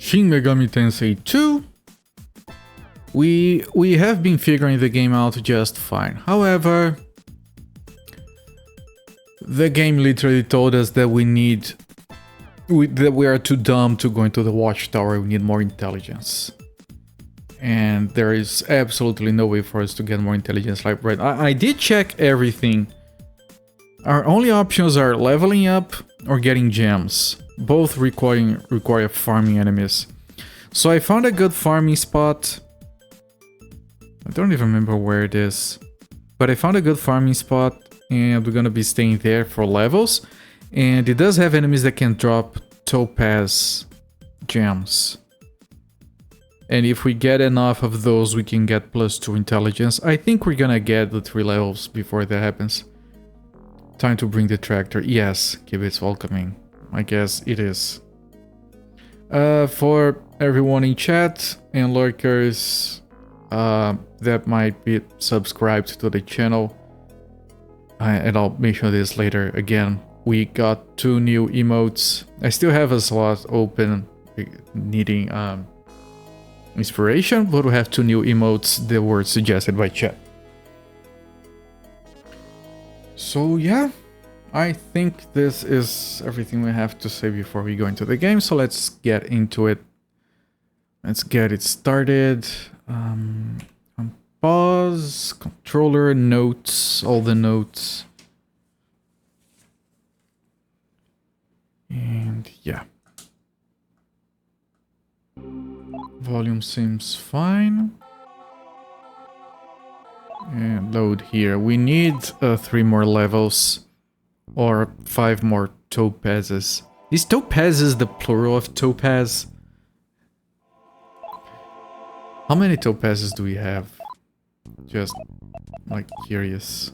Shin Megami Tensei 2. We have been figuring the game out just fine. However, the game literally told us that that we are too dumb to go into the watchtower. We need more intelligence. And there is absolutely no way for us to get more intelligence like right. I did check everything. Our only options are leveling up or getting gems. Both require farming enemies. So I found a good farming spot. I don't even remember where it is. But I found a good farming spot and we're gonna be staying there for levels. And it does have enemies that can drop topaz gems. And if we get enough of those, we can get +2 intelligence. I think we're gonna get the 3 levels before that happens. Time to bring the tractor. Yes, Kibit's welcoming. I guess it is. For everyone in chat and lurkers that might be subscribed to the channel, and I'll mention this later again, we got 2 new emotes. I still have a slot open needing inspiration, but we have 2 new emotes that were suggested by chat. So yeah, I think this is everything we have to say before we go into the game, so let's get into it. Let's get it started. Pause, controller, notes, all the notes. And yeah. Volume seems fine. And load here. We need 3 more levels. Or 5 more topazes. Is topazes the plural of topaz? How many topazes do we have? Just like curious.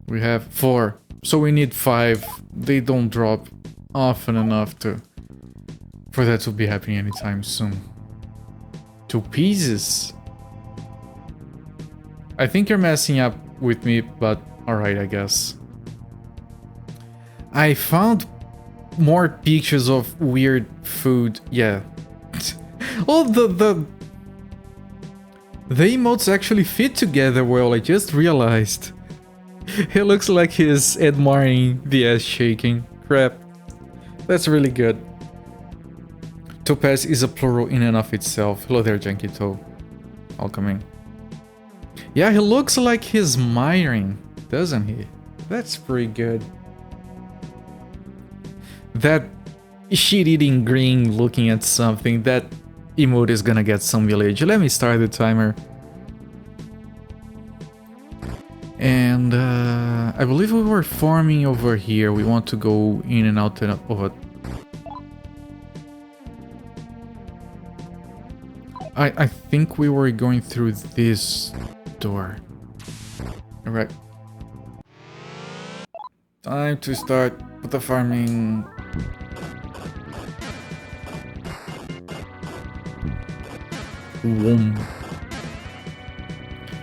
We have 4. So we need 5. They don't drop often enough for that to be happening anytime soon. 2 pieces? I think you're messing up with me, but alright, I guess. I found more pictures of weird food. Yeah. Oh, the emotes actually fit together well, I just realized. It looks like he's admiring the ass shaking. Crap. That's really good. Topaz is a plural in and of itself. Hello there, Jankito. Welcoming. Yeah, he looks like he's admiring, doesn't he? That's pretty good. That shit-eating green looking at something, that emote is gonna get some village. Let me start the timer. And I believe we were farming over here. We want to go in and out of it. I think we were going through this door. Alright. Time to start with the farming. Whoom.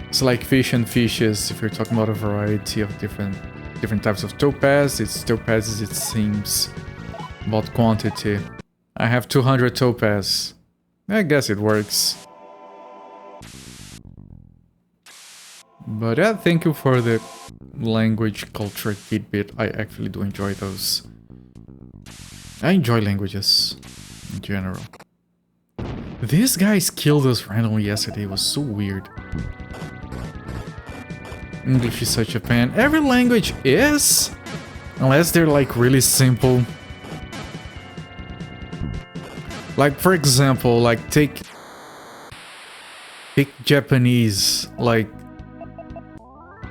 It's like fish and fishes if you're talking about a variety of different types of topaz. It's topazes, it seems. About quantity. I have 200 topaz. I guess it works. But yeah, thank you for the language culture tidbit. I actually do enjoy those. I enjoy languages in general. These guys killed us randomly yesterday. It was so weird. English is such a pain. Every language is, unless they're like really simple. Like for example, like take Japanese. Like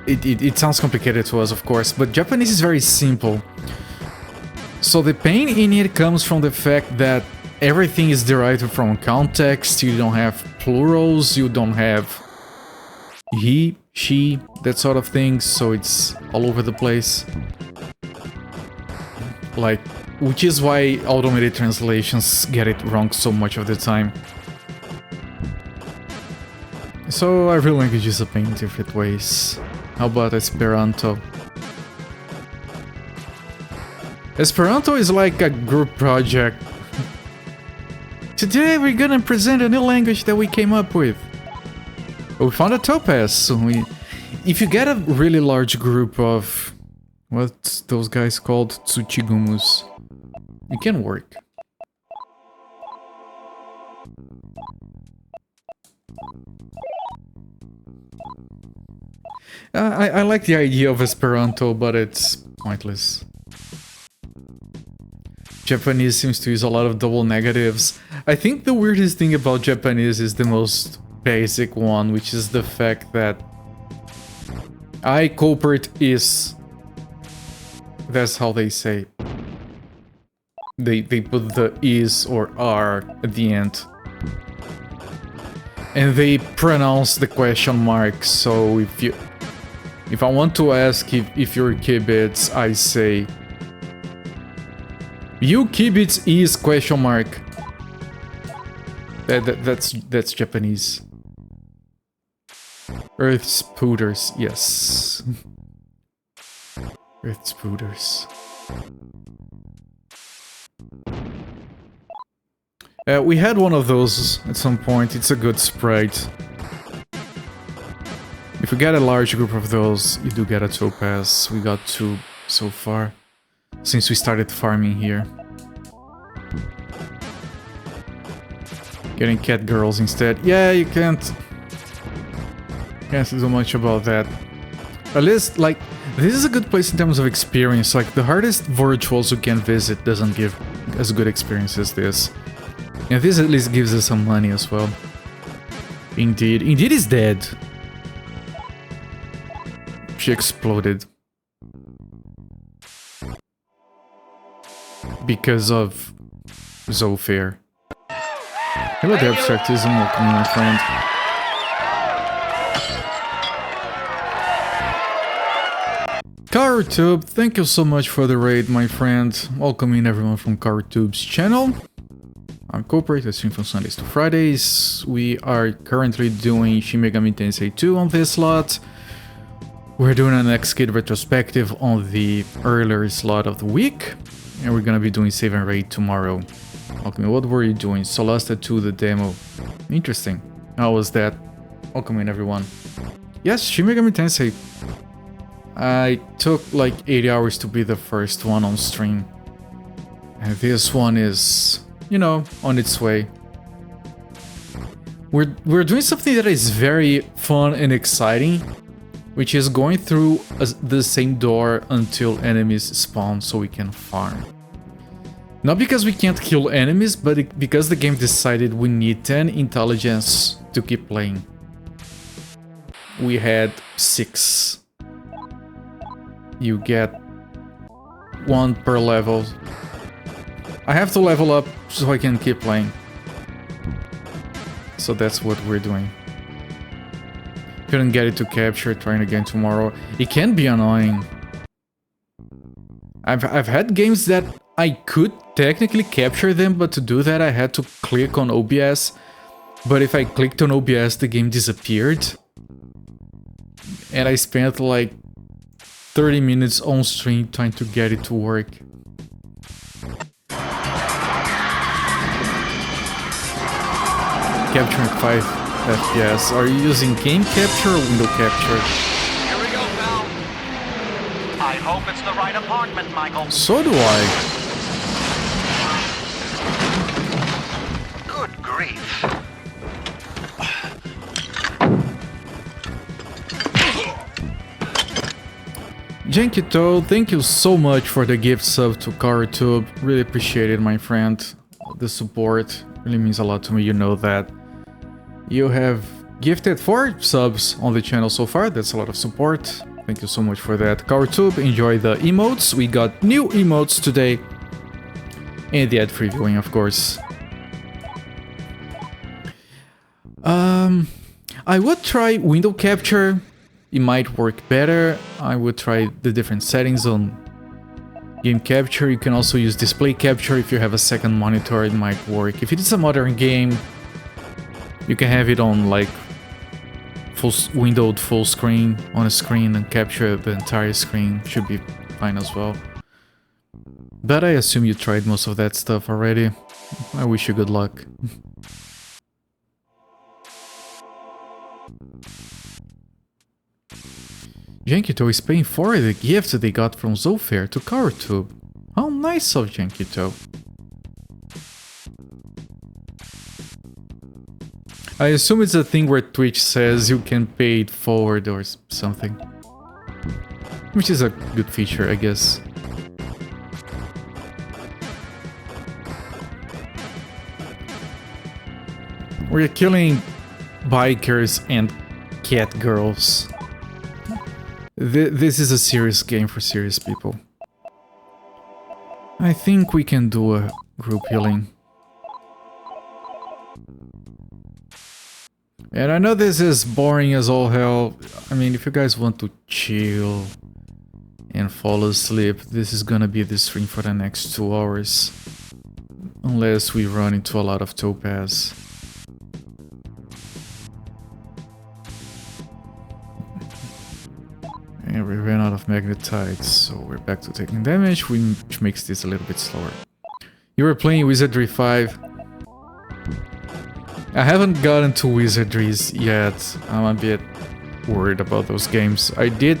it sounds complicated to us, of course, but Japanese is very simple. So the pain in it comes from the fact that everything is derived from context. You don't have plurals, you don't have he, she, that sort of thing, so it's all over the place. Like, which is why automated translations get it wrong so much of the time. So every language is a pain in different ways. How about Esperanto? Esperanto is like a group project. Today we're gonna present a new language that we came up with. We found a topaz, so if you get a really large group of... what's those guys called? Tsuchigumus. It can work. I like the idea of Esperanto, but it's pointless. Japanese seems to use a lot of double negatives. I think the weirdest thing about Japanese is the most basic one, which is the fact that I culprit is... that's how they say. They put the is or are at the end. And they pronounce the question mark, so if I want to ask if you're Kibitz, I say... you Kibitz is question mark. That's Japanese. Earth spooters, yes. Earth spooters. We had one of those at some point. It's a good sprite. If you get a large group of those, you do get a topaz. We got 2 so far, since we started farming here. Getting cat girls instead. Yeah, you can't do much about that. At least, like, this is a good place in terms of experience. Like, the hardest virtuals you can visit doesn't give as good experience as this. And this at least gives us some money as well. Indeed. Indeed is dead. She exploded. Because of Zofair. Hello there, Abstractism. Welcome, my friend. CarTube, thank you so much for the raid, my friend. Welcoming everyone from CarTube's channel. I'm Corporate, I stream from Sundays to Fridays. We are currently doing Shin Megami Tensei 2 on this slot. We're doing an X-Kid retrospective on the earlier slot of the week. And we're gonna be doing Save and Raid tomorrow. Welcome, what were you doing? Solasta 2, the demo. Interesting. How was that? Welcome everyone. Yes, Shin Megami Tensei. I took like 80 hours to be the first one on stream. And this one is, you know, on its way. We're doing something that is very fun and exciting, which is going through the same door until enemies spawn so we can farm. Not because we can't kill enemies, but because the game decided we need 10 intelligence to keep playing. We had 6. You get 1 per level. I have to level up so I can keep playing. So that's what we're doing. Couldn't get it to capture, trying again tomorrow. It can be annoying. I've had games that I could technically capture them, but to do that I had to click on OBS. But if I clicked on OBS, the game disappeared. And I spent like 30 minutes on stream trying to get it to work. Capturing 5 FPS. Are you using game capture or window capture? Here we go, pal. I hope it's the right apartment, Michael. So do I. Good grief. Jankito, thank you so much for the gift sub to CarTube. Really appreciate it, my friend. The support really means a lot to me, you know that. You have gifted 4 subs on the channel so far, that's a lot of support. Thank you so much for that. CarTube, enjoy the emotes. We got new emotes today. And the ad free viewing, of course. I would try window capture. It might work better. I would try the different settings on game capture. You can also use display capture if you have a second monitor, it might work. If it is a modern game, you can have it on like windowed full screen on a screen and capture the entire screen. Should be fine as well. But I assume you tried most of that stuff already. I wish you good luck. Jankito is paying for the gift they got from Zofair to Karatube. How nice of Jankito. I assume it's a thing where Twitch says you can pay it forward or something. Which is a good feature, I guess. We're killing bikers and cat girls. This is a serious game for serious people. I think we can do a group healing. And I know this is boring as all hell. I mean, if you guys want to chill and fall asleep, this is gonna be the stream for the next 2 hours. Unless we run into a lot of topaz. And we ran out of magnetites, so we're back to taking damage, which makes this a little bit slower. You were playing Wizardry 5. I haven't gotten to Wizardries yet. I'm a bit worried about those games. I did...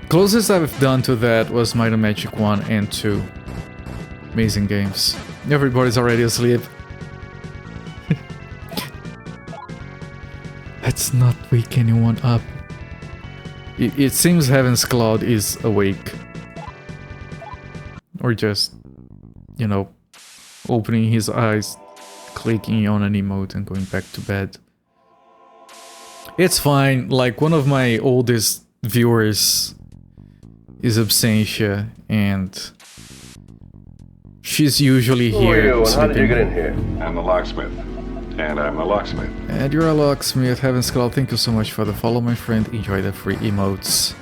Closest I've done to that was Might and Magic 1 and 2. Amazing games. Everybody's already asleep. Let's not wake anyone up. It seems Heaven's Cloud is awake. Or just, you know, opening his eyes, clicking on an emote and going back to bed. It's fine, like one of my oldest viewers is Absentia and she's usually here. Who are you and how did you sleeping. get in here? I'm the locksmith. And I'm a locksmith. And you're a locksmith, Heaven's Cloud, thank you so much for the follow, my friend. Enjoy the free emotes.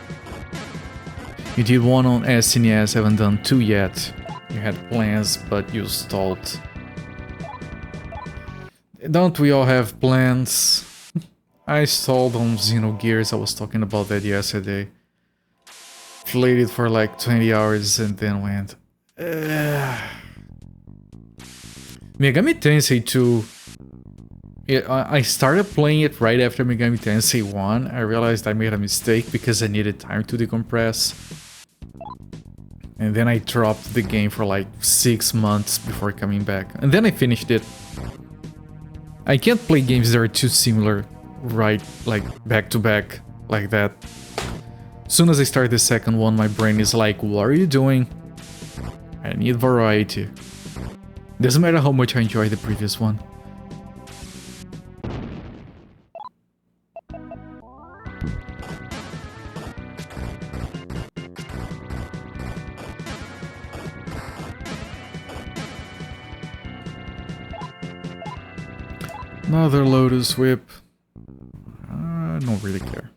You did one on SNES, haven't done 2 yet. You had plans, but you stalled. Don't we all have plans? I stalled on Xenogears, I was talking about that yesterday. Played it for like 20 hours and then went... Megami Tensei 2... I started playing it right after Megami Tensei 1. I realized I made a mistake because I needed time to decompress. And then I dropped the game for like 6 months before coming back. And then I finished it. I can't play games that are too similar, right, like back to back, like that. As soon as I start the second one, my brain is like, what are you doing? I need variety. Doesn't matter how much I enjoy the previous one. Another Lotus Whip. I don't really care.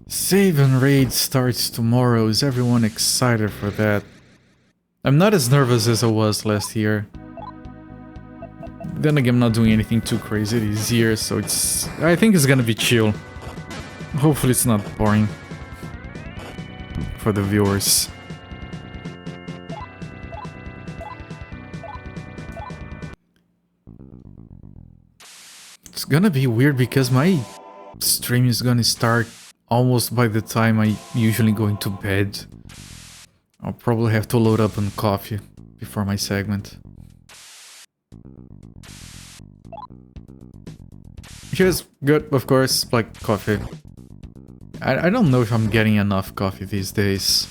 Save and Raid starts tomorrow. Is everyone excited for that? I'm not as nervous as I was last year. Then again, I'm not doing anything too crazy this year, so it's... I think it's gonna be chill. Hopefully it's not boring for the viewers. It's gonna be weird because my stream is gonna start almost by the time I usually go into bed. I'll probably have to load up on coffee before my segment. Which is good, of course, like coffee. I don't know if I'm getting enough coffee these days.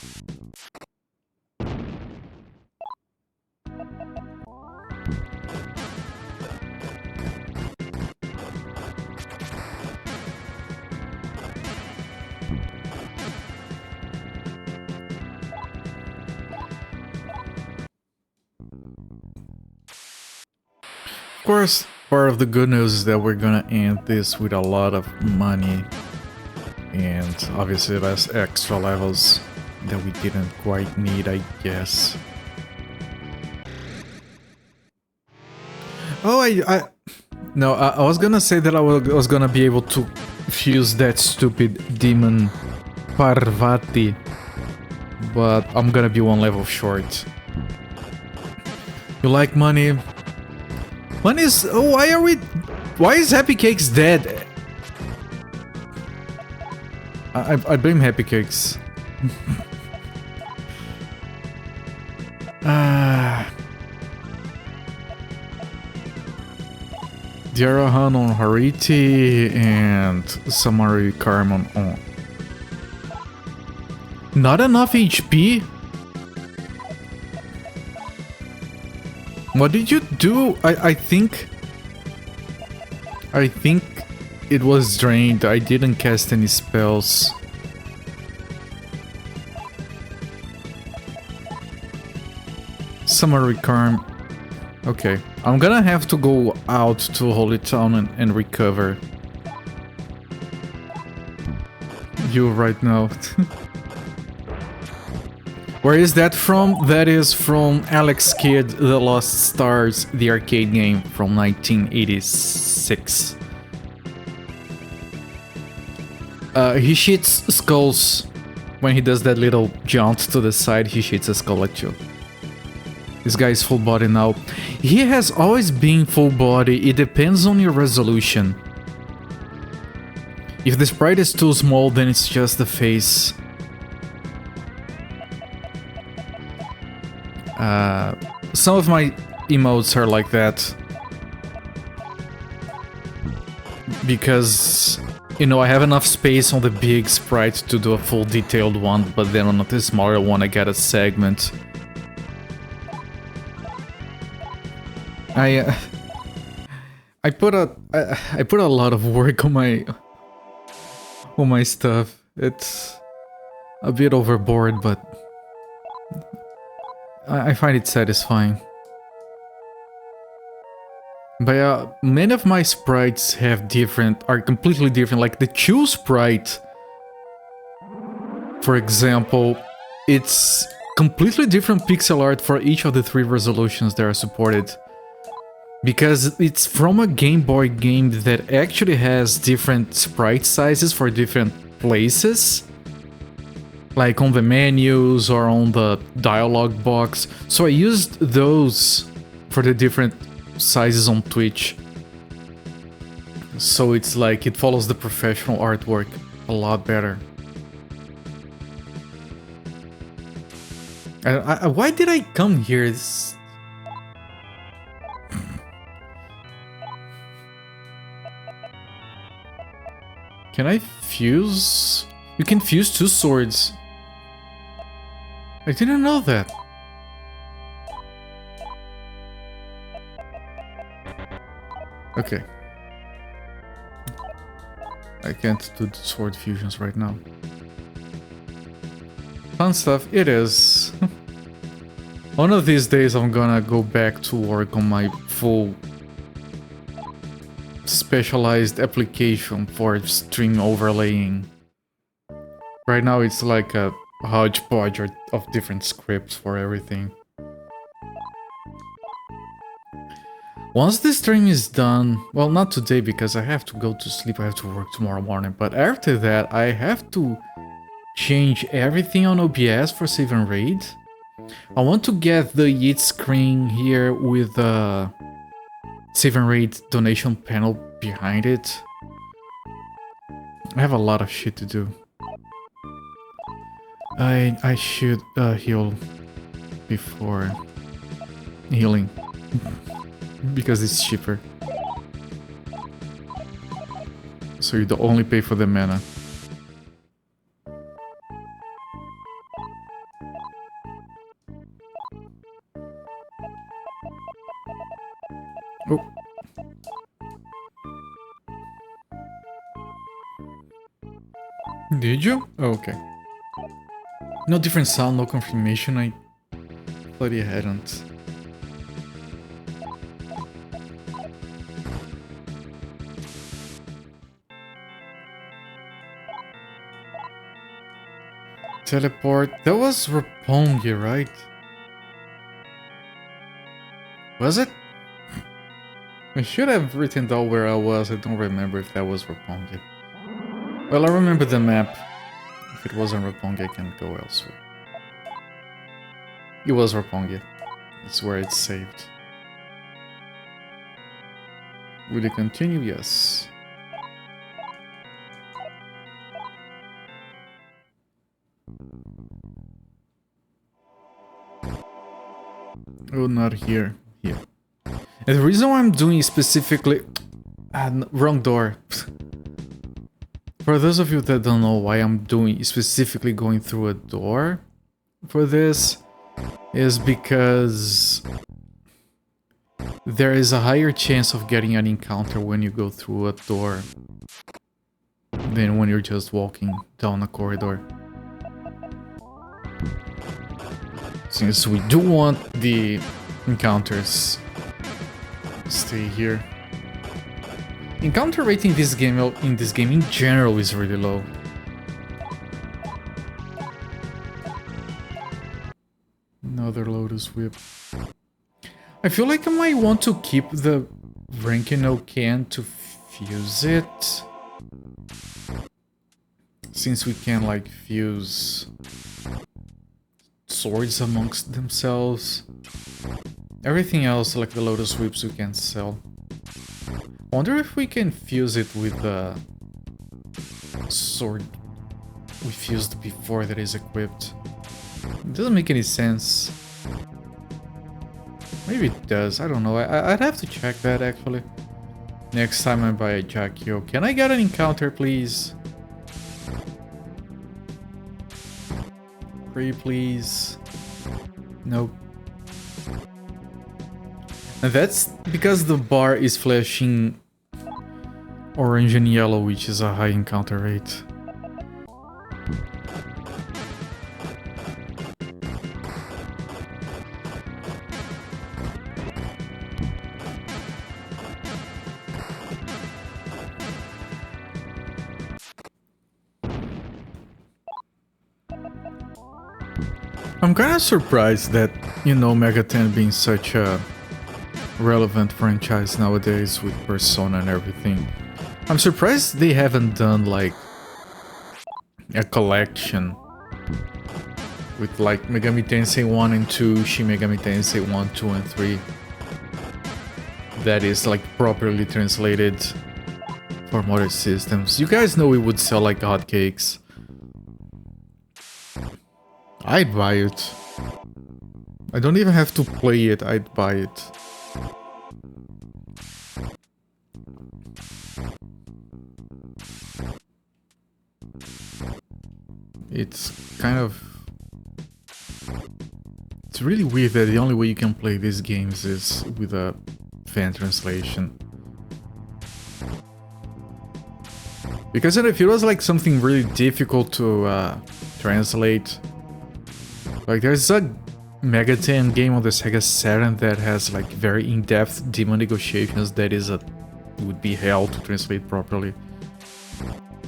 Of course, part of the good news is that we're gonna end this with a lot of money. And obviously less extra levels that we didn't quite need, I guess. Oh, I was gonna say that I was gonna be able to fuse that stupid demon Parvati, but I'm gonna be one level short. You like money? Money is... Oh, why are we... Why is Happy Cakes dead? I blame Happy Cakes. Diarahan on Hariti and Samari Karmon on... Not enough HP? What did you do? I think it was drained. I didn't cast any spells. Summary Karm. Okay, I'm gonna have to go out to Holy Town and recover. You right now. Where is that from? That is from Alex Kidd, The Lost Stars, the arcade game from 1986. He shits skulls. When he does that little jaunt to the side, he shits a skull at you. This guy is full body now. He has always been full body, it depends on your resolution. If the sprite is too small, then it's just the face. Some of my emotes are like that. Because, you know, I have enough space on the big sprite to do a full detailed one, but then on the smaller one I get a segment. I put a lot of work on my stuff. It's a bit overboard, but I find it satisfying. But yeah, many of my sprites are completely different. Like the Chew sprite, for example, it's completely different pixel art for each of the 3 resolutions that are supported. Because it's from a Game Boy game that actually has different sprite sizes for different places. Like on the menus or on the dialogue box. So I used those for the different sizes on Twitch. So it's like it follows the professional artwork a lot better. Why did I come here? Can I fuse? You can fuse 2 swords. I didn't know that. Okay. I can't do the sword fusions right now. Fun stuff, it is. One of these days I'm gonna go back to work on my full specialized application for string overlaying. Right now it's like a hodgepodge of different scripts for everything. Once this stream is done, well, not today because I have to go to sleep, I have to work tomorrow morning, but after that I have to change everything on OBS for save and raid. I want to get the Yeet screen here with the save and raid donation panel behind it. I have a lot of shit to do. I should heal before healing. Because it's cheaper. So you only pay for the mana. Oh. Did you? Oh, okay. No different sound, no confirmation. I thought you hadn't. Teleport. That was Roppongi, right? Was it? I should have written down where I was. I don't remember if that was Roppongi. Well, I remember the map. If it wasn't Roppongi, I can go elsewhere. It was Roppongi. It's where it's saved. Will it continue? Yes. Oh, not here. Here. And the reason why I'm doing specifically... wrong door. For those of you that don't know why I'm doing specifically going through a door for this, is because there is a higher chance of getting an encounter when you go through a door than when you're just walking down a corridor. Since we do want the encounters to stay here. Encounter rate in this game in general is really low. Another Lotus Whip. I feel like I might want to keep the Rankino can to fuse it. Since we can like fuse swords amongst themselves. Everything else like the Lotus Whips we can sell. I wonder if we can fuse it with the sword we fused before that is equipped. It doesn't make any sense. Maybe it does, I don't know. I'd have to check that actually. Next time I buy a Jakio. Can I get an encounter, please? Pray, please. Nope. And that's because the bar is flashing orange and yellow, which is a high encounter rate. I'm kind of surprised that, you know, Mega 10 being such a relevant franchise nowadays with Persona and everything. I'm surprised they haven't done like a collection with like Megami Tensei 1 and 2, Shin Megami Tensei 1, 2 and 3 that is like properly translated for modern systems. You guys know it would sell like hotcakes. I'd buy it. I don't even have to play it, I'd buy it. It's kind of... It's really weird that the only way you can play these games is with a fan translation. Because then it feels like something really difficult to translate. Like there's a Mega 10 game on the Sega Saturn that has like very in-depth demon negotiations that would be hell to translate properly.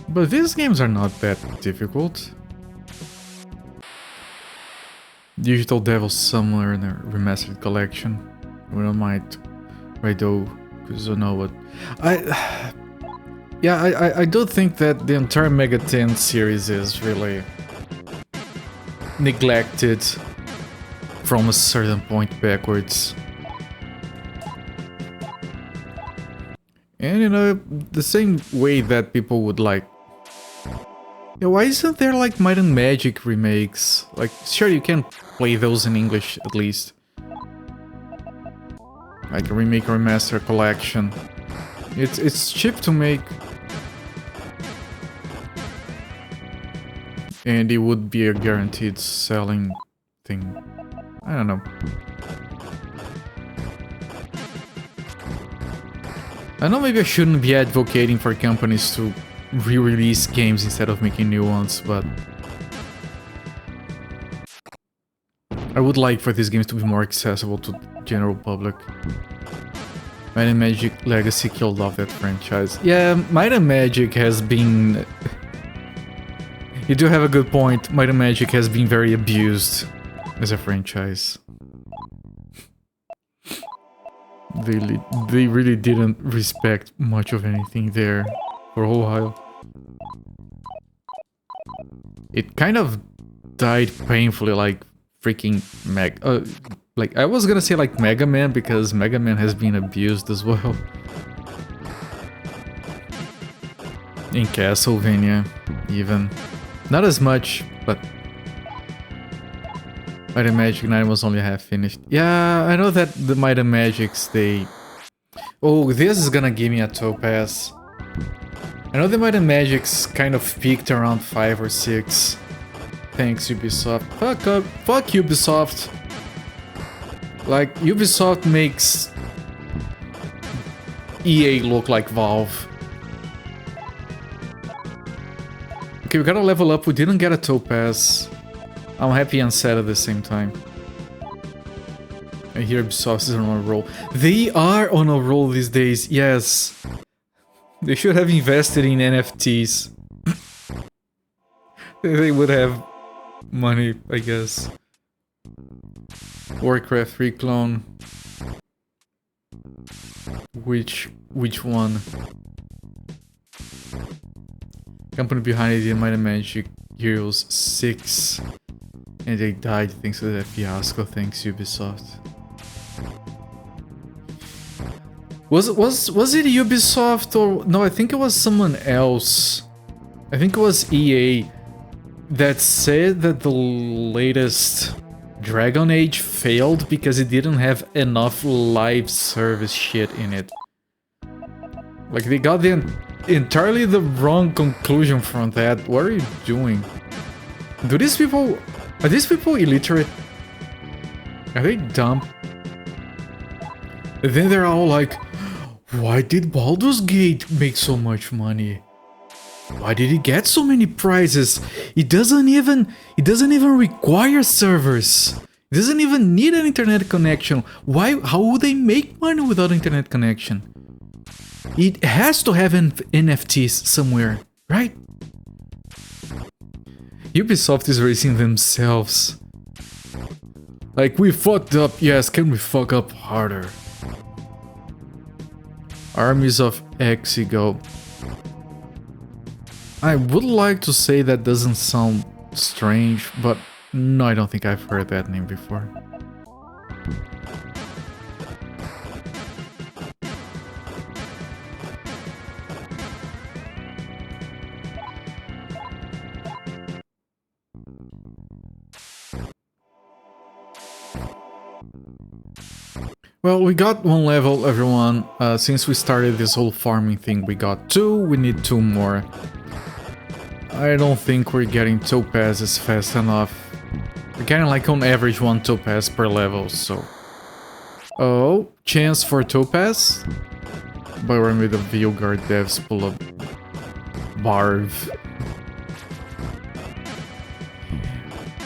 But these games are not that difficult. Digital Devil Summoner in a remastered collection. We don't mind Raido Kuzunowa. I do think that the entire Mega 10 series is really neglected from a certain point backwards. And you know, the same way that people would like... Yeah, why isn't there like Might and Magic remakes? Like, sure, you can play those in English at least. Like a remake or remaster collection. It's cheap to make. And it would be a guaranteed selling thing. I don't know. I know maybe I shouldn't be advocating for companies to re-release games instead of making new ones, but I would like for these games to be more accessible to the general public. Might and Magic Legacy killed off that franchise. Yeah, Might and Magic has been... You do have a good point. Might and Magic has been very abused as a franchise. They really didn't respect much of anything there for a whole while. It kind of died painfully, like freaking like I was gonna say like Mega Man, because Mega Man has been abused as well. In Castlevania, even. Not as much, but Might and Magic 9 was only half finished. Yeah, I know that the Might and Magics, they... Oh, this is gonna give me a topaz. I know the Might and Magics kind of peaked around 5 or 6. Thanks, Ubisoft. Fuck up. Fuck Ubisoft. Like, Ubisoft makes EA look like Valve. Okay, we gotta level up. We didn't get a topaz. I'm happy and sad at the same time. I hear Ubisoft is on a roll. They are on a roll these days, yes. They should have invested in NFTs. They would have money, I guess. Warcraft 3 clone. Which one? Company behind it, Might and Magic Heroes 6. And they died thanks to that fiasco, thanks Ubisoft. Was it Ubisoft or... No, I think it was someone else. I think it was EA that said that the latest Dragon Age failed because it didn't have enough live service shit in it. Like, they got entirely the wrong conclusion from that. What are you doing? Do these people... Are these people illiterate? Are they dumb? And then they're all like, why did Baldur's Gate make so much money? Why did it get so many prizes? It doesn't even require servers. It doesn't even need an internet connection. Why? How would they make money without internet connection? It has to have NFTs somewhere, right? Ubisoft is racing themselves. Like, we fucked up, yes, can we fuck up harder? Armies of Exigo. I would like to say that doesn't sound strange, but no, I don't think I've heard that name before. Well, we got one level, everyone. Since we started this whole farming thing, we got 2. We need 2 more. I don't think we're getting topazes fast enough. We're getting like on average 1 topaz per level, so... Oh, chance for topaz? But we're with the Vilgard devs pull up Barv.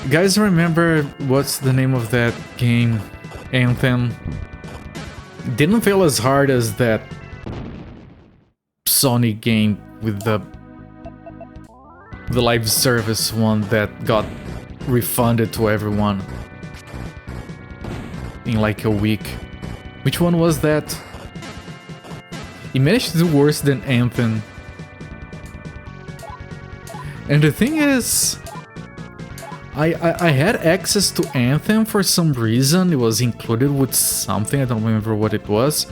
You guys remember what's the name of that game? Anthem? Didn't feel as hard as that Sony game with the live service one that got refunded to everyone in like a week. Which one was that? It managed to do worse than Anthem. And the thing is, I had access to Anthem for some reason. It was included with something, I don't remember what it was.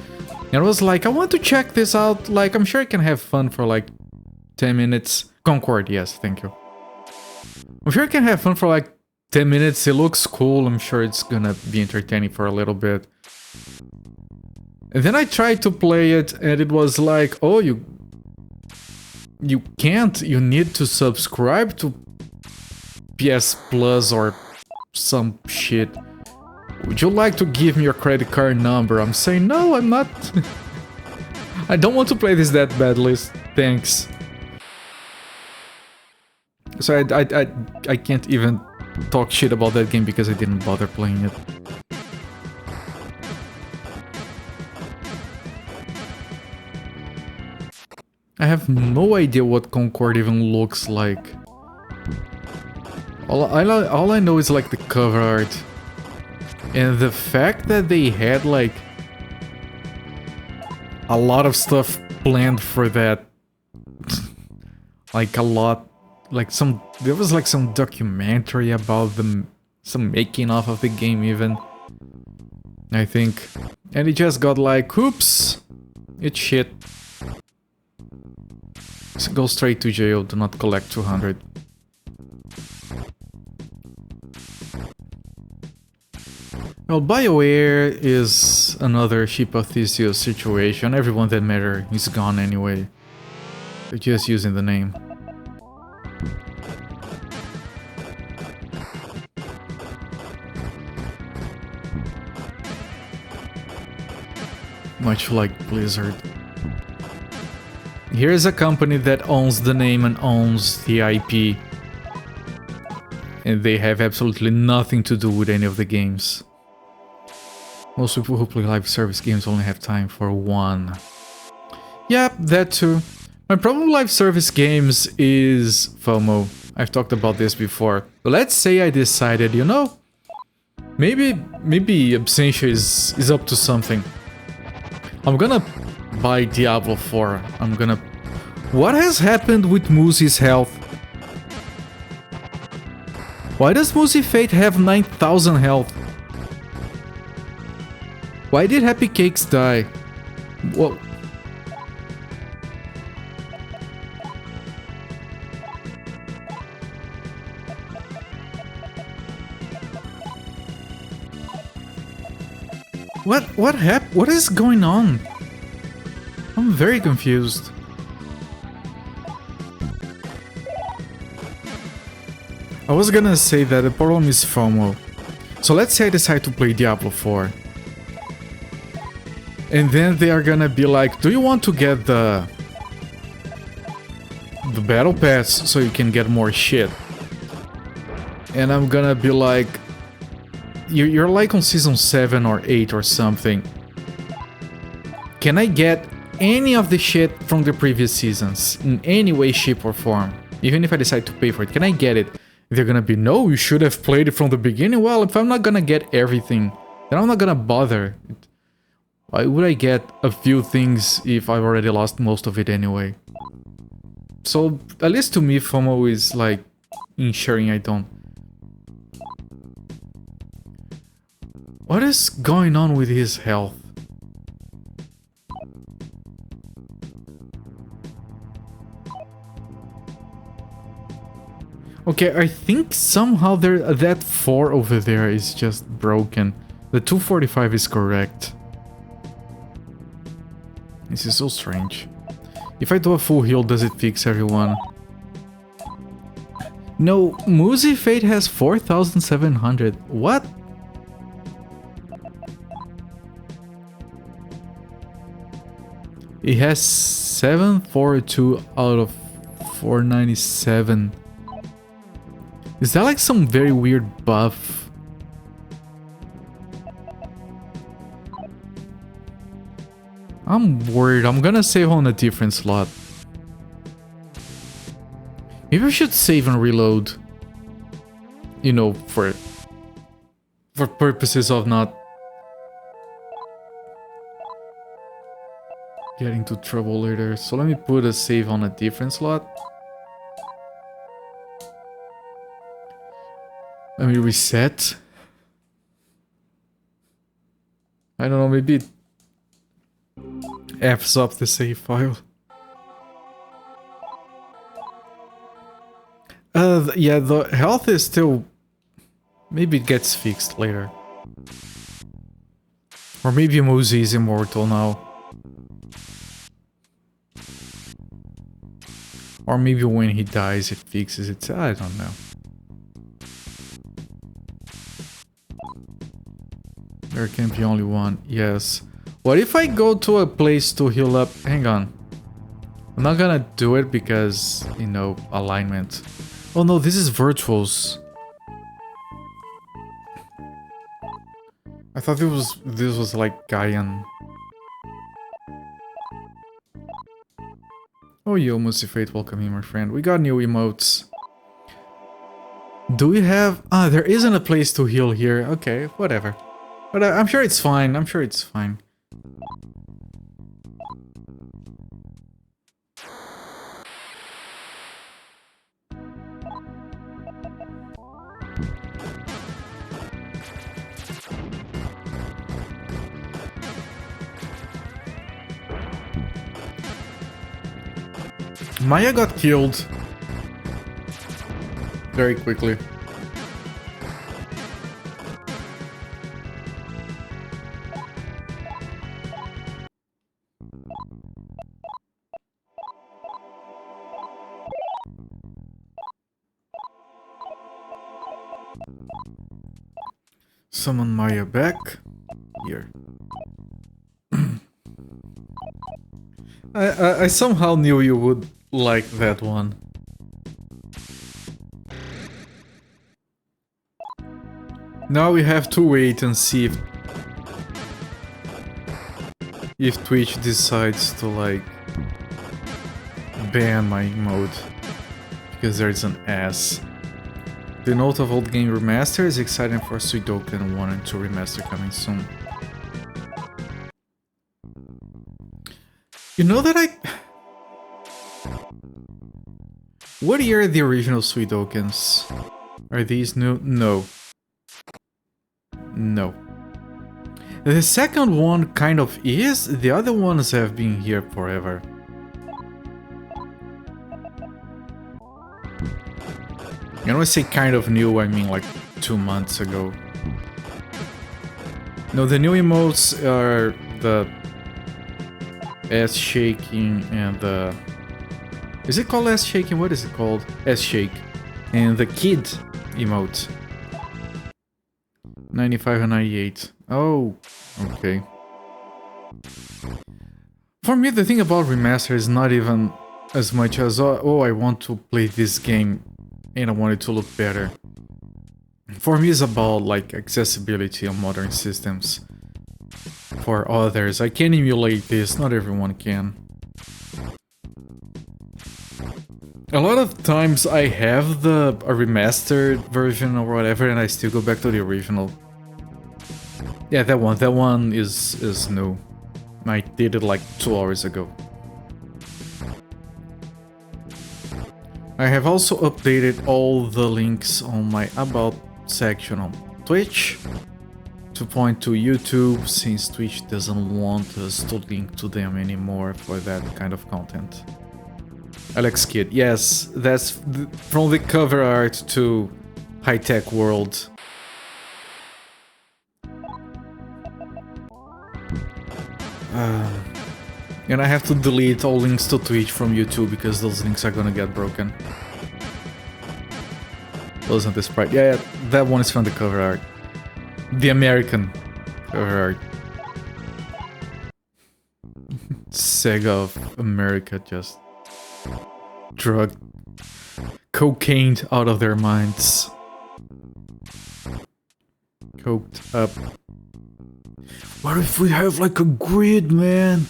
And I was like, I want to check this out, like, I'm sure I can have fun for like 10 minutes. Concord, yes, thank you. I'm sure I can have fun for like 10 minutes, it looks cool, I'm sure it's gonna be entertaining for a little bit. And then I tried to play it, and it was like, oh, you can't, you need to subscribe to PS Plus or some shit. Would you like to give me your credit card number? I'm saying, no, I'm not. I don't want to play this that badly, thanks. So I can't even talk shit about that game because I didn't bother playing it. I have no idea what Concord even looks like. All I know is like the cover art. And the fact that they had like a lot of stuff planned for that. Like a lot like there was like some documentary about some making of the game even, I think, and he just got like, oops, it's shit. So go straight to jail, do not collect 200. Well, BioWare is another ship of Theseus situation. Everyone that mattered is gone anyway. They're just using the name. Much like Blizzard. Here's a company that owns the name and owns the IP. And they have absolutely nothing to do with any of the games. Most people who play live service games only have time for one. Yeah, that too. My problem with live service games is FOMO. I've talked about this before. But let's say I decided, you know, maybe Absentia is up to something. I'm gonna buy Diablo 4. What has happened with Muzi's health? Why does Muzi Fate have 9,000 health? Why did Happy Cakes die? Well, what happened? What is going on? I'm very confused. I was gonna say that the problem is FOMO. So let's say I decide to play Diablo 4. And then they are gonna be like, do you want to get the battle pass so you can get more shit? And I'm gonna be like, you're like on season 7 or 8 or something. Can I get any of the shit from the previous seasons in any way, shape or form? Even if I decide to pay for it, can I get it? They're gonna be, no, you should have played it from the beginning. Well, if I'm not gonna get everything, then I'm not gonna bother. Why would I get a few things if I've already lost most of it anyway? So, at least to me, FOMO is like ensuring I don't. What is going on with his health? Okay, I think somehow that 4 over there is just broken. The 245 is correct. This is so strange. If I do a full heal, does it fix everyone? No, Muzi Fate has 4,700. What? It has 742 out of 497. Is that like some very weird buff? I'm worried. I'm gonna save on a different slot. Maybe I should save and reload. You know, for purposes of not getting into trouble later. So let me put a save on a different slot. Let me reset. I don't know, maybe it F's up the save file. Yeah, the health is still... Maybe it gets fixed later. Or maybe Muzi is immortal now. Or maybe when he dies it fixes it. I don't know. There can be only one. Yes. What if I go to a place to heal up? Hang on. I'm not gonna do it because, you know, alignment. Oh no, this is virtuals. I thought this was like Gaian. Oh yo, Musifate, welcome here, my friend. We got new emotes. Do we have... Ah, there isn't a place to heal here. Okay, whatever. But I'm sure it's fine. I'm sure it's fine. Maya got killed very quickly. Summon Maya back here. I somehow knew you would like that one. Now we have to wait and see if Twitch decides to like ban my mode because there's an S. The note of old game remaster is exciting for Suidoken 1 and 2 remaster coming soon. You know that What year are the original Suidokens? Are these new? No. No. The second one kind of is, the other ones have been here forever. And when I say kind of new, I mean like 2 months ago. No, the new emotes are the ass shaking and the... Is it called ass shaking? What is it called? Ass shake. And the kid emote. 95 and 98. Oh, okay. For me, the thing about remaster is not even as much as, oh, I want to play this game and I want it to look better. For me, it's about like accessibility on modern systems. For others, I can emulate this, not everyone can. A lot of times I have a remastered version or whatever and I still go back to the original. Yeah, that one is new. I did it like 2 hours ago. I have also updated all the links on my About section on Twitch to point to YouTube, since Twitch doesn't want us to link to them anymore for that kind of content. Alex Kidd, yes, that's from the cover art to High Tech World. And I have to delete all links to Twitch from YouTube because those links are gonna get broken. Wasn't this right? Yeah, that one is from the cover art. The American cover art. Sega of America just drug cocaine out of their minds. Coked up. What if we have like a grid, man?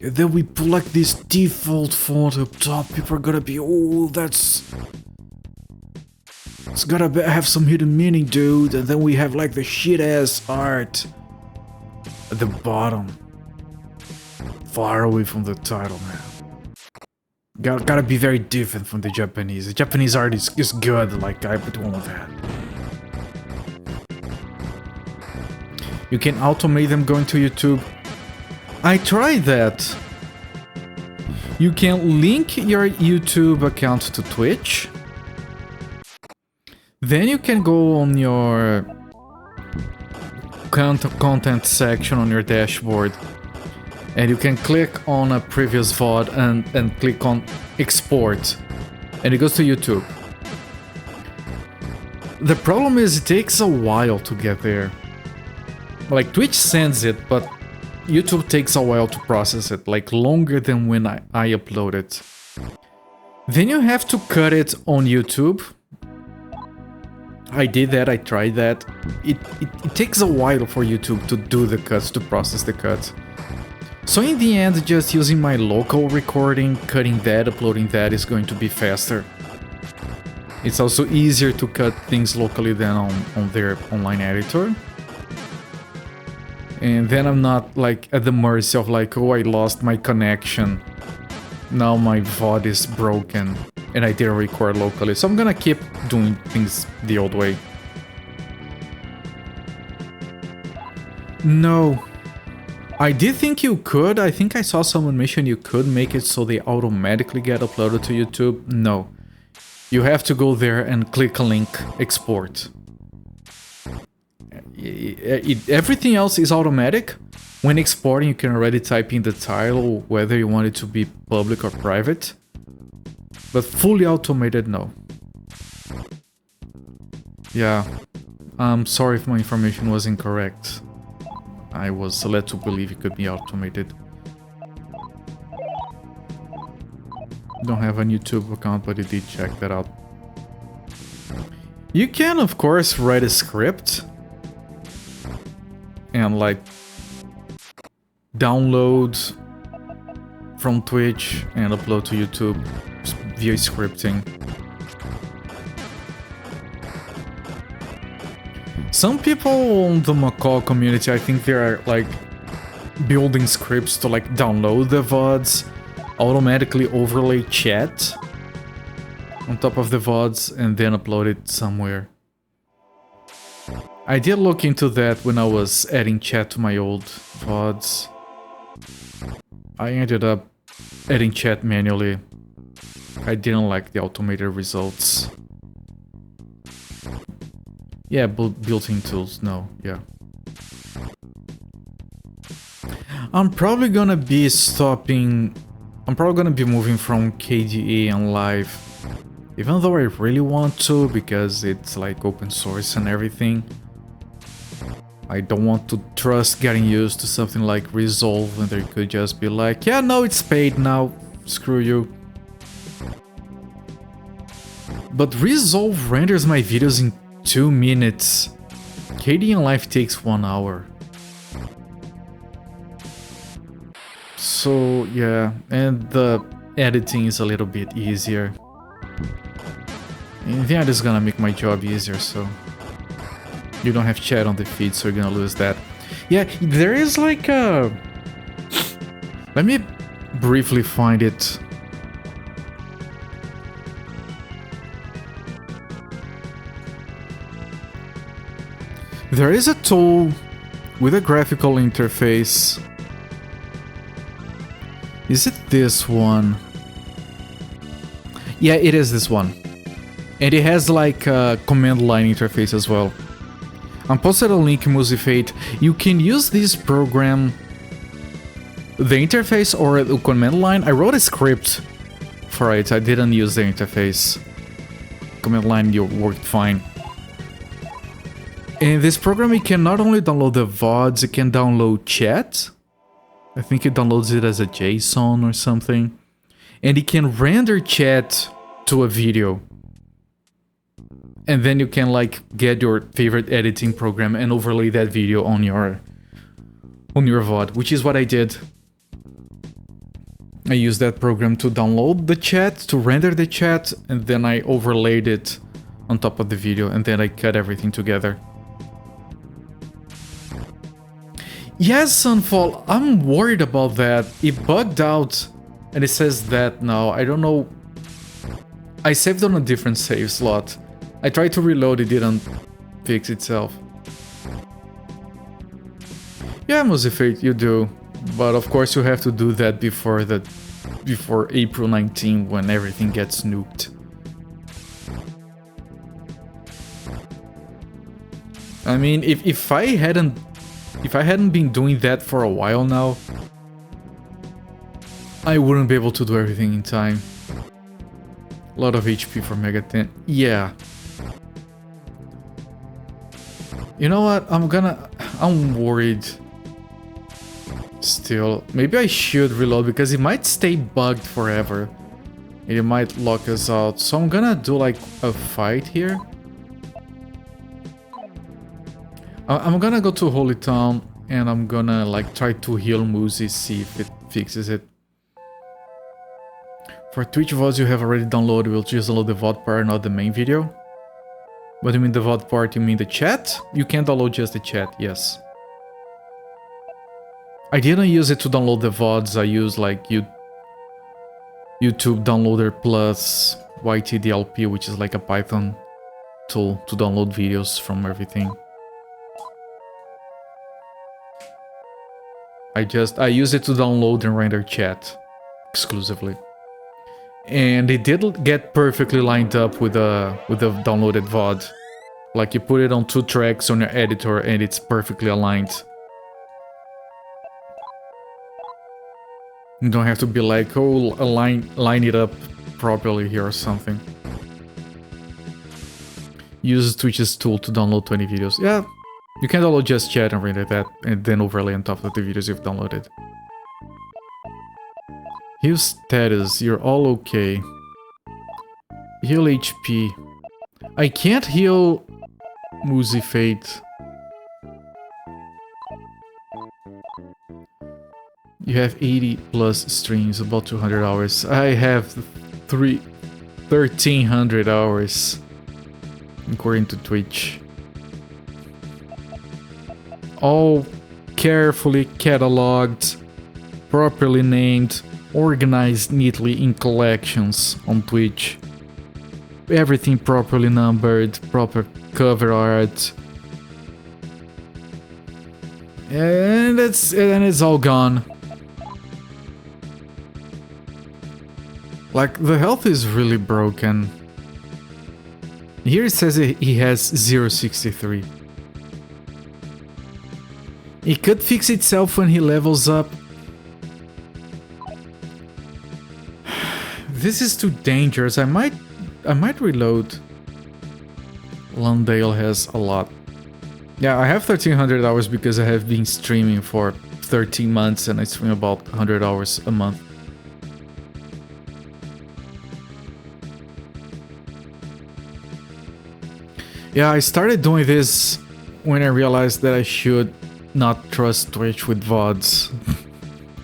And then we put like this default font up top. People are gonna be, oh, that's... It's gotta have some hidden meaning, dude. And then we have like the shit-ass art at the bottom. Far away from the title, man. Gotta be very different from the Japanese. The Japanese art is good, like I would want that. You can automate them going to YouTube. I tried that. You can link your YouTube account to Twitch. Then you can go on your content section on your dashboard. And you can click on a previous VOD and click on export. And it goes to YouTube. The problem is it takes a while to get there. Like Twitch sends it, but YouTube takes a while to process it, like longer than when I upload it. Then you have to cut it on YouTube. I did that, I tried that. It takes a while for YouTube to do the cuts, to process the cuts. So in the end, just using my local recording, cutting that, uploading that is going to be faster. It's also easier to cut things locally than on their online editor. And then I'm not like at the mercy of like, oh, I lost my connection. Now my VOD is broken. and I didn't record locally. So I'm gonna keep doing things the old way. No. I did think you could. I think I saw someone mention you could make it so they automatically get uploaded to YouTube. No. You have to go there and click a link, export. Everything else is automatic. When exporting, you can already type in the title, whether you want it to be public or private. But fully automated, no. Yeah. I'm sorry if my information was incorrect. I was led to believe it could be automated. Don't have a YouTube account, but you did check that out. You can, of course, write a script and like download from Twitch and upload to YouTube via scripting. Some people on the Macaw community, I think they're like building scripts to like download the VODs, automatically overlay chat on top of the VODs, and then upload it somewhere. I did look into that when I was adding chat to my old VODs. I ended up adding chat manually. I didn't like the automated results. Yeah, built-in tools, no, yeah. I'm probably gonna be moving from KDA and live. Even though I really want to, because it's like open source and everything. I don't want to trust getting used to something like Resolve when they could just be like, yeah, no, it's paid now, screw you. But Resolve renders my videos in 2 minutes. KDA and live takes 1 hour. So yeah, and the editing is a little bit easier. And that is gonna make my job easier, so you don't have chat on the feed, so you're gonna lose that. Yeah, there is like a... Let me briefly find it. There is a tool with a graphical interface. Is it this one? Yeah, it is this one. And it has like a command line interface as well. I posted a link in Musifate. You can use this program, the interface or the command line. I wrote a script for it. I didn't use the interface. Command line worked fine. In this program, you can not only download the VODs, you can download chat. I think it downloads it as a JSON or something. And it can render chat to a video. And then you can like get your favorite editing program and overlay that video on your VOD, which is what I did. I used that program to download the chat, to render the chat, and then I overlaid it on top of the video, and then I cut everything together. Yes, Sunfall, I'm worried about that. It bugged out, and it says that now. I don't know. I saved on a different save slot. I tried to reload, it didn't fix itself. Yeah, Musifate, you do. But of course you have to do that before April 19, when everything gets nuked. I mean, if I hadn't been doing that for a while now, I wouldn't be able to do everything in time. A lot of HP for Mega 10. Yeah. You know what? I'm worried. Still. Maybe I should reload because it might stay bugged forever. And it might lock us out. So I'm gonna do like a fight here. I'm gonna go to Holy Town and I'm gonna like try to heal Muzi, see if it fixes it. For Twitch VODs you have already downloaded, we'll just download the VOD part, not the main video. What do you mean the VOD part? You mean the chat? You can download just the chat, yes. I didn't use it to download the VODs, I used like YouTube Downloader Plus YTDLP, which is like a Python tool to download videos from everything. I use it to download and render chat exclusively. And it did get perfectly lined up with the downloaded VOD. Like, you put it on 2 tracks on your editor and it's perfectly aligned. You don't have to be like, oh, line it up properly here or something. Use Twitch's tool to download 20 videos. Yeah, you can download just chat and render that and then overlay on top of the videos you've downloaded. Heal status, you're all okay. Heal HP. I can't heal Muzi Fate. You have 80 plus streams, about 200 hours. I have 1300 hours, according to Twitch. All carefully cataloged, properly named, organized neatly in collections on Twitch. Everything properly numbered, proper cover art. And it's all gone. Like, the health is really broken. Here it says he has 0.63. It could fix itself when he levels up. This is too dangerous. I might reload. Lundale has a lot. Yeah, I have 1300 hours because I have been streaming for 13 months and I stream about 100 hours a month. Yeah, I started doing this when I realized that I should not trust Twitch with VODs,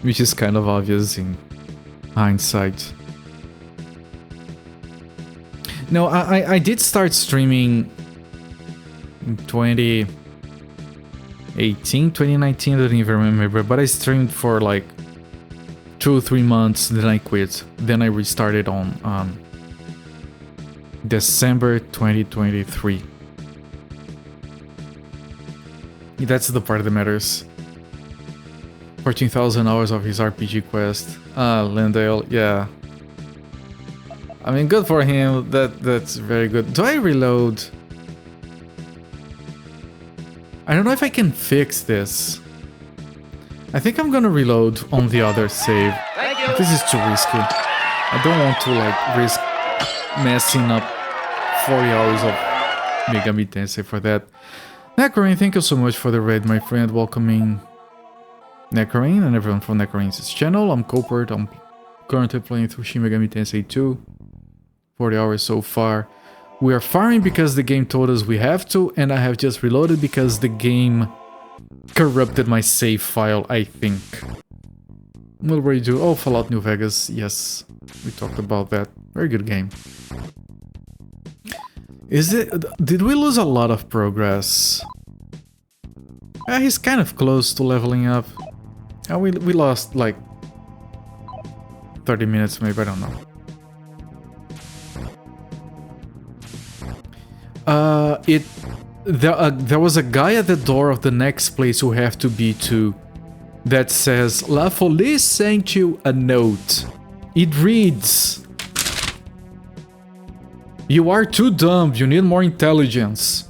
which is kind of obvious in hindsight. No, I did start streaming in 2018, 2019, I don't even remember, but I streamed for like 2 or 3 months, then I quit. Then I restarted on December 2023. That's the part that matters. 14,000 hours of his RPG quest. Lendale, yeah. I mean, good for him. That's very good. Do I reload? I don't know if I can fix this. I think I'm gonna reload on the other save. This is too risky. I don't want to like risk messing up 40 hours of Megami Tensei for that. Necroin, thank you so much for the raid, my friend. Welcoming Necroin and everyone from Necroin's channel. I'm Copert. I'm currently playing through Shin Megami Tensei 2. 40 hours so far. We are farming because the game told us we have to, and I have just reloaded because the game corrupted my save file, I think. What were you doing? Oh, Fallout New Vegas. Yes, we talked about that. Very good game. Did we lose a lot of progress? He's kind of close to leveling up. We lost like 30 minutes maybe, I don't know. There was a guy at the door of the next place we have to be to that says, La Folie sent you a note. It reads, you are too dumb, you need more intelligence.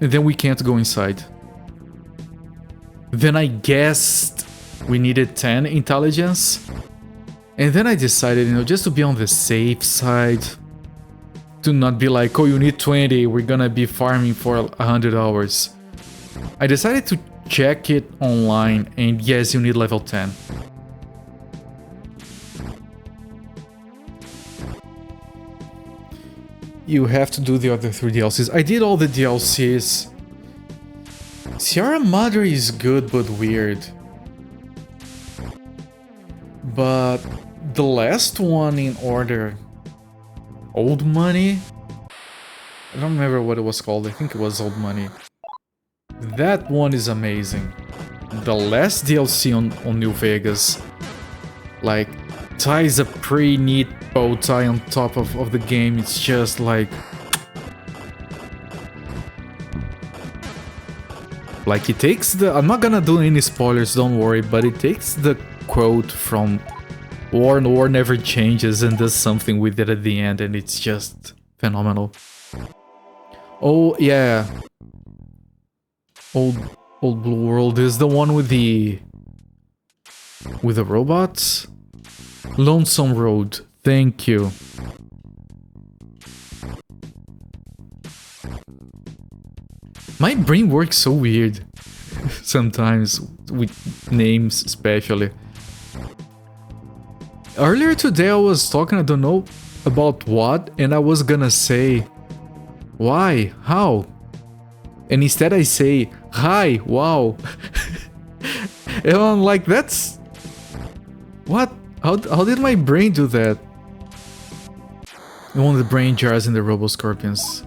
And then we can't go inside. Then I guessed we needed 10 intelligence. And then I decided, just to be on the safe side, to not be like, oh, you need 20, we're gonna be farming for 100 hours. I decided to check it online, and yes, you need level 10. You have to do the other 3 DLCs. I did all the DLCs. Sierra Madre is good but weird. But the last one in order, Old Money? I don't remember what it was called. I think it was Old Money. That one is amazing. The last DLC on New Vegas, like, ties a pretty neat bow tie on top of the game. It's just like it takes the, I'm not gonna do any spoilers, don't worry, but it takes the quote from War Never Changes and does something with it at the end, and it's just phenomenal. Oh yeah, Old Blue World is the one with the robots. Lonesome Road, thank you. My brain works so weird sometimes with names, especially. Earlier today I was talking, I don't know about what, and I was gonna say why, how, and instead I say hi, wow. And I'm like, that's what? How did my brain do that? One of the brain jars in the Robo Scorpions.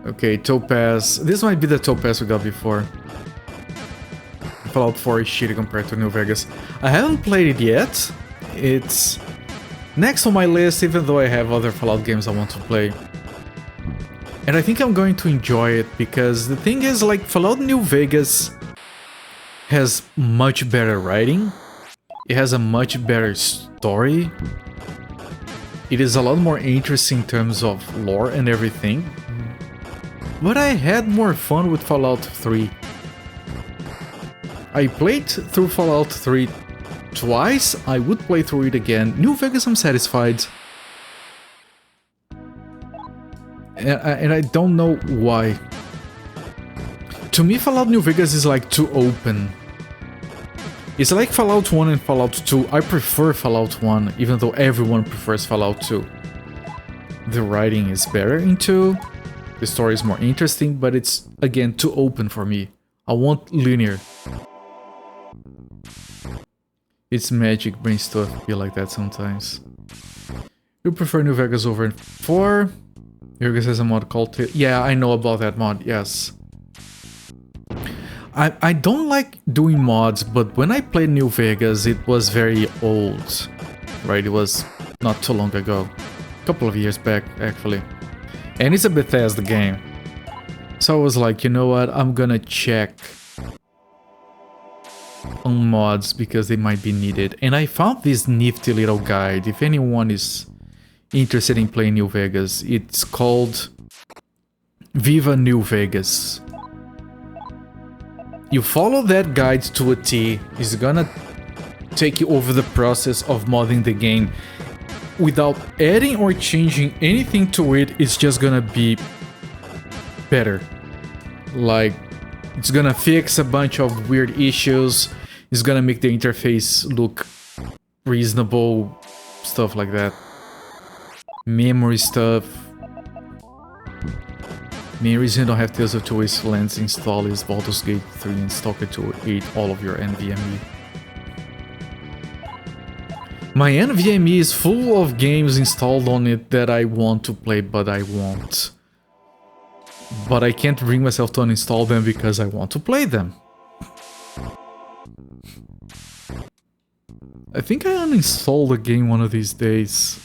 Okay, Topaz. This might be the Topaz we got before. Fallout 4 is shitty compared to New Vegas. I haven't played it yet. It's next on my list, even though I have other Fallout games I want to play. And I think I'm going to enjoy it, because the thing is, like, Fallout New Vegas has much better writing. It has a much better story. It is a lot more interesting in terms of lore and everything. But I had more fun with Fallout 3. I played through Fallout 3 twice. I would play through it again. New Vegas, I'm satisfied. And I don't know why. To me, Fallout New Vegas is like too open. It's like Fallout 1 and Fallout 2. I prefer Fallout 1, even though everyone prefers Fallout 2. The writing is better in 2. The story is more interesting, but it's, again, too open for me. I want linear. It's magic, brain stuff, be like that sometimes. You prefer New Vegas over 4? New Vegas has a mod called... Yeah, I know about that mod, yes. I don't like doing mods, but when I played New Vegas, it was very old. Right, it was not too long ago. A couple of years back, actually. And it's a Bethesda game. So I was like, you know what, I'm gonna check on mods because they might be needed. And I found this nifty little guide. If anyone is interested in playing New Vegas, it's called Viva New Vegas. You follow that guide to a T, it's gonna take you over the process of modding the game. Without adding or changing anything to it, it's just gonna be better. Like, it's gonna fix a bunch of weird issues, it's gonna make the interface look reasonable, stuff like that. Memory stuff. Main reason you don't have Tales of Two Wastelands installed is Baldur's Gate 3 and Stalker 2 ate all of your NVMe. My NVMe is full of games installed on it that I want to play, but I won't. But I can't bring myself to uninstall them because I want to play them. I think I uninstalled a game one of these days.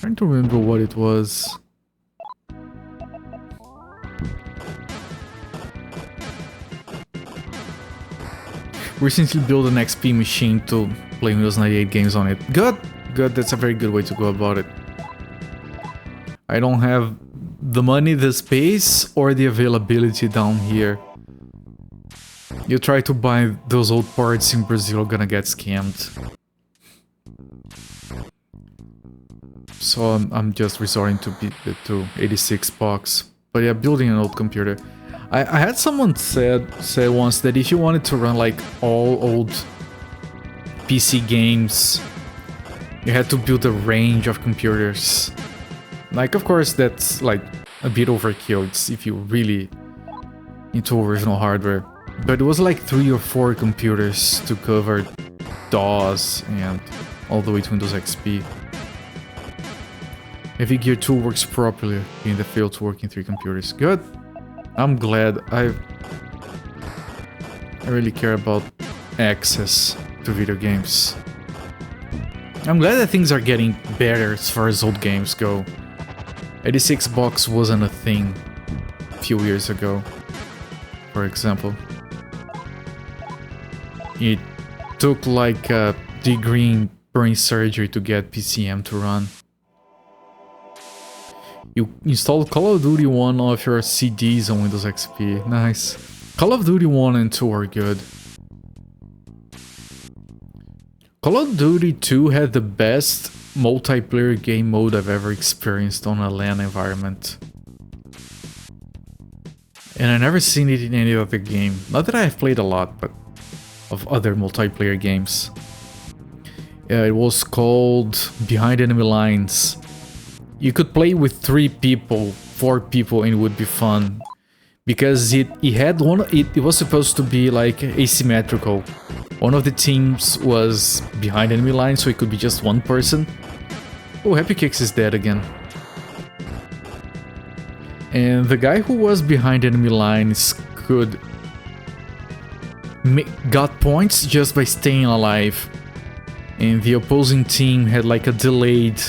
Trying to remember what it was. Recently built an XP machine to play Windows 98 games on it. Good, good, that's a very good way to go about it. I don't have the money, the space, or the availability down here. You try to buy those old parts in Brazil, gonna get scammed. So I'm just resorting to 86 bucks. But yeah, building an old computer. I had someone say once that if you wanted to run like all old PC games, you had to build a range of computers. Like, of course, that's like a bit overkill. It's if you're really into original hardware. But it was like 3 or 4 computers to cover DOS and all the way to Windows XP. Heavy Gear 2 works properly in the failed to work in 3 computers. Good. I'm glad. I really care about access to video games. I'm glad that things are getting better as far as old games go. 86 box wasn't a thing a few years ago, for example. It took like a degree in brain surgery to get PCM to run. You installed Call of Duty 1 off your CDs on Windows XP. Nice. Call of Duty 1 and 2 are good. Call of Duty 2 had the best multiplayer game mode I've ever experienced on a LAN environment. And I've never seen it in any other game. Not that I have played a lot, but of other multiplayer games. It was called Behind Enemy Lines. You could play with 3 people, 4 people, and it would be fun. Because it was supposed to be like asymmetrical. One of the teams was behind enemy lines, so it could be just one person. Oh, Happy Cakes is dead again. And the guy who was behind enemy lines could got points just by staying alive. And the opposing team had like a delayed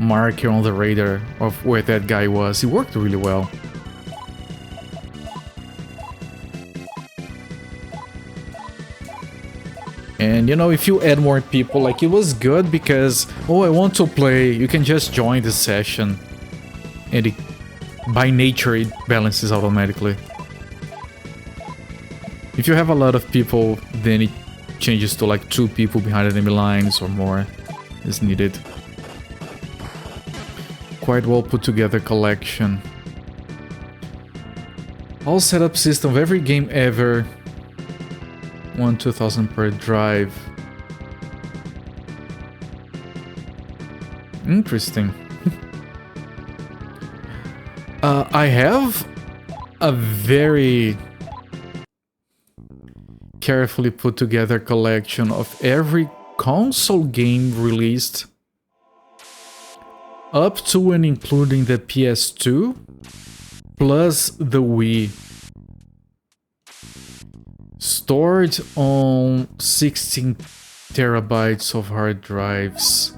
marker on the radar of where that guy was. It worked really well. And you know, if you add more people, like it was good because, oh, I want to play, you can just join the session. And it, by nature, it balances automatically. If you have a lot of people, then it changes to like 2 people behind enemy lines or more is needed. Quite well put together collection. All setup system of every game ever. 1,000 per drive. Interesting. I have a very carefully put together collection of every console game released up to and including the PS2 plus the Wii. Stored on 16 terabytes of hard drives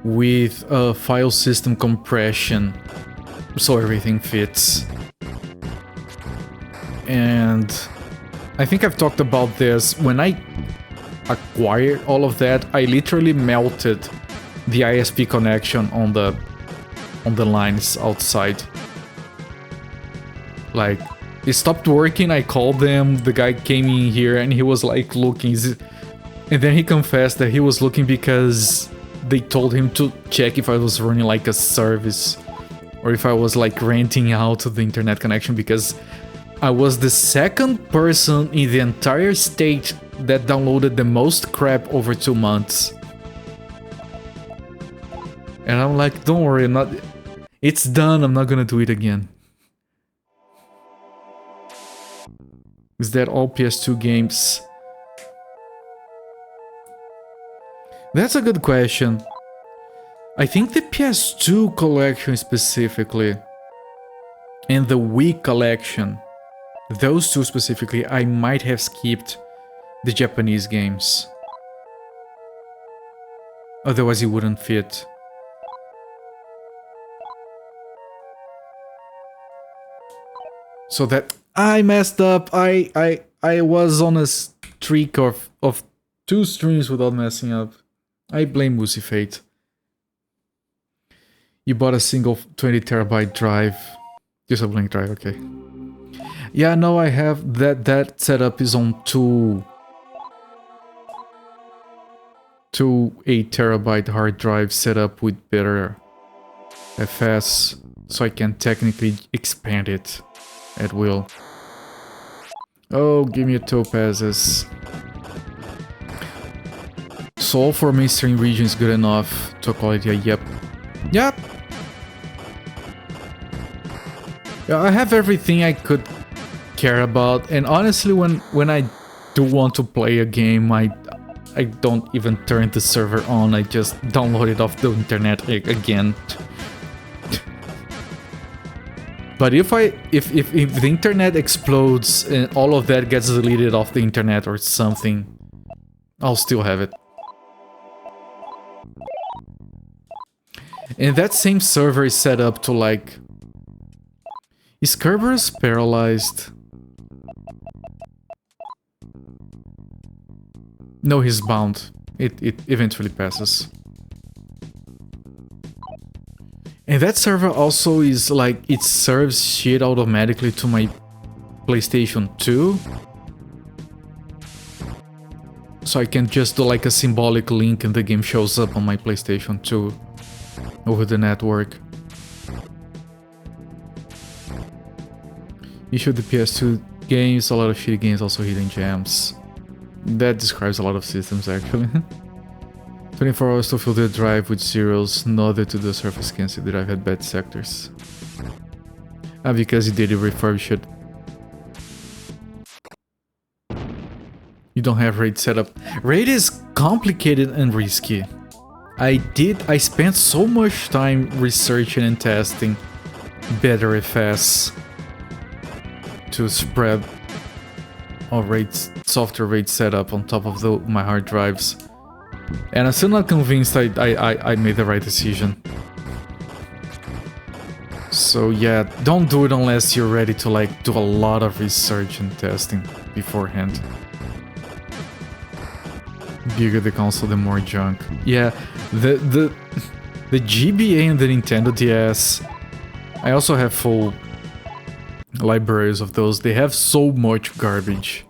with a file system compression so everything fits. And I think I've talked about this. When I acquired all of that, I literally melted the ISP connection on the lines outside. Like, it stopped working, I called them, the guy came in here and he was like looking, and then he confessed that he was looking because they told him to check if I was running like a service or if I was like renting out the internet connection, because I was the second person in the entire state that downloaded the most crap over 2 months. And I'm like, don't worry, it's done, I'm not gonna do it again. Is that all PS2 games? That's a good question. I think the PS2 collection specifically and the Wii collection, those two specifically, I might have skipped the Japanese games. Otherwise it wouldn't fit. So that I messed up. I was on a streak of 2 streams without messing up. I blame Lucy Fate. You bought a single 20 terabyte drive. Just a blank drive, okay. Yeah, no, I have that setup is on two 8 terabyte hard drive setup with better FS, so I can technically expand it at will. Oh, give me a topazes. So all for mainstream region is good enough to quality. Yep. Yep. Yeah, I have everything I could care about, and honestly, when I do want to play a game, I don't even turn the server on. I just download it off the internet again. But if the internet explodes and all of that gets deleted off the internet or something, I'll still have it. And that same server is set up to like... Is Kerberos paralyzed? No, he's bound. It eventually passes. And that server also is like, it serves shit automatically to my PlayStation 2. So I can just do like a symbolic link and the game shows up on my PlayStation 2 over the network. Issue the PS2 games, a lot of shitty games, also hidden gems. That describes a lot of systems actually. 24 hours to fill the drive with zeros, noded to the surface can see the drive had bad sectors. Because you did refurbish it. You don't have RAID set up. RAID is complicated and risky. I spent so much time researching and testing better FS to spread a RAID, software RAID setup on top of my hard drives. And I'm still not convinced I made the right decision. So yeah, don't do it unless you're ready to like do a lot of research and testing beforehand. Bigger the console, the more junk. Yeah, the GBA and the Nintendo DS. I also have full libraries of those. They have so much garbage.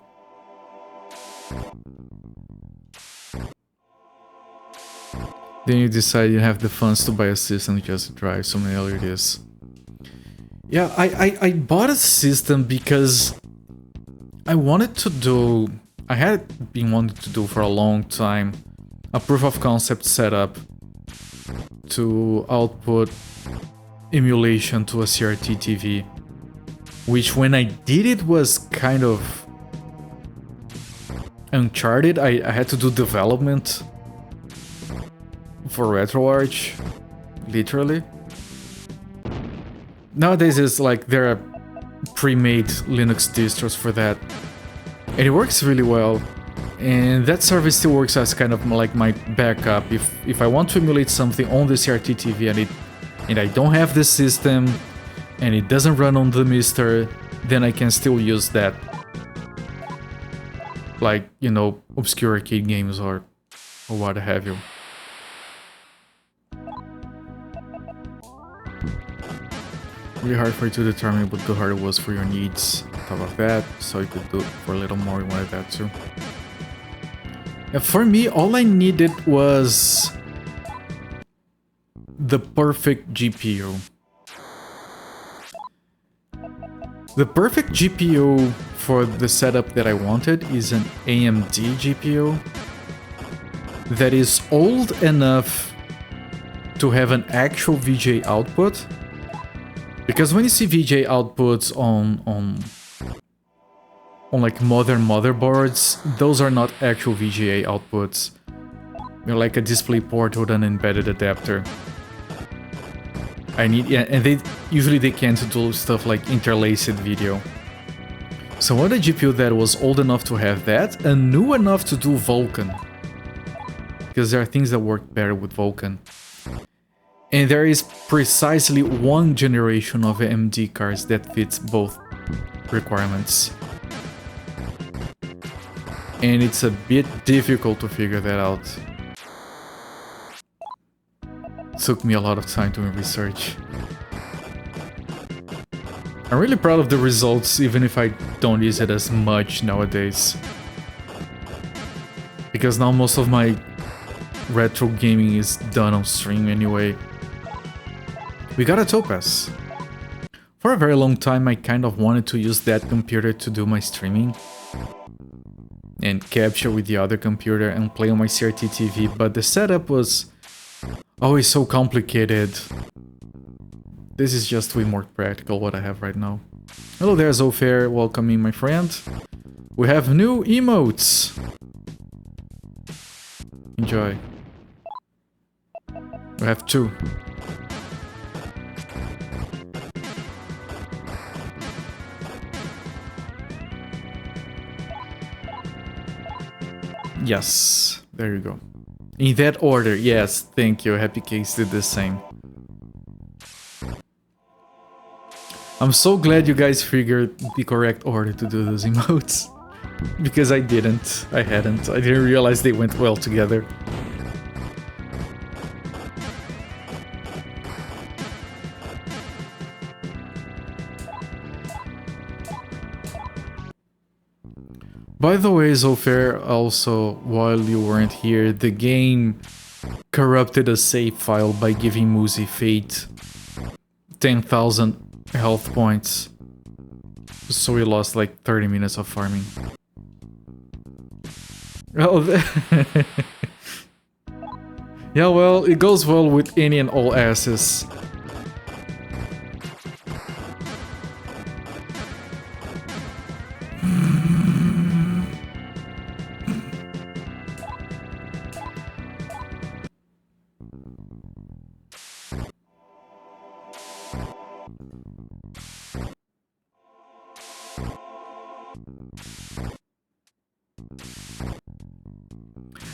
Then you decide you have the funds to buy a system just to drive so many LEDs. Yeah, I bought a system because I wanted to do... I had been wanting to do for a long time a proof of concept setup to output emulation to a CRT TV, which when I did it was kind of uncharted. I had to do development for RetroArch, literally. Nowadays it's like there are pre-made Linux distros for that. And it works really well. And that service still works as kind of like my backup. If I want to emulate something on the CRT TV and I don't have the system and it doesn't run on the Mister, then I can still use that. Like, you know, obscure arcade games or what have you. Really hard for you to determine what good hardware was for your needs. On top of that, so you could do it for a little more, you wanted that too. Yeah, for me, all I needed was the perfect GPU. The perfect GPU for the setup that I wanted is an AMD GPU that is old enough to have an actual VGA output. Because when you see VGA outputs on like modern motherboards, those are not actual VGA outputs. They're like a display port with an embedded adapter. And they usually can't do stuff like interlaced video. So I wanted a GPU that was old enough to have that and new enough to do Vulkan. Because there are things that work better with Vulkan. And there is precisely one generation of AMD cards that fits both requirements. And it's a bit difficult to figure that out. It took me a lot of time doing research. I'm really proud of the results, even if I don't use it as much nowadays. Because now most of my retro gaming is done on stream anyway. We got a Topaz. For a very long time I kind of wanted to use that computer to do my streaming and capture with the other computer and play on my CRT TV, but the setup was always so complicated. This is just way more practical what I have right now. Hello there, Zofair, welcome in my friend. We have new emotes. Enjoy. We have two. Yes, there you go. In that order, yes, thank you. Happy Cakes did the same. I'm so glad you guys figured the correct order to do those emotes. Because I didn't. I hadn't. I didn't realize they went well together. By the way, Zofair, also, while you weren't here, the game corrupted a save file by giving Muzi Fate 10,000 health points. So we lost like 30 minutes of farming. Oh, yeah, well, it goes well with any and all asses.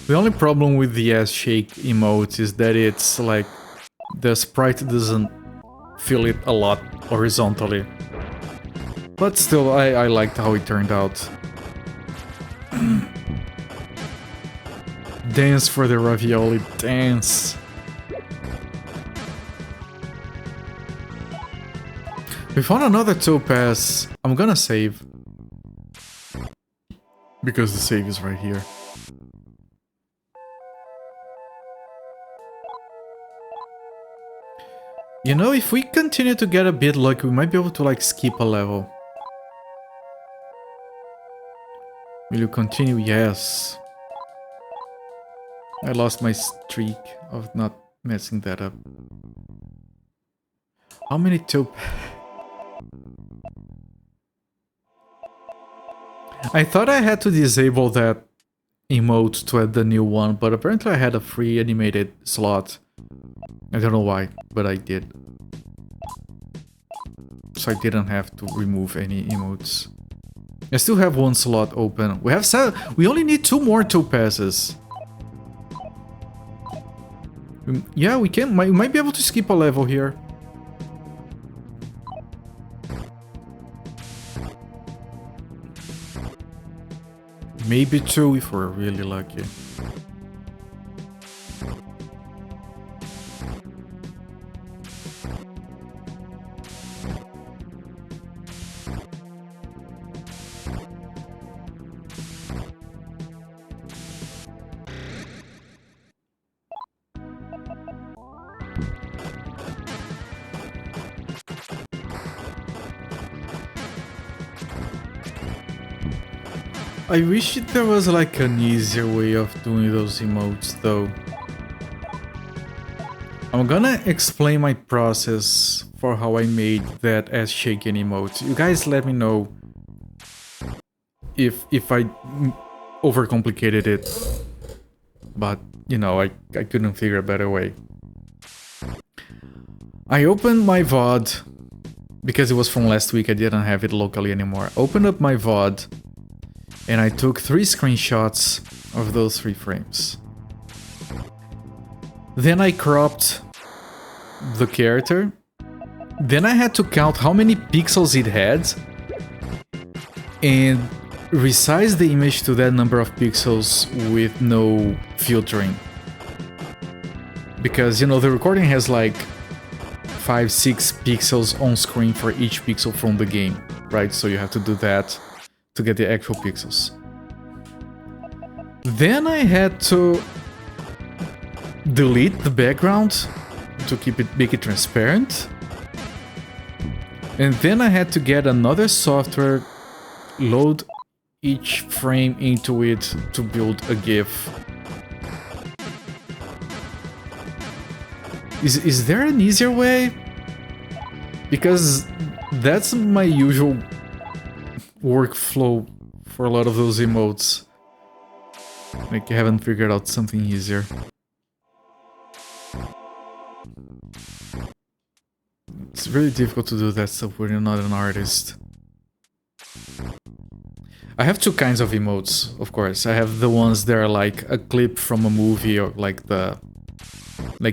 The only problem with the ass shake emote is that it's like the sprite doesn't feel it a lot horizontally. But still, I liked how it turned out. Dance for the ravioli, dance. We found another topaz. I'm gonna save. Because the save is right here. You know, if we continue to get a bit lucky, we might be able to like skip a level. Will you continue? Yes. I lost my streak of not messing that up. How many I thought I had to disable that emote to add the new one, but apparently I had a free animated slot. I don't know why, but I did. So I didn't have to remove any emotes. I still have one slot open. We have we only need 2 more topazes. Yeah, we can. We might be able to skip a level here. Maybe 2 if we're really lucky. I wish there was like an easier way of doing those emotes though. I'm gonna explain my process for how I made that ass shaking emote. You guys let me know if I overcomplicated it. But, you know, I couldn't figure a better way. I opened my VOD, because it was from last week, I didn't have it locally anymore. Opened up my VOD, and I took 3 screenshots of those 3 frames. Then I cropped the character. Then I had to count how many pixels it had and resize the image to that number of pixels with no filtering. Because, you know, the recording has like 5-6 pixels on screen for each pixel from the game, right? So you have to do that to get the actual pixels. Then I had to delete the background to make it transparent. And then I had to get another software, load each frame into it to build a GIF. Is there an easier way? Because that's my usual workflow for a lot of those emotes. Like, I haven't figured out something easier. It's really difficult to do that stuff when you're not an artist. I have 2 kinds of emotes, of course. I have the ones that are like a clip from a movie, or like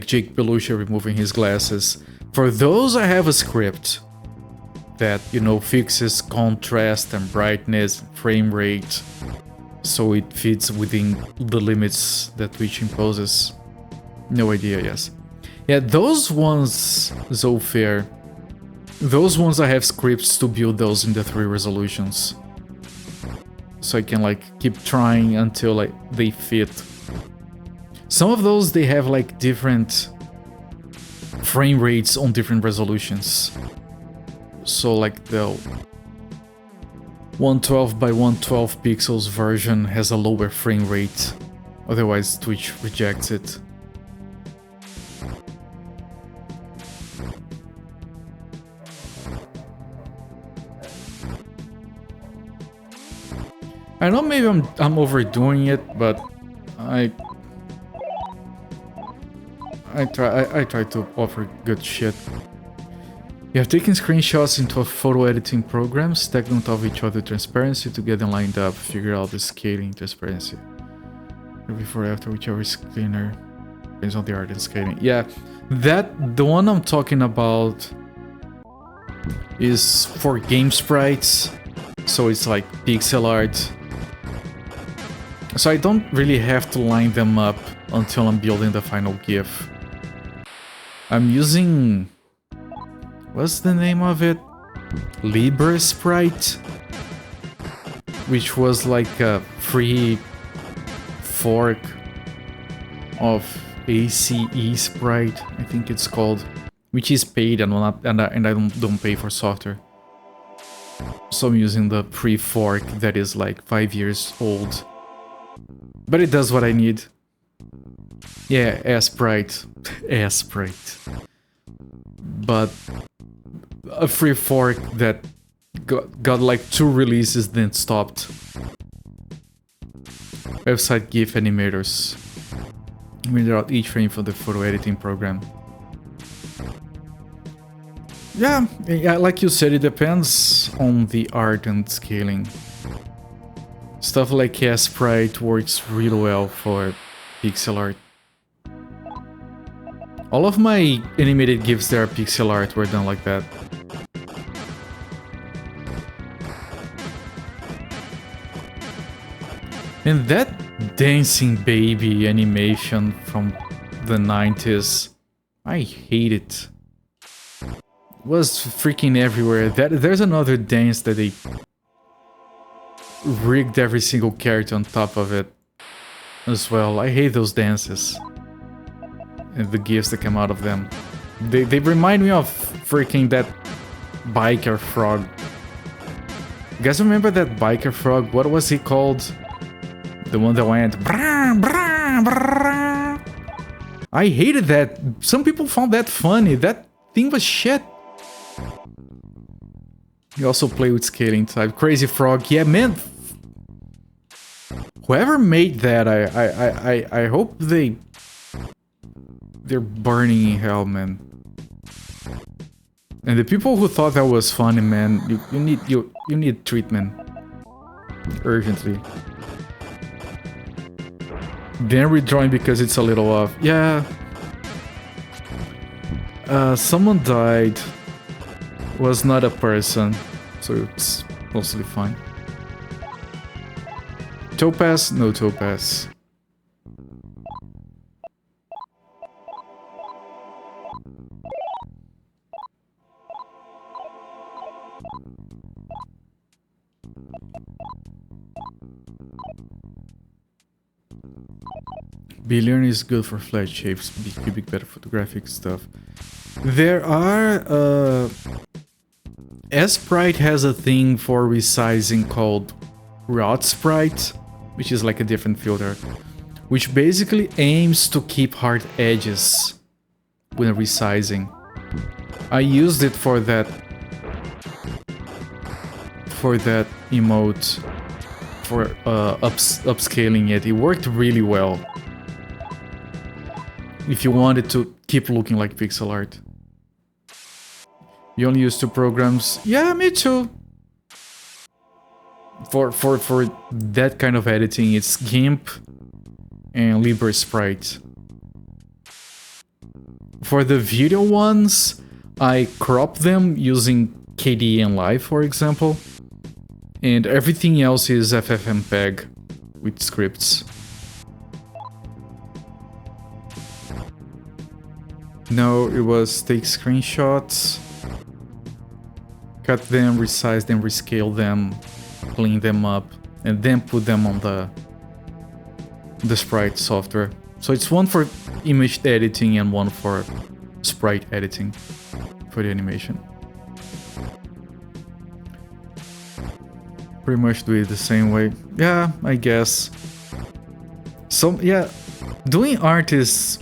Jake Belushi removing his glasses. For those I have a script. that, you know, fixes contrast and brightness, frame rate, so it fits within the limits that Twitch imposes. No idea, yes. Yeah, those ones, Zofair, those ones I have scripts to build those in the 3 resolutions. So I can like keep trying until like they fit. Some of those, they have like different frame rates on different resolutions. So like the 112 by 112 pixels version has a lower frame rate, otherwise Twitch rejects it. I know maybe I'm overdoing it, but I try to offer good shit. You have taken screenshots into a photo editing program, stacked on top of each other transparency to get them lined up, figure out the scaling transparency. Before or after, whichever is cleaner. Depends on the art and scaling. Yeah, the one I'm talking about is for game sprites, so it's like pixel art. So I don't really have to line them up until I'm building the final GIF. I'm using... what's the name of it? Libre Sprite? Which was like a free fork of ACE Sprite, I think it's called. Which is paid and I don't pay for software. So I'm using the free fork that is like 5 years old. But it does what I need. Yeah, S-Sprite. S-Sprite. But a free fork that got like 2 releases then stopped. Website GIF animators. Render out each frame for the photo editing program. Yeah, like you said, it depends on the art and scaling. Stuff like S-Sprite works really well for pixel art. All of my animated GIFs that are pixel art were done like that. And that dancing baby animation from the 90s, I hate it. It was freaking everywhere. There's another dance that they rigged every single character on top of it as well. I hate those dances. And the gifs that come out of them. They remind me of freaking that biker frog. You guys remember that biker frog? What was he called? The one that went... brah, brah, brah. I hated that. Some people found that funny. That thing was shit. You also play with scaling type. Crazy Frog. Yeah, man. Whoever made that, I hope they're burning in hell, man. And the people who thought that was funny, man, you need treatment urgently. Then redrawing because it's a little off. Yeah. Someone died. Was not a person, so it's mostly fine. Topaz? No topaz. Billion is good for flat shapes, cubic better photographic stuff. There are S-Sprite has a thing for resizing called Rot Sprite, which is like a different filter, which basically aims to keep hard edges when resizing. I used it for that emote, for upscaling it. It worked really well. If you wanted to keep looking like pixel art. You only use 2 programs? Yeah, me too. For that kind of editing, it's GIMP and Libre Sprite. For the video ones, I crop them using KDE and Live, for example. And everything else is FFmpeg with scripts. No, it was take screenshots, cut them, resize them, rescale them, clean them up, and then put them on the sprite software. So it's one for image editing and one for sprite editing for the animation. Pretty much do it the same way. Yeah, I guess. So yeah, doing art is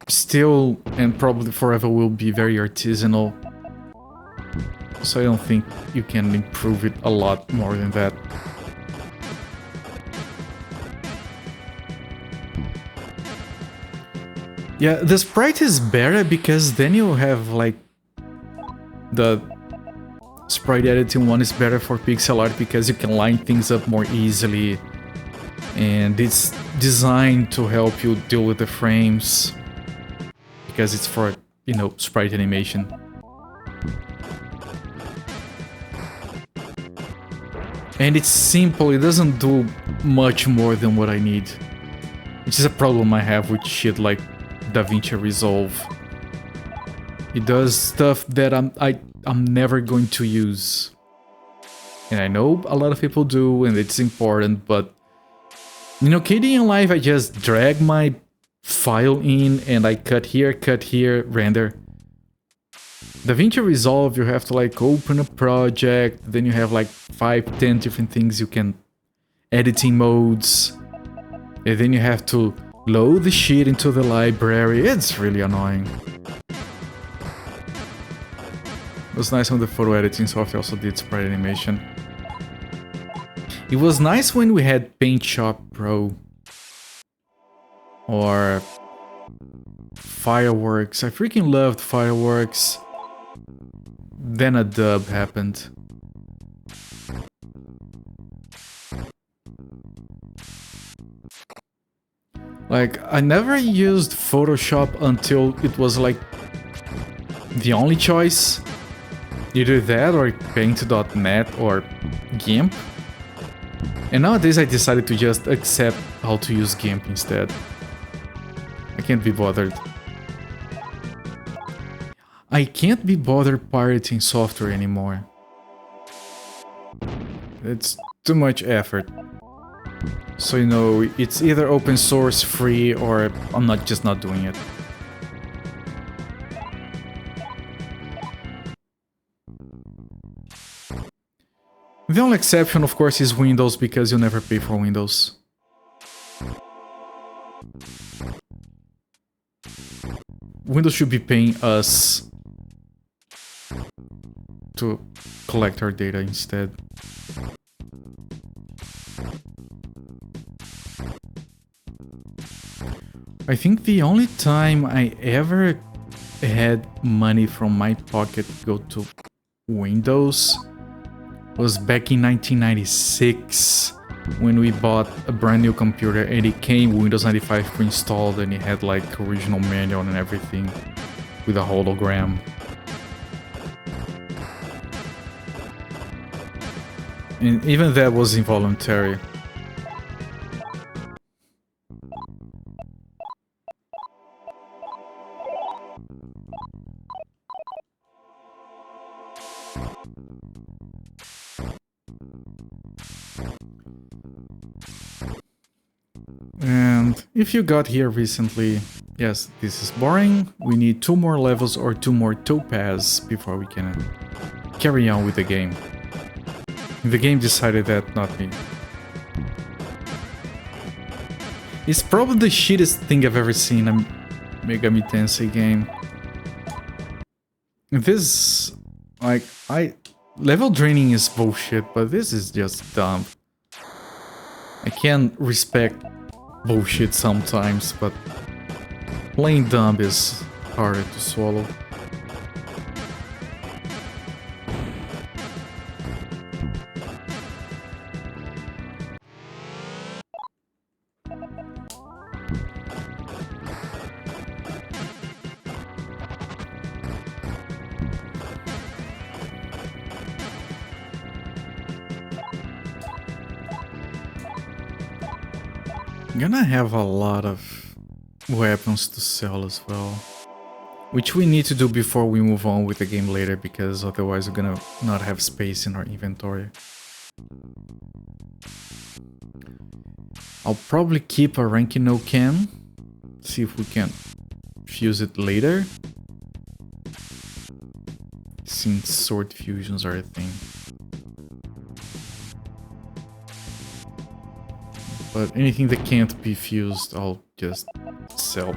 still and probably forever will be very artisanal. So I don't think you can improve it a lot more than that. Yeah, the sprite is better because then you have like the sprite editing one is better for pixel art because you can line things up more easily, and it's designed to help you deal with the frames because it's for, you know, sprite animation. And it's simple, it doesn't do much more than what I need, which is a problem I have with shit like DaVinci Resolve. It does stuff that I'm never going to use. And I know a lot of people do, and it's important, but you know, KDE in Live, I just drag my file in and I cut here, render. DaVinci Resolve, you have to like open a project, then you have like 5-10 different things you can, editing modes, and then you have to load the shit into the library. It's really annoying. It was nice when the photo editing software also did sprite animation. It was nice when we had Paint Shop Pro or Fireworks. I freaking loved Fireworks. Then a dub happened. Like, I never used Photoshop until it was like the only choice. Either that or Paint.net or GIMP. And nowadays I decided to just accept how to use GIMP instead. I can't be bothered. I can't be bothered pirating software anymore. It's too much effort. So, you know, it's either open source, free, or I'm not doing it. The only exception, of course, is Windows, because you'll never pay for Windows. Windows should be paying us to collect our data instead. I think the only time I ever had money from my pocket go to Windows was back in 1996 when we bought a brand new computer and it came Windows 95 pre-installed and it had like original manual and everything with a hologram. And even that was involuntary. And if you got here recently, yes, this is boring. We need 2 more levels or 2 more topaz before we can carry on with the game. The game decided that, not me. It's probably the shittest thing I've ever seen in a Megami Tensei game. This, like, level draining is bullshit, but this is just dumb. I can respect bullshit sometimes, but plain dumb is harder to swallow. I'm gonna have a lot of weapons to sell as well. Which we need to do before we move on with the game later, because otherwise we're gonna not have space in our inventory. I'll probably keep a Rankino can, see if we can fuse it later. Since sword fusions are a thing. But anything that can't be fused, I'll just sell.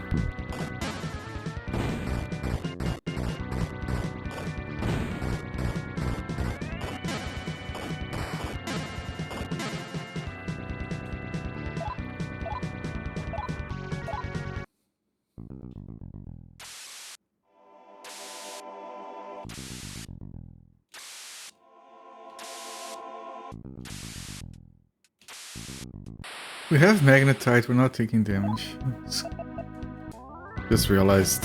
We have magnetite, we're not taking damage. Just realized.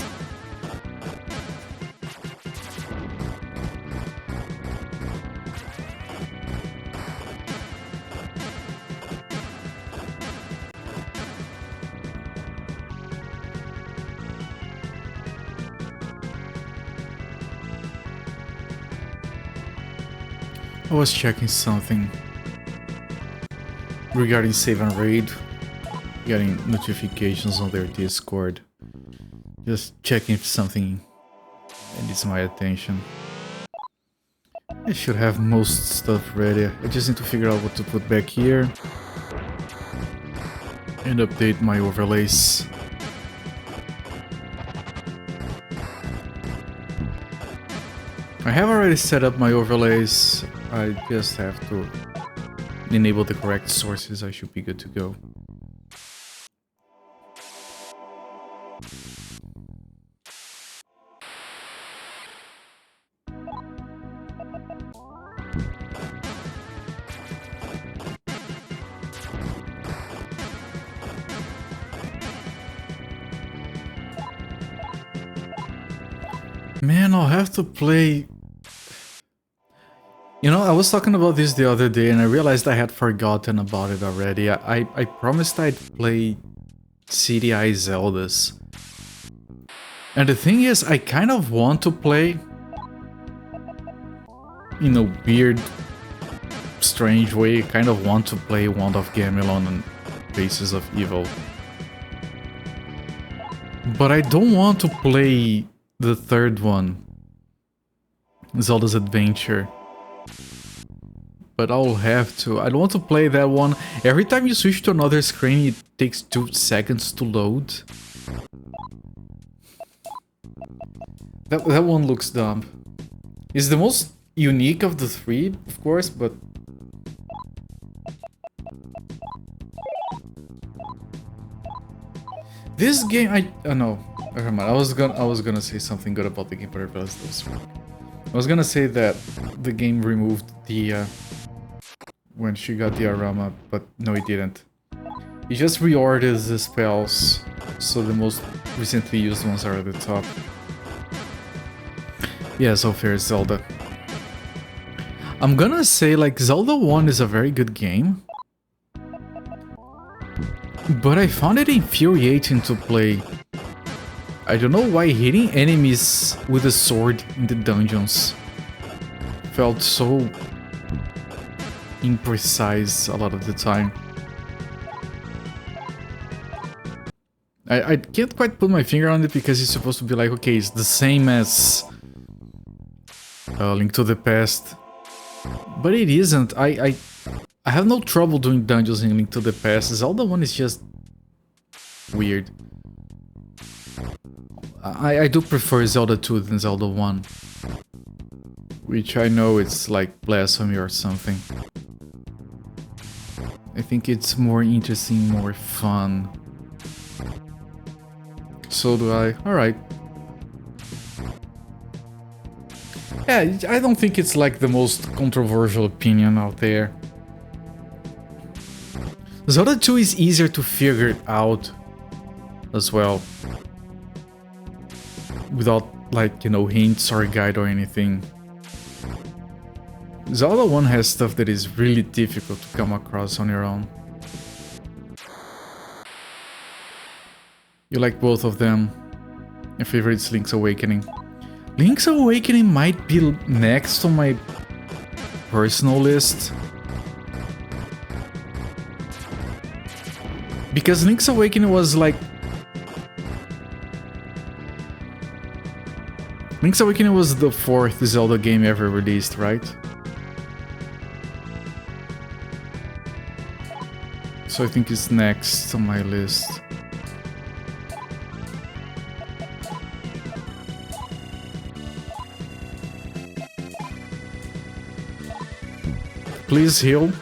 I was checking something regarding Save and Raid, getting notifications on their Discord. Just checking if something needs my attention. I should have most stuff ready. I just need to figure out what to put back here and update my overlays. I have already set up my overlays. I just have to enable the correct sources. I should be good to go. Man, I'll have to play... You know, I was talking about this the other day and I realized I had forgotten about it already. I promised I'd play CDI Zeldas. And the thing is, I kind of want to play in a weird, strange way. I kind of want to play Wand of Gamelon and Faces of Evil. But I don't want to play the third one, Zelda's Adventure. But I'll have to. I don't want to play that one. Every time you switch to another screen, it takes 2 seconds to load. That one looks dumb. It's the most unique of the three, of course, but... This game, oh no, never mind. I was gonna say something good about the game, but I realized it was wrong. I was gonna say that the game removed the when she got the Arama, but no, it didn't. It just reordered the spells, so the most recently used ones are at the top. Yeah, so fair Zelda. I'm gonna say, like, Zelda 1 is a very good game, but I found it infuriating to play. I don't know why hitting enemies with a sword in the dungeons felt so imprecise a lot of the time. I can't quite put my finger on it because it's supposed to be like, okay, it's the same as Link to the Past, but it isn't. I have no trouble doing dungeons in Link to the Past. Zelda 1 is just weird. I do prefer Zelda 2 than Zelda 1, which I know it's like blasphemy or something. I think it's more interesting, more fun. So do I. Alright. Yeah, I don't think it's like the most controversial opinion out there. Zelda 2 is easier to figure out as well. Without, like, you know, hints or a guide or anything. Zelda 1 has stuff that is really difficult to come across on your own. You like both of them. My favorite is Link's Awakening. Link's Awakening might be next on my personal list. Because Link's Awakening was like... Link's Awakening was the 4th Zelda game ever released, right? So I think it's next on my list. Please heal.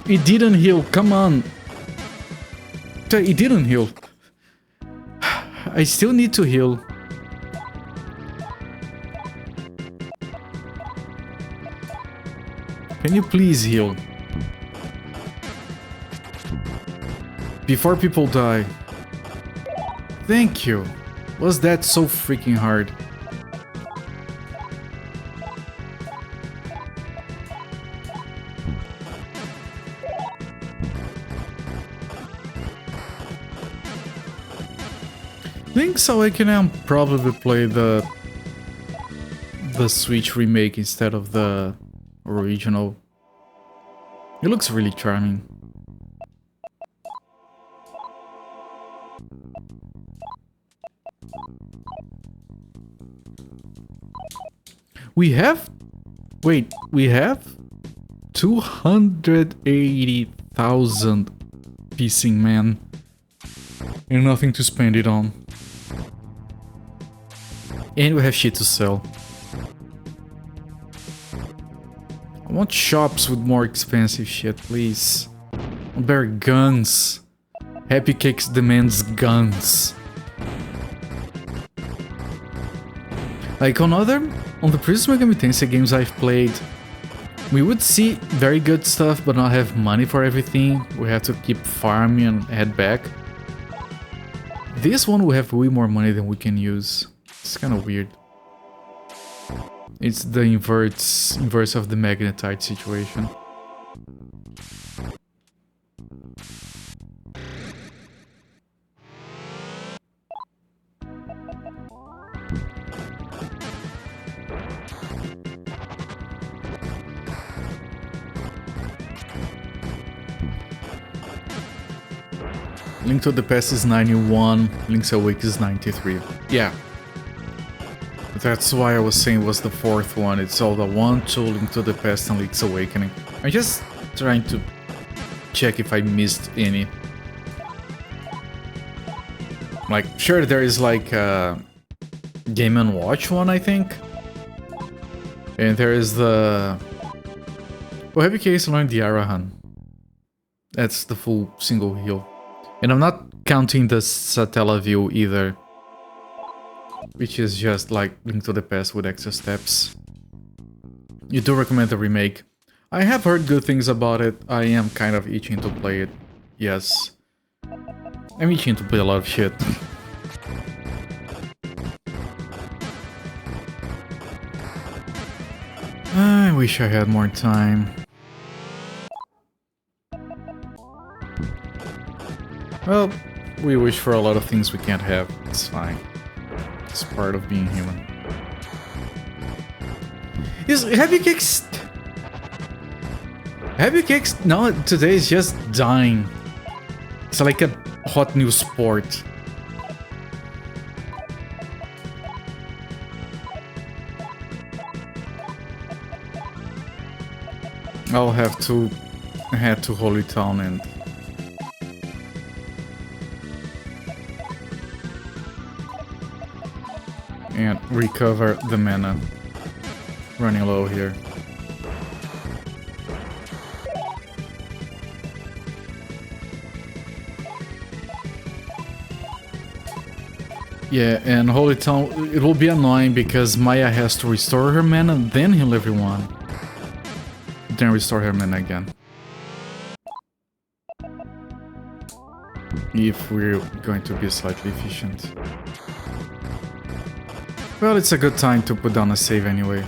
It didn't heal, come on. It didn't heal. I still need to heal. Can you please heal? Before people die. Thank you. Was that so freaking hard? Link's Awakening, I'll probably play the Switch remake instead of the original. It looks really charming. We have... Wait, we have 280,000 piecing man. And nothing to spend it on. And we have shit to sell. I want shops with more expensive shit, please. Better guns. Happy Cakes demands guns. Like on the previous Megami Tensei games I've played, we would see very good stuff but not have money for everything. We have to keep farming and head back. This one we have way more money than we can use. It's kind of weird. It's the inverse of the magnetite situation. Link to the Past is 91, Link's Awake is 93. Yeah. That's why I was saying it was the 4th one. It's Zelda 1, 2, Link to the Past and Link's Awakening. I'm just trying to check if I missed any. Like, sure, there is like a Game & Watch one, I think. And there is the... Oh, Happy Case learned the Arahan. That's the full single heal. And I'm not counting the Satellaview either. Which is just like Link to the Past with extra steps. You do recommend the remake. I have heard good things about it. I am kind of itching to play it. Yes. I'm itching to play a lot of shit. I wish I had more time. Well, we wish for a lot of things we can't have. It's fine. It's part of being human. Is Happy Cakes... Happy Cakes now today is just dying. It's like a hot new sport. I'll have to head to Holy Town and recover the mana. Running low here. Yeah, and Holy Town, it will be annoying because Maya has to restore her mana, then heal everyone. Then restore her mana again. If we're going to be slightly efficient. Well, it's a good time to put down a save anyway.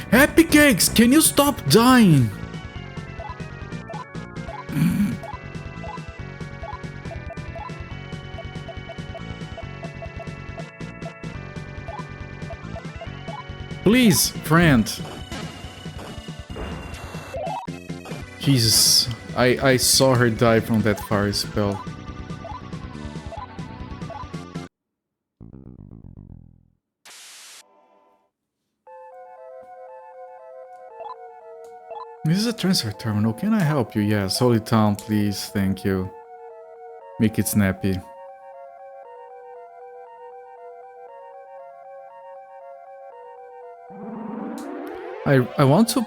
Happy Cakes, can you stop dying? Please, friend. Jesus, I saw her die from that fire spell. This is a transfer terminal. Can I help you? Yes, Holy Town, please. Thank you. Make it snappy. I want to...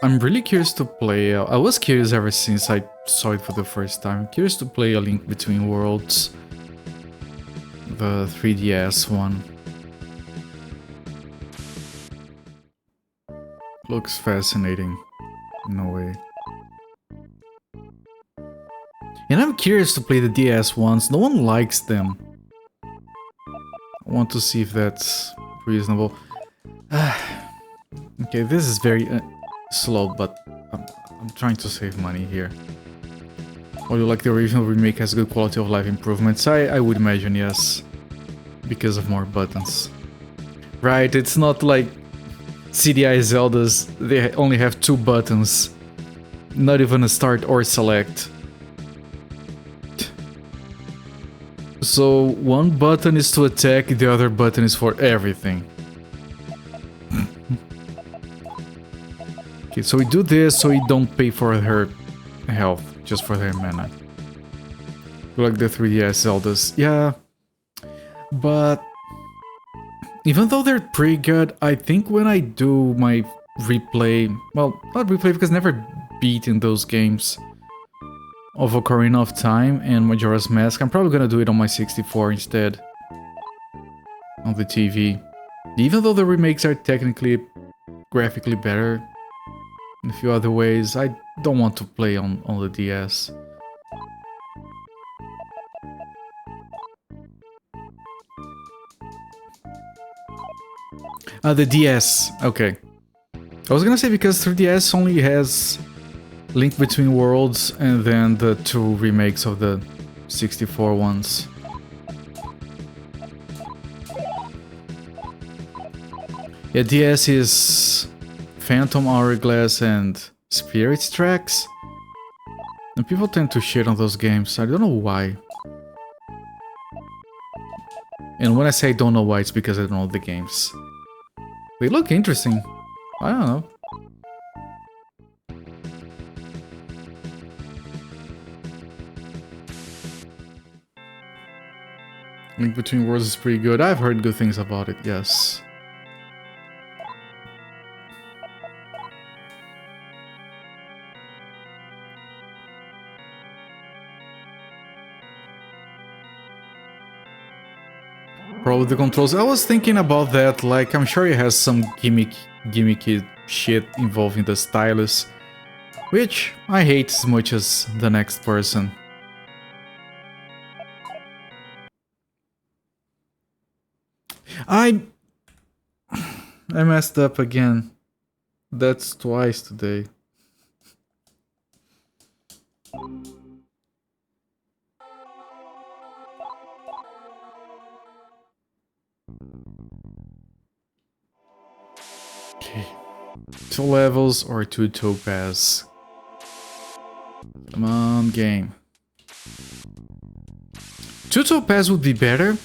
I'm really curious to play... I was curious ever since I saw it for the first time. I'm curious to play A Link Between Worlds. The 3DS one. Looks fascinating. No way. And I'm curious to play the DS ones. No one likes them. I want to see if that's reasonable. Okay, this is very slow, but I'm trying to save money here. Or you like the original remake has good quality of life improvements? I would imagine yes. Because of more buttons. Right, it's not like CDI Zeldas, they only have 2 buttons. Not even a start or select. So one button is to attack, the other button is for everything. Okay, so we do this so we don't pay for her health, just for her mana. Like the 3DS Zeldas, yeah. But even though they're pretty good, I think when I do my replay, well, not replay because I've never beaten those games of Ocarina of Time and Majora's Mask, I'm probably gonna do it on my 64 instead. On the TV. Even though the remakes are technically, graphically better in a few other ways, I don't want to play on the DS. The DS, okay. I was gonna say because 3DS only has Link Between Worlds and then the 2 remakes of the 64 ones. Yeah, DS is Phantom Hourglass and Spirit Tracks. And people tend to shit on those games, I don't know why. And when I say I don't know why, it's because I don't know the games. They look interesting. I don't know. Link Between Worlds is pretty good. I've heard good things about it, yes. Probably the controls. I was thinking about that, like, I'm sure it has some gimmicky shit involving the stylus, which I hate as much as the next person. I messed up again. That's twice today. Okay. 2 levels or 2 topaz. Come on, game. 2 topaz would be better.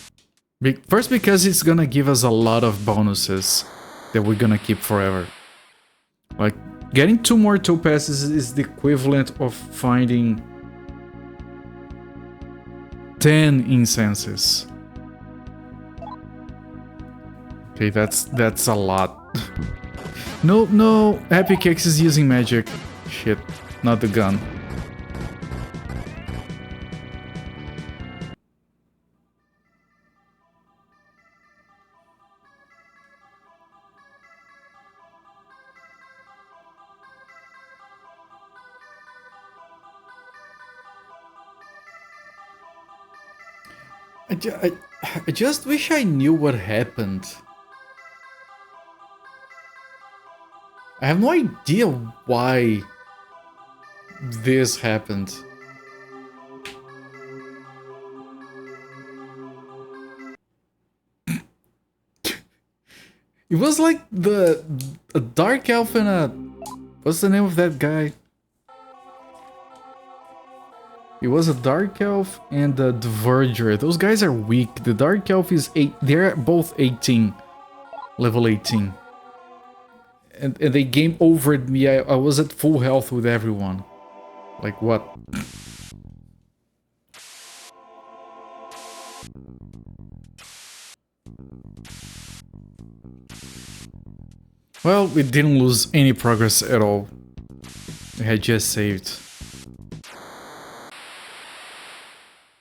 First because it's gonna give us a lot of bonuses that we're gonna keep forever. Like, getting 2 more topazes is the equivalent of finding 10 incenses. Okay, that's a lot. No, Happy Cakes is using magic. Shit, not the gun. I just wish I knew what happened. I have no idea why this happened. It was like a dark elf and a... What's the name of that guy? It was a dark elf and a Verger. Those guys are weak. The dark elf is 8. They're both 18. Level 18. And they game overed me. I was at full health with everyone. Like what? Well, we didn't lose any progress at all. We had just saved.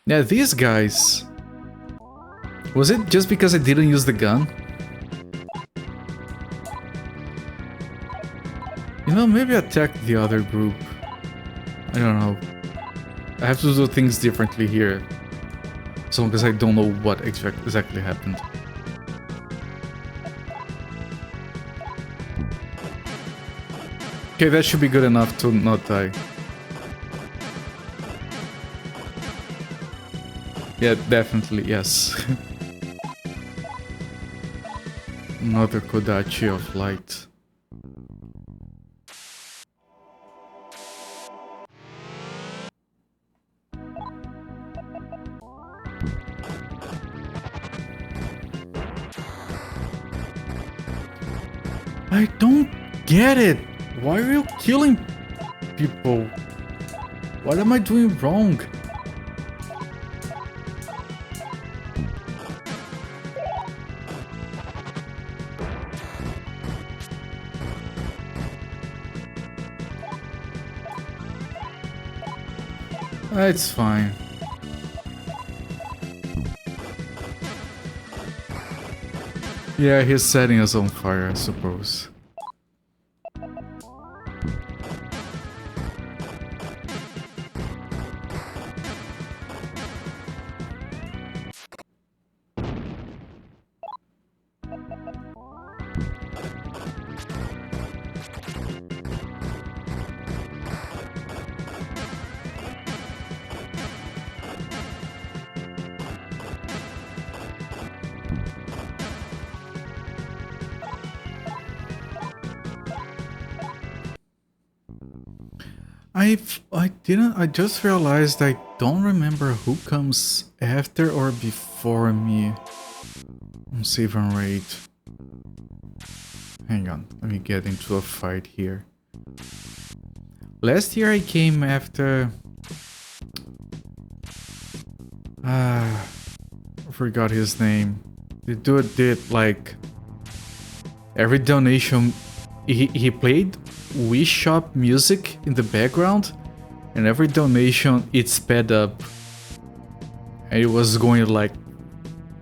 Yeah, these guys... Was it just because I didn't use the gun? You know, maybe attack the other group. I don't know. I have to do things differently here. As long as I don't know what exactly happened. Okay, that should be good enough to not die. Yeah, definitely, yes. Another Kodachi of light. I don't get it! Why are you killing people? What am I doing wrong? It's fine. Yeah, he's setting us on fire, I suppose. I just realized I don't remember who comes after or before me on save and rate. Hang on, let me get into a fight here. Last year I came after... I forgot his name. The dude did like... Every donation... He played Wii Shop music in the background, and every donation it sped up. And it was going like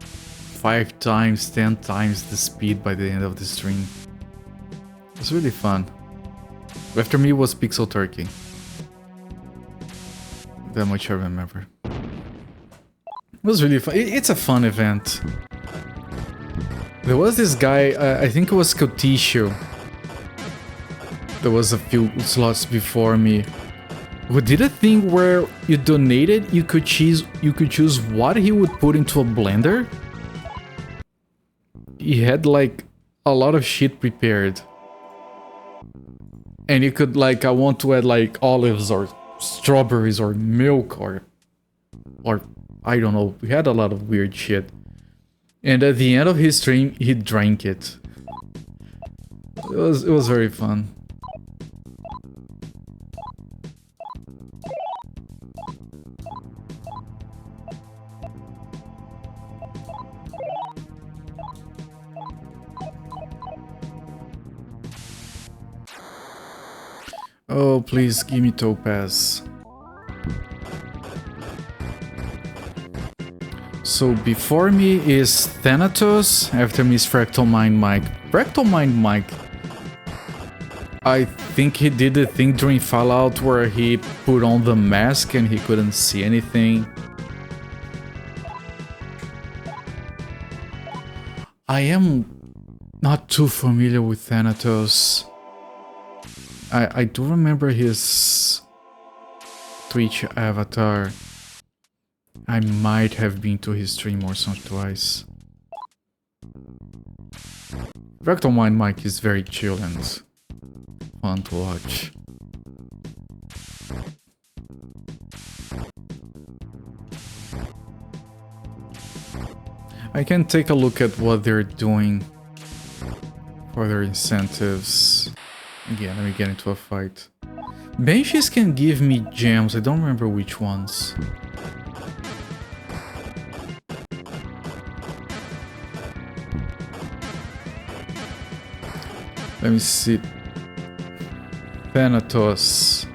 5 times, 10 times the speed by the end of the stream. It was really fun. After me was Pixel Turkey. That much I remember. It was really fun. It's a fun event. There was this guy, I think it was Cotisho. There was a few slots before me. We did a thing where you donated, you could choose what he would put into a blender. He had like a lot of shit prepared. And you could like, I want to add like olives or strawberries or milk or I don't know. We had a lot of weird shit. And at the end of his stream, he drank it. It was very fun. Oh, please give me Topaz. So before me is Thanatos, after me is Fractal Mind Mike. Fractal Mind Mike, I think he did the thing during Fallout where he put on the mask and he couldn't see anything. I am not too familiar with Thanatos. I do remember his Twitch avatar. I might have been to his stream once or twice. Fractal Mind Mike is very chill and fun to watch. I can take a look at what they're doing for their incentives. Again, let me get into a fight. Benches can give me gems, I don't remember which ones. Let me see. Thanatos.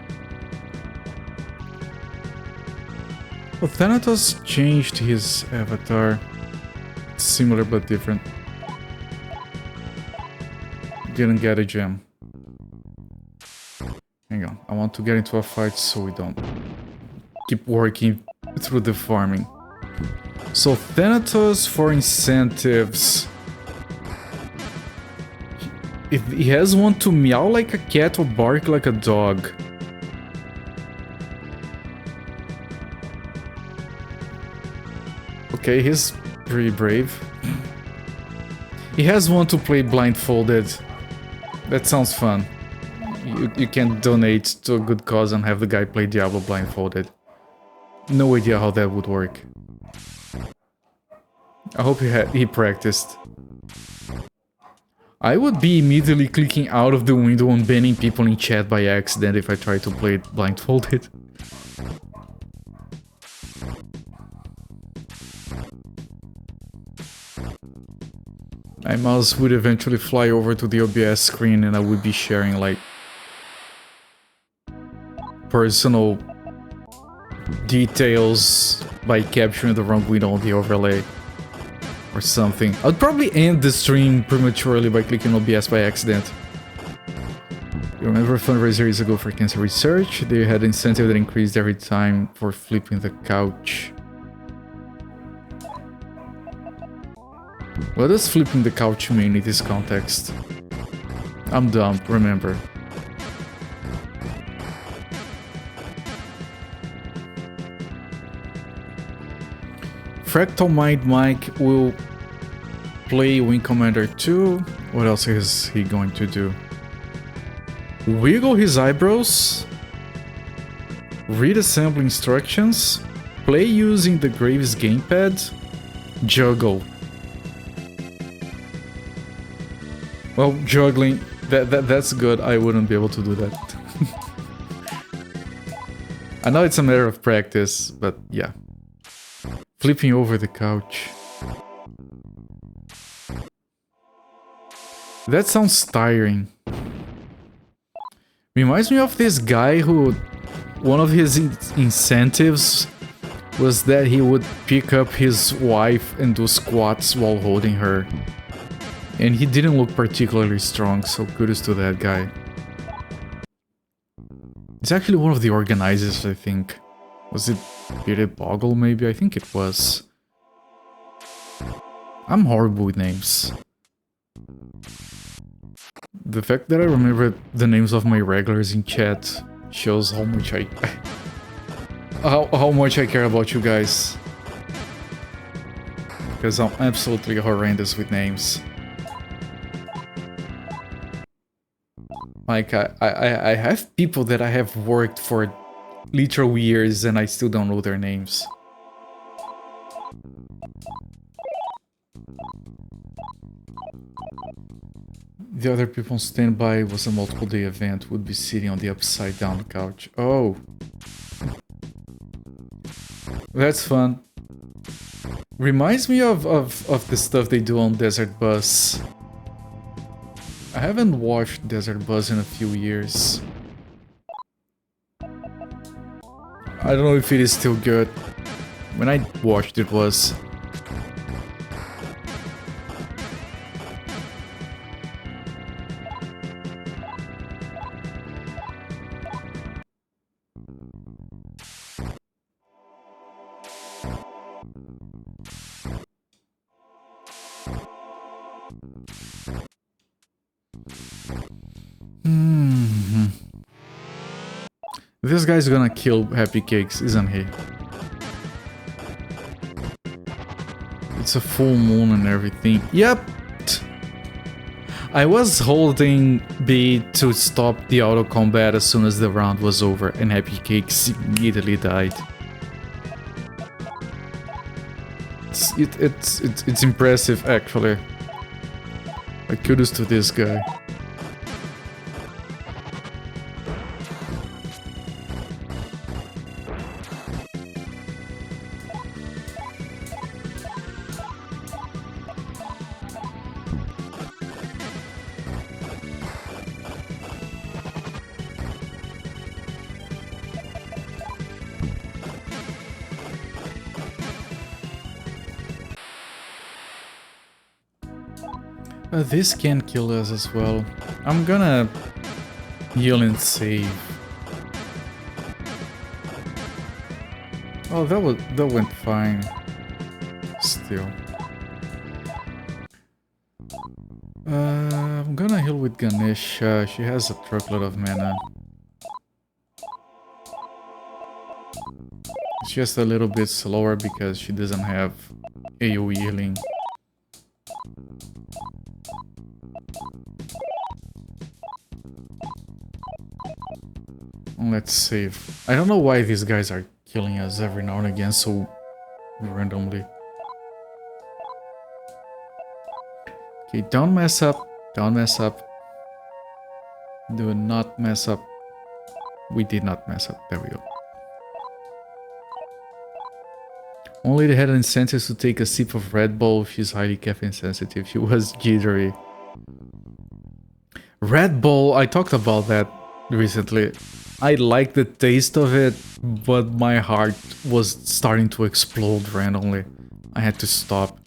Well, Thanatos changed his avatar. Similar but different. Didn't get a gem. Hang on, I want to get into a fight so we don't keep working through the farming. So Thanatos for incentives. If he has one to meow like a cat or bark like a dog. Okay, he's pretty brave. He has one to play blindfolded. That sounds fun. You can donate to a good cause and have the guy play Diablo blindfolded. No idea how that would work. I hope he practiced. I would be immediately clicking out of the window and banning people in chat by accident if I tried to play it blindfolded. My mouse would eventually fly over to the OBS screen and I would be sharing like personal details by capturing the wrong window on the overlay or something. I'd probably end the stream prematurely by clicking OBS by accident. You remember a fundraiser years ago for cancer research? They had an incentive that increased every time for flipping the couch. What does flipping the couch mean in this context? I'm dumb, remember. Fractal Mind Mike will play Wing Commander 2. What else is he going to do? Wiggle his eyebrows? Read assembly instructions? Play using the Graves gamepad? Juggle. Well, juggling, that's good. I wouldn't be able to do that. I know it's a matter of practice, but yeah. Flipping over the couch. That sounds tiring. Reminds me of this guy who... One of his incentives was that he would pick up his wife and do squats while holding her. And he didn't look particularly strong, so kudos to that guy. It's actually one of the organizers, I think. Was it Peter Boggle, maybe? I think it was. I'm horrible with names. The fact that I remember the names of my regulars in chat shows how much I... how much I care about you guys. Because I'm absolutely horrendous with names. Like, I have people that I have worked for literal years and I still don't know their names. The other people on standby was a multiple day event, would be sitting on the upside down couch. Oh. That's fun. Reminds me of the stuff they do on Desert Bus. I haven't watched Desert Bus in a few years. I don't know if it is still good. When I watched it was... This guy's gonna kill Happy Cakes, isn't he? It's a full moon and everything. Yep! I was holding B to stop the auto combat as soon as the round was over, and Happy Cakes immediately died. It's impressive, actually. Like, kudos to this guy. This can kill us as well. I'm gonna heal and save. Oh, that went fine. Still. I'm gonna heal with Ganesha. She has a truckload of mana. It's just a little bit slower because she doesn't have AoE healing. Let's save. I don't know why these guys are killing us every now and again so randomly. Okay, don't mess up. Don't mess up. Do not mess up. We did not mess up. There we go. Only the head incentives to take a sip of Red Bull. She's highly caffeine sensitive. She was jittery. Red Bull, I talked about that recently. I like the taste of it, but my heart was starting to explode randomly. I had to stop.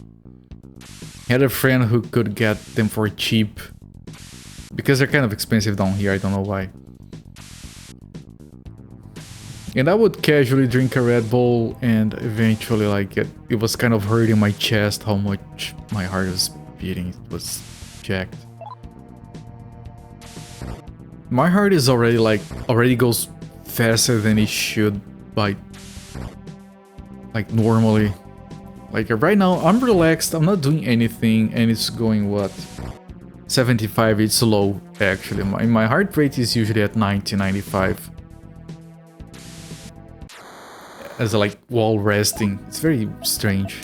I had a friend who could get them for cheap. Because they're kind of expensive down here, I don't know why. And I would casually drink a Red Bull and eventually like it was kind of hurting my chest how much my heart was beating. It was jacked. My heart is already goes faster than it should by like normally. Like right now I'm relaxed, I'm not doing anything and it's going what? 75, it's low actually. My heart rate is usually at 90, 95. As like while resting. It's very strange.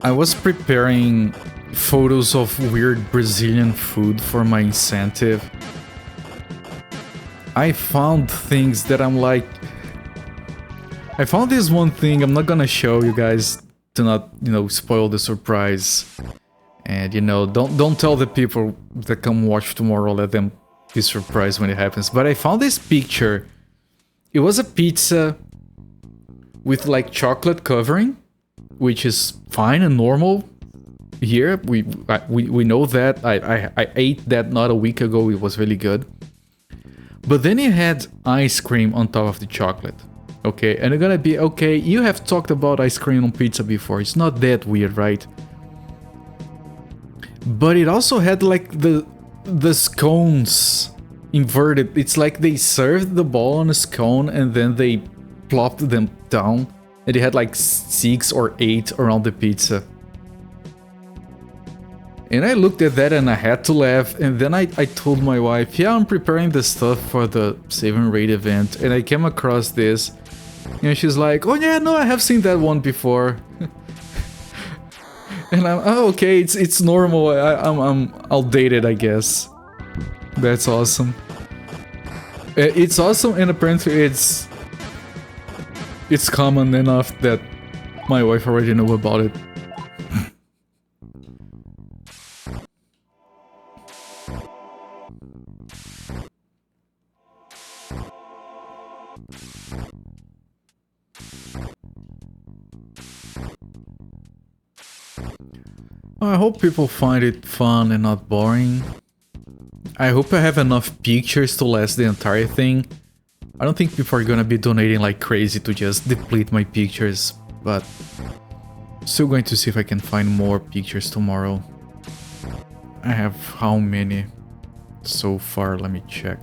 I was preparing photos of weird Brazilian food for my incentive. I found things that I'm like... I found this one thing, I'm not gonna show you guys to not, you know, spoil the surprise. And, you know, don't tell the people that come watch tomorrow, let them be surprised when it happens. But I found this picture. It was a pizza with like chocolate covering, which is fine and normal here. We know that. I ate that not a week ago. It was really good. But then it had ice cream on top of the chocolate. Okay, and you're gonna be okay. You have talked about ice cream on pizza before. It's not that weird, right? But it also had like the scones inverted. It's like they served the ball on a scone and then they plopped them down. And they had like 6 or 8 around the pizza. And I looked at that and I had to laugh. And then I told my wife, yeah, I'm preparing the stuff for the Save and Raid event. And I came across this. And she's like, oh yeah, no, I have seen that one before. And I'm, oh, okay, it's normal. I'm outdated, I guess. That's awesome. It's awesome, and apparently it's common enough that my wife already knew about it. I hope people find it fun and not boring. I hope I have enough pictures to last the entire thing. I don't think people are gonna be donating like crazy to just deplete my pictures, but still going to see if I can find more pictures tomorrow. I have how many so far? Let me check.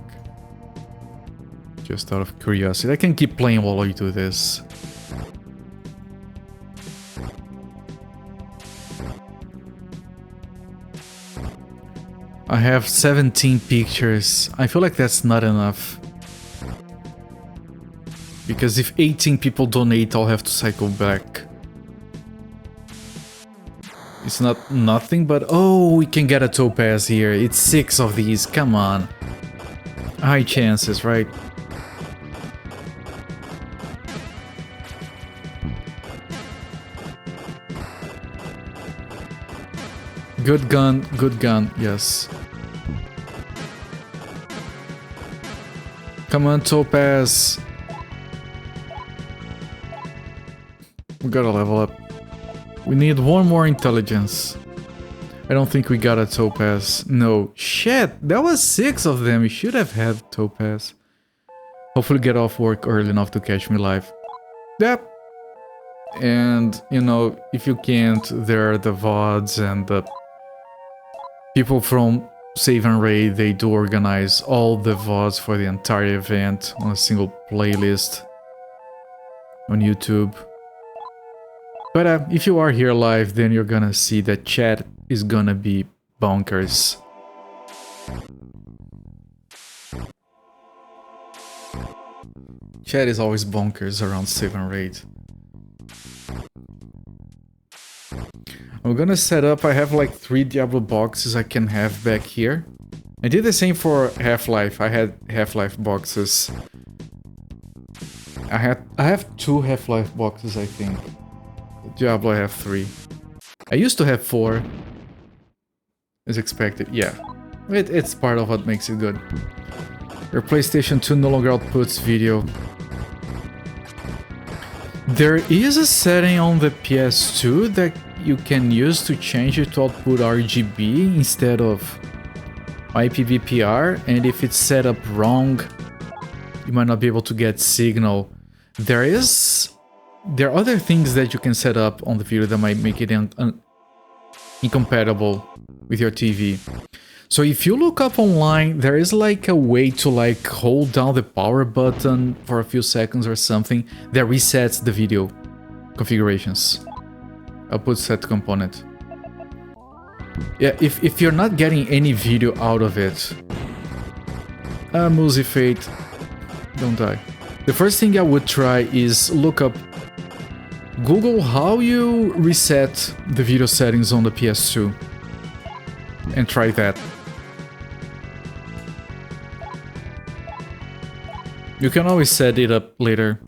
Just out of curiosity. I can keep playing while I do this. I have 17 pictures. I feel like that's not enough. Because if 18 people donate, I'll have to cycle back. It's not nothing, but oh, we can get a topaz here. It's 6 of these, come on. High chances, right? Good gun, yes. Come on, topaz. We gotta level up. We need one more intelligence. I don't think we got a topaz. No. Shit, that was 6 of them. We should have had topaz. Hopefully get off work early enough to catch me live. Yep. And, you know, if you can't, there are the VODs and the people from Save and Raid. They do organize all the VODs for the entire event on a single playlist on YouTube. But if you are here live, then you're gonna see that chat is gonna be bonkers. Chat is always bonkers around Save and Raid. I'm gonna set up, I have like 3 Diablo boxes I can have back here. I did the same for Half-Life, I had Half-Life boxes. I have 2 Half-Life boxes, I think. Diablo I have 3. I used to have 4. As expected, yeah. It's part of what makes it good. Your PlayStation 2 no longer outputs video. There is a setting on the PS2 that you can use to change it to output RGB instead of IPVPR, and if it's set up wrong, you might not be able to get signal. There are other things that you can set up on the video that might make it incompatible with your TV. So if you look up online, there is like a way to like hold down the power button for a few seconds or something that resets the video configurations. Output set component. Yeah, if you're not getting any video out of it, Muzi Fate, don't die. The first thing I would try is look up, Google how you reset the video settings on the PS2 and try that. You can always set it up later.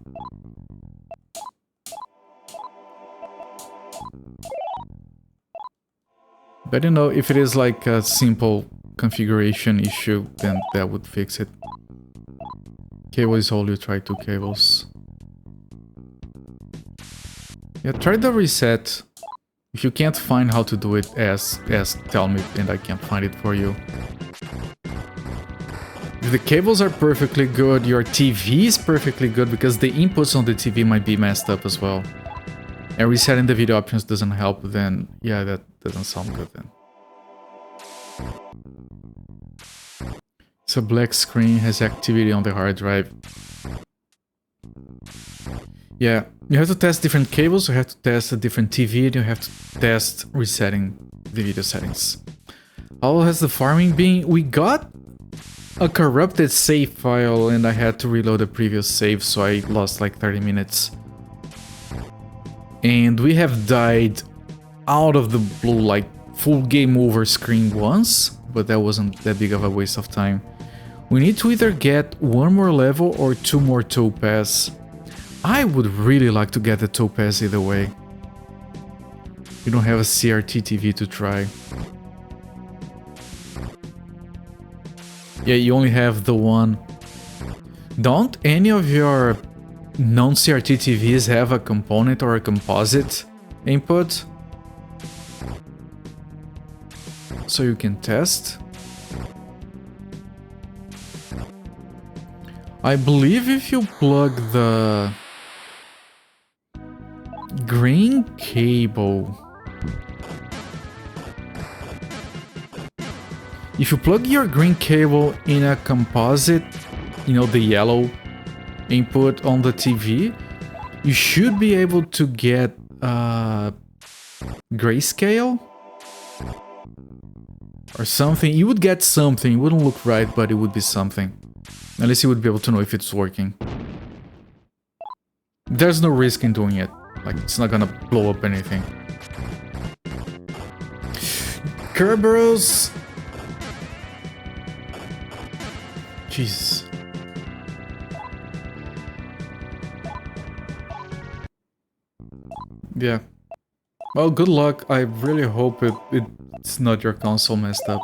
But you know, if it is like a simple configuration issue, then that would fix it. Cable is all you try 2 cables. Yeah, try the reset. If you can't find how to do it, tell me and I can find it for you. If the cables are perfectly good, your TV is perfectly good because the inputs on the TV might be messed up as well. And resetting the video options doesn't help, then yeah, that doesn't sound good then. It's a black screen, has activity on the hard drive. Yeah, you have to test different cables, you have to test a different TV, and you have to test resetting the video settings. How has the farming been? We got a corrupted save file and I had to reload the previous save, so I lost like 30 minutes. And we have died out of the blue, like full game over screen once, but that wasn't that big of a waste of time. We need to either get 1 more level or 2 more topaz. I would really like to get the topaz either way. You don't have a CRT TV to try. Yeah, you only have the one. Don't any of your non-CRT TVs have a component or a composite input? So you can test? I believe if you plug the green cable... If you plug your green cable in a composite, you know, the yellow input on the TV, you should be able to get grayscale or something. You would get something. It wouldn't look right, but it would be something. At least you would be able to know if it's working. There's no risk in doing it. Like, it's not gonna blow up anything. Kerberos. Jeez. Yeah. Well, good luck. I really hope it's not your console messed up.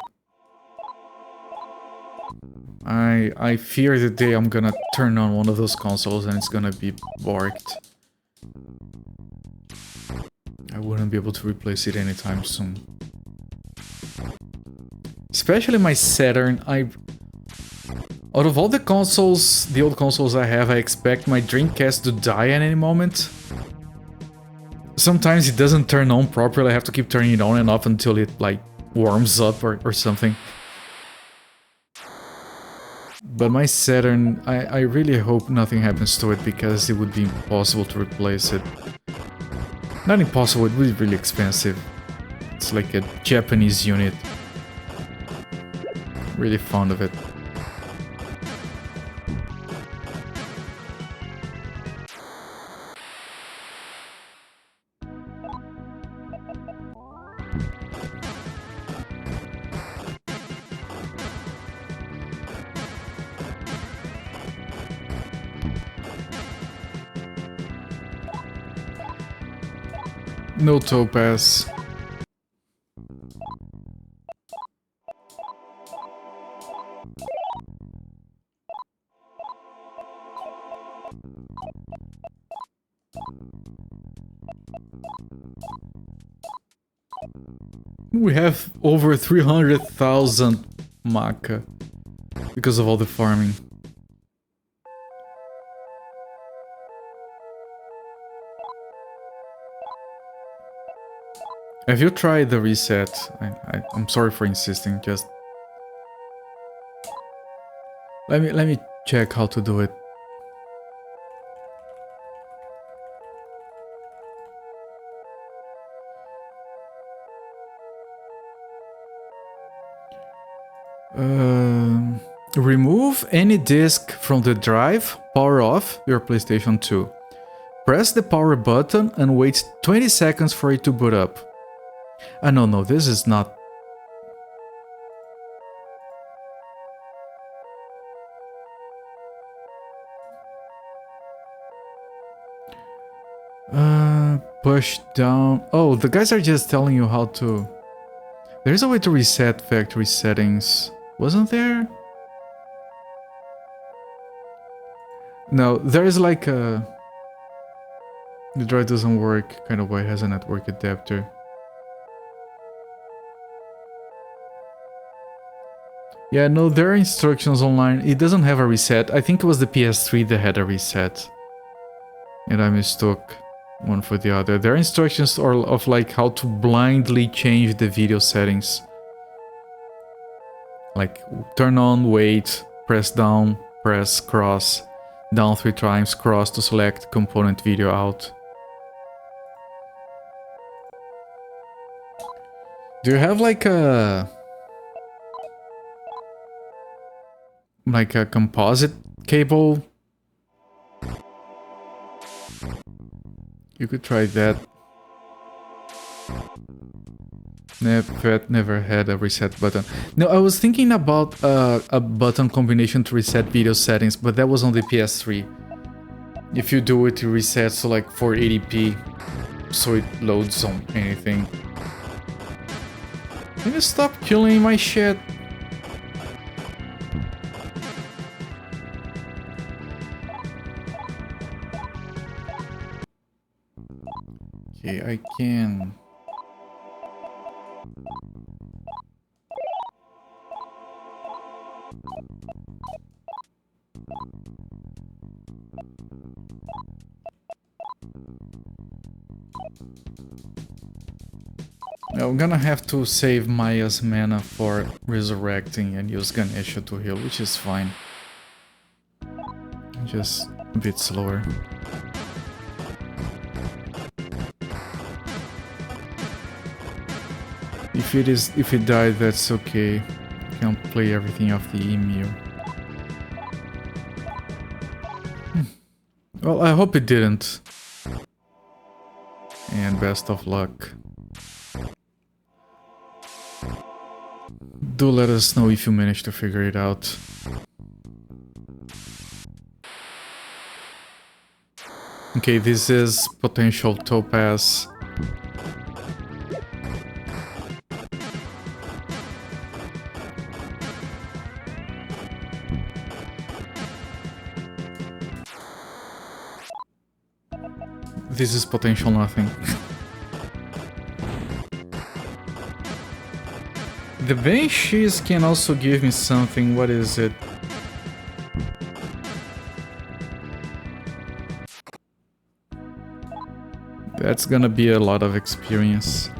I fear the day I'm gonna turn on one of those consoles and it's gonna be borked. I wouldn't be able to replace it anytime soon. Especially my Saturn. Out of all the consoles, the old consoles I have, I expect my Dreamcast to die at any moment. Sometimes it doesn't turn on properly, I have to keep turning it on and off until it, like, warms up or something. But my Saturn, I really hope nothing happens to it, because it would be impossible to replace it. Not impossible, it would be really expensive. It's like a Japanese unit. Really fond of it. No topaz. We have over 300,000 maca because of all the farming. Have you tried the reset? I'm sorry for insisting, just... Let me check how to do it. Remove any disk from the drive, power off your PlayStation 2. Press the power button and wait 20 seconds for it to boot up. No, this is not... Push down... Oh, the guys are just telling you how to... There's a way to reset factory settings. Wasn't there? No, there is like a... The drive doesn't work kind of way, it has a network adapter. Yeah, no, there are instructions online. It doesn't have a reset. I think it was the PS3 that had a reset. And I mistook one for the other. There are instructions of like how to blindly change the video settings. Like turn on, wait, press down, press cross, down 3 times, cross to select component video out. Do you have like a composite cable? You could try that. That never had a reset button. No, I was thinking about a button combination to reset video settings, but that was on the PS3. If you do it, it resets to like 480p, so it loads on anything. Can you stop killing my shit? Okay, I can... Now I'm gonna have to save Maya's mana for resurrecting and use Ganesha to heal, which is fine. Just a bit slower. If it died, that's okay. Can play everything off the emu. Well, I hope it didn't. And best of luck. Do let us know if you manage to figure it out. Okay, this is potential topaz. This is potential nothing. The Banshees can also give me something. What is it? That's gonna be a lot of experience.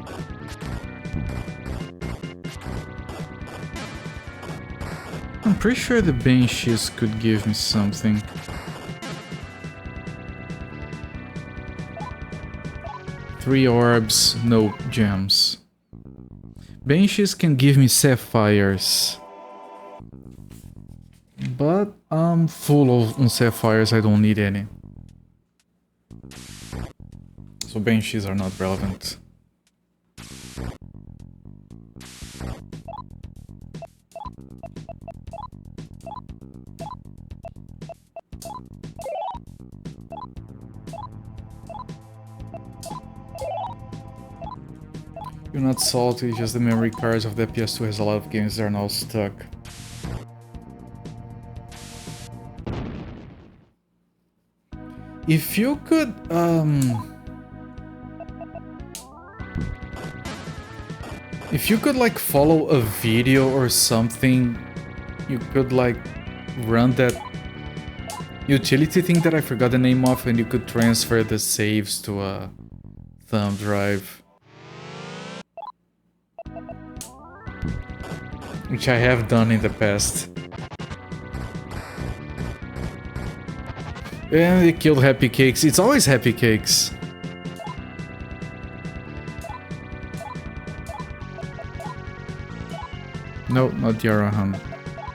I'm pretty sure the Banshees could give me something. Three orbs, no gems. Banshees can give me sapphires. But I'm full on sapphires, I don't need any. So Banshees are not relevant. You're not salty, just the memory cards of the PS2 has a lot of games that are now stuck. If you could, if you could like follow a video or something, you could like run that utility thing that I forgot the name of, and you could transfer the saves to a thumb drive. Which I have done in the past. And they killed Happy Cakes. It's always Happy Cakes. No, not the Arahan.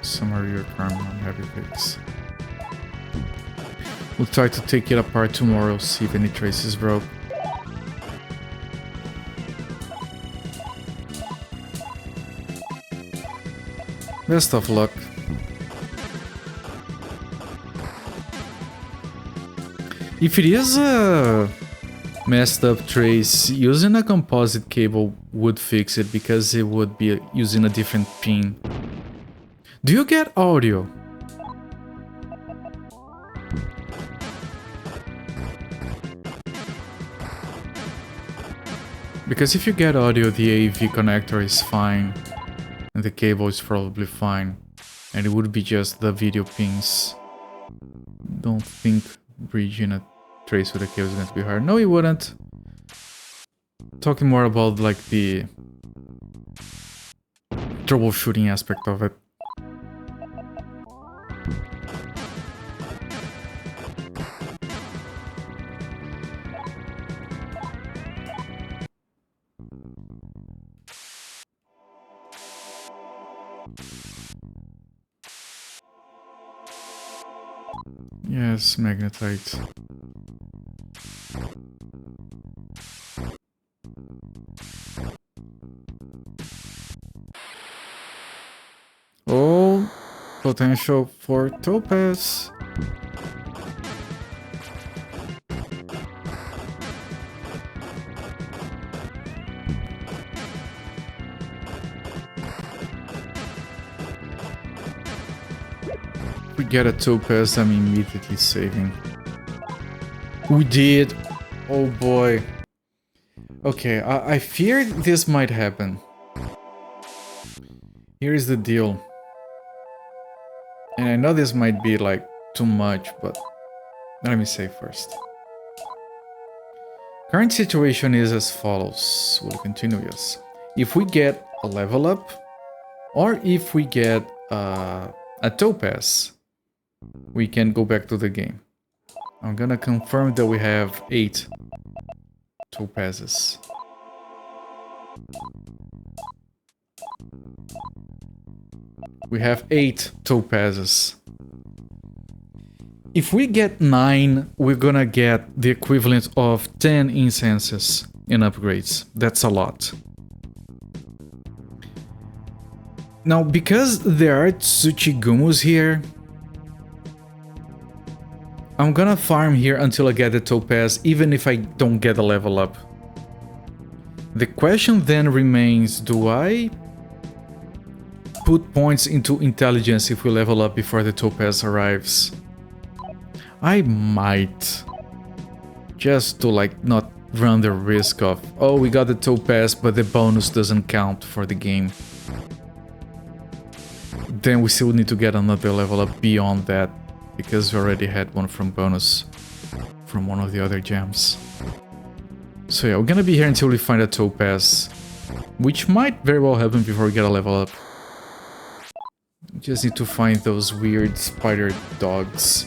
Summary requirement on Happy Cakes. We'll try to take it apart tomorrow, see if any traces broke. Best of luck. If it is a messed up trace, using a composite cable would fix it because it would be using a different pin. Do you get audio? Because if you get audio, the AV connector is fine. And the cable is probably fine. And it would be just the video pins. Don't think bridging a trace with a cable is going to be hard. No, it wouldn't. Talking more about like the troubleshooting aspect of it. Yes, magnetite. Oh, potential for topaz. We get a topaz, I'm immediately saving. We did! Oh boy. Okay, I feared this might happen. Here is the deal. And I know this might be like too much, but let me say first. Current situation is as follows. We'll continue, yes. If we get a level up, or if we get a topaz, we can go back to the game. I'm gonna confirm that we have 8 topazes. We have 8 topazes. If we get 9, we're gonna get the equivalent of 10 incenses in upgrades. That's a lot. Now, because there are Tsuchigumus here, I'm gonna farm here until I get the topaz, even if I don't get a level up. The question then remains, do I put points into intelligence if we level up before the topaz arrives? I might. Just to like not run the risk of, oh, we got the topaz, but the bonus doesn't count for the game. Then we still need to get another level up beyond that, because we already had one from bonus from one of the other gems. So yeah, we're gonna be here until we find a topaz, which might very well happen before we get a level up. Just need to find those weird spider dogs.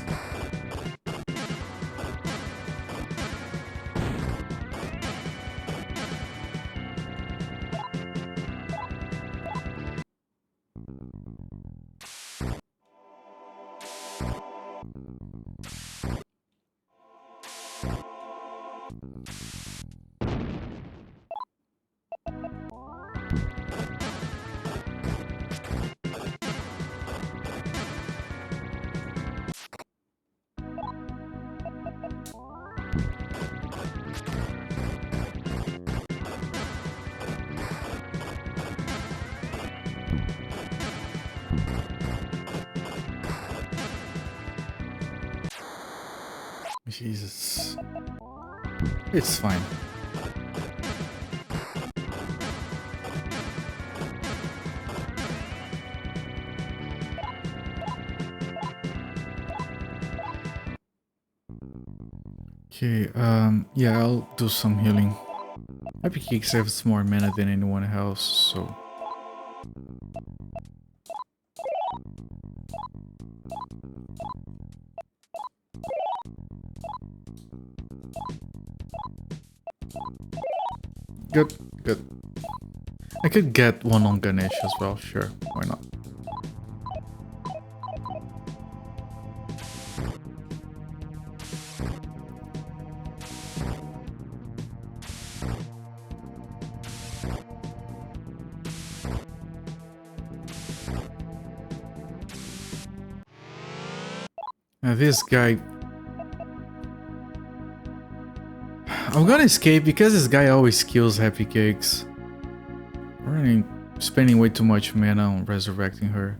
Jesus. It's fine. Okay, yeah, I'll do some healing. Happy Cakes has more mana than anyone else, so... Good, good. I could get one on Ganesh as well, sure, why not? Now this guy... I'm gonna escape because this guy always kills Happy Cakes. I'm really spending way too much mana on resurrecting her.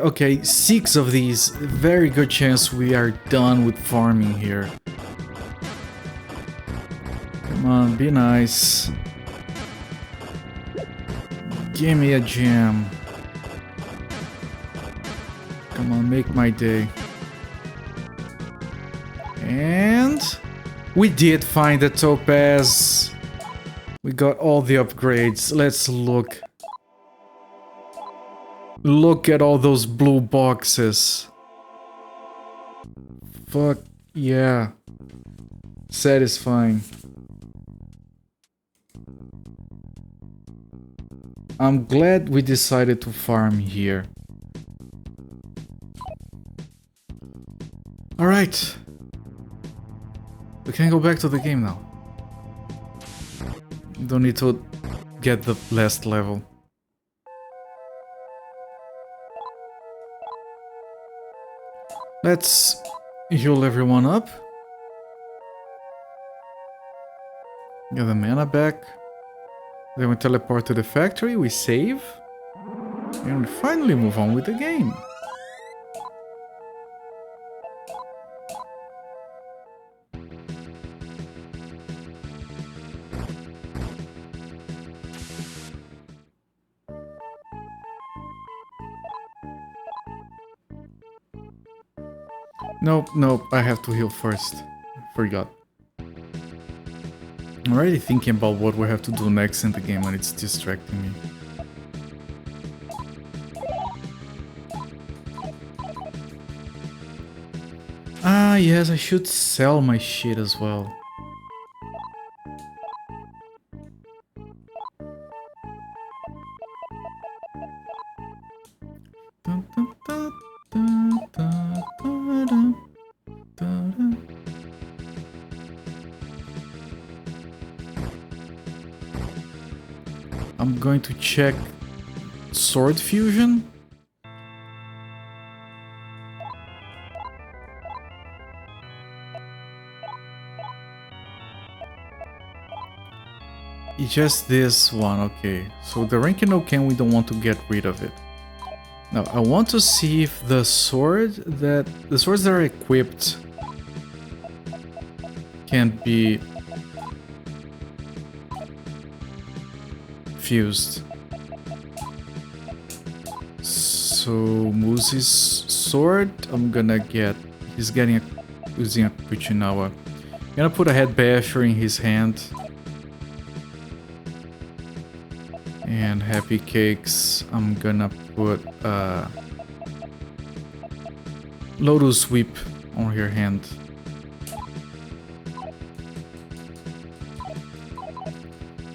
Okay, 6 of these. Very good chance we are done with farming here. Come on, be nice. Give me a gem. Come on, make my day. And... we did find the topaz. We got all the upgrades. Let's look. Look at all those blue boxes. Fuck yeah. Satisfying. I'm glad we decided to farm here. Alright. We can go back to the game now. Don't need to get the last level. Let's heal everyone up. Get the mana back. Then we teleport to the factory, we save. And we finally move on with the game. Nope, nope, I have to heal first. Forgot. I'm already thinking about what we have to do next in the game and it's distracting me. Ah, yes, I should sell my shit as well. I'm going to check sword fusion. It's just this one, okay. So the Rankin-no-Ken, we don't want to get rid of it. Now, I want to see if the swords that are equipped can be fused. So Muzi's sword, I'm gonna get. He's using a Kuchinawa. I'm gonna put a head basher in his hand. And Happy Cakes, I'm gonna put Lotus Whip on her hand.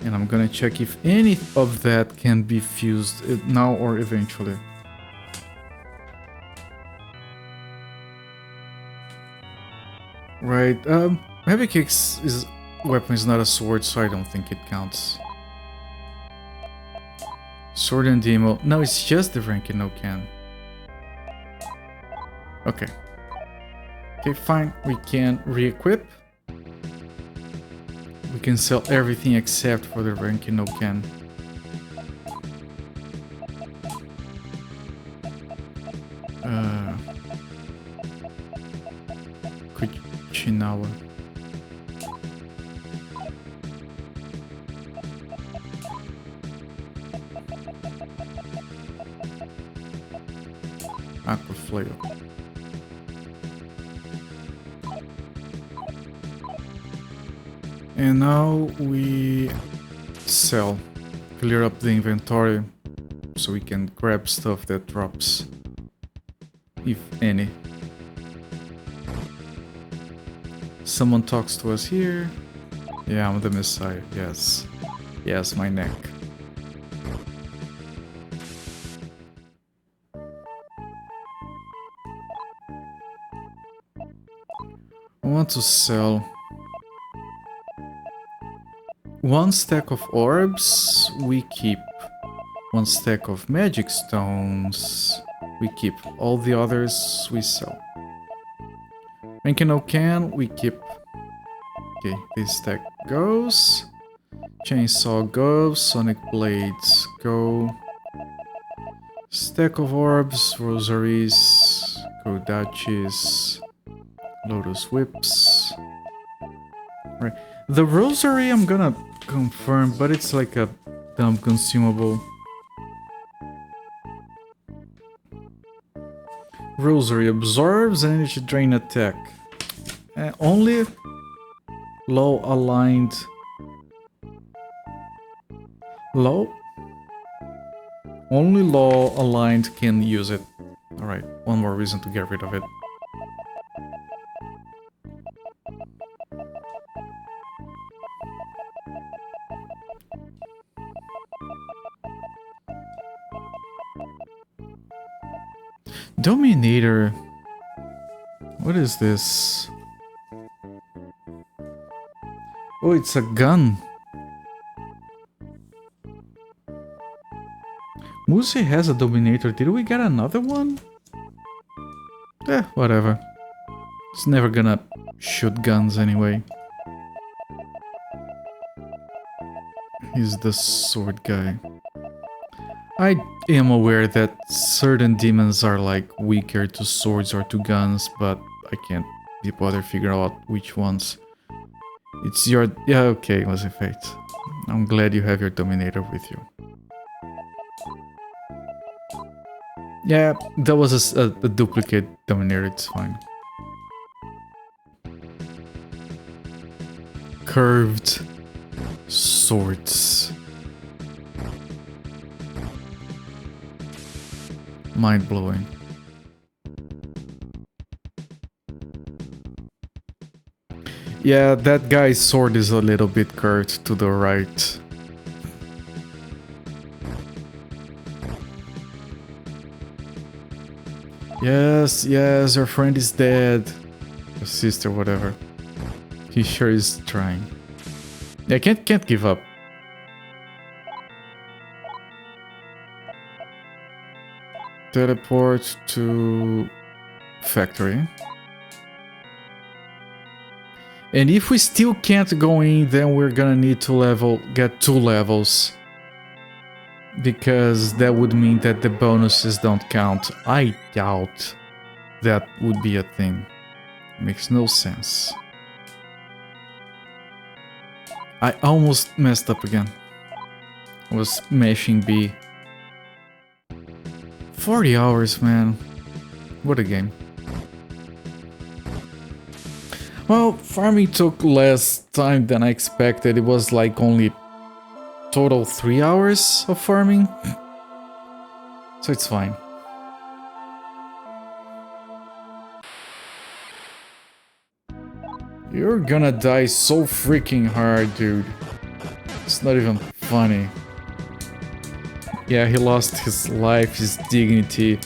And I'm gonna check if any of that can be fused now or eventually. Right, Happy Cakes' weapon is not a sword, so I don't think it counts. Sword and Demo. No, it's just the Rankin-no-Ken. Okay. Okay, fine. We can re-equip. We can sell everything except for the Rankin-no-Ken. Kuchinawa. Aqua Flail. And now we sell, clear up the inventory so we can grab stuff that drops, if any. Someone talks to us here. Yeah, I'm the Messiah, yes. Yes, my neck. I want to sell 1 stack of orbs, we keep. 1 stack of magic stones, we keep. All the others we sell. Rankin-no-Ken, we keep. Okay, this stack goes. Chainsaw goes, Sonic Blades go. Stack of orbs, rosaries, kodachis, Lotus Whips. Right. The rosary I'm gonna confirm, but it's like a dumb consumable. Rosary absorbs energy drain attack. Only low aligned. Low? Only low aligned can use it. Alright, one more reason to get rid of it. Dominator. What is this? Oh, it's a gun. Muzi has a Dominator. Did we get another one? Eh, whatever. It's never gonna shoot guns anyway. He's the sword guy. I am aware that certain demons are like weaker to swords or to guns, but I can't be bothered figure out which ones. It's your... yeah, okay, was a fate. I'm glad you have your Dominator with you. Yeah, that was a duplicate Dominator, it's fine. curved swords. Mind blowing. Yeah, that guy's sword is a little bit curved to the right. Yes, yes, our friend is dead. Your sister, whatever. He sure is trying. Yeah, can't give up. Teleport to factory. And if we still can't go in, then we're gonna need to get 2 levels. Because that would mean that the bonuses don't count. I doubt that would be a thing. Makes no sense. I almost messed up again. I was mashing B. 40 hours, man. What a game. Well, farming took less time than I expected. It was like only total 3 hours of farming. So it's fine. You're gonna die so freaking hard, dude. It's not even funny. Yeah, he lost his life, his dignity.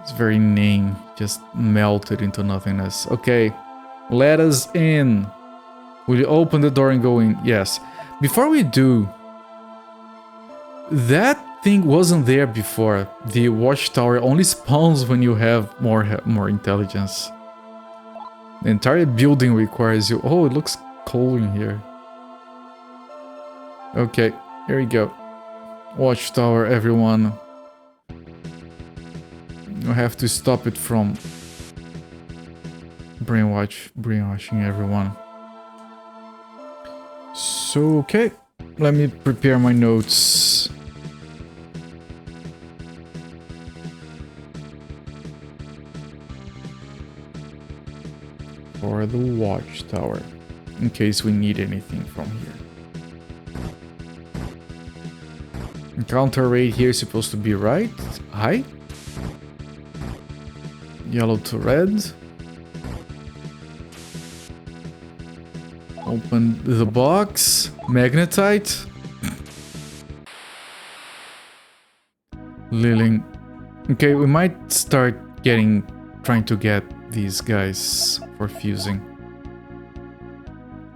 His very name just melted into nothingness. Okay, let us in. Will you open the door and go in? Yes. Before we do, that thing wasn't there before. The watchtower only spawns when you have more intelligence. The entire building requires you. Oh, it looks cool in here. Okay, here we go. Watchtower, everyone. You have to stop it from brainwashing everyone. So, okay, let me prepare my notes. For the watchtower, in case we need anything from here. Encounter rate here is supposed to be right. High. Yellow to red. Open the box. Magnetite. Liling. Okay, we might start trying to get these guys for fusing.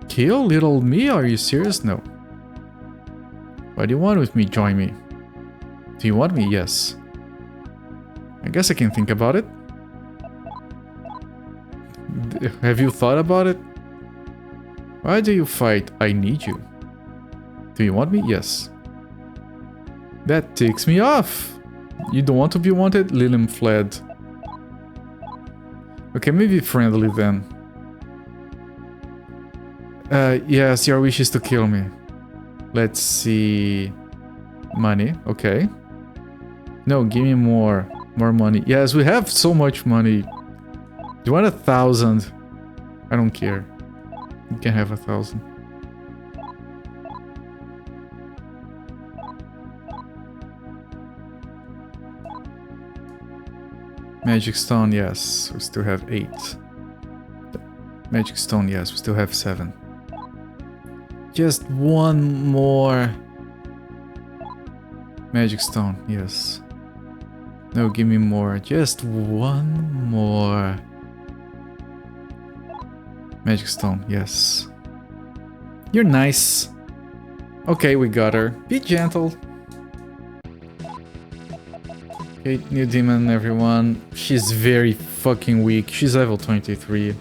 Kill little me? Are you serious? No. What do you want with me? Join me. Do you want me? Yes. I guess I can think about it. Have you thought about it? Why do you fight? I need you. Do you want me? Yes. That takes me off. You don't want to be wanted? Lilim fled. Okay, maybe friendly then. Yes, your wish is to kill me. Let's see. Money, okay. No, give me more money. Yes, we have so much money. Do you want 1,000? I don't care. You can have 1,000. Magic stone, yes, we still have 8. Magic stone, yes, we still have 7. Just one more. Magic stone, yes. No, give me more. Just one more. Magic stone, yes. You're nice. Okay, we got her. Be gentle. Okay, new demon, everyone. She's very fucking weak. She's level 23.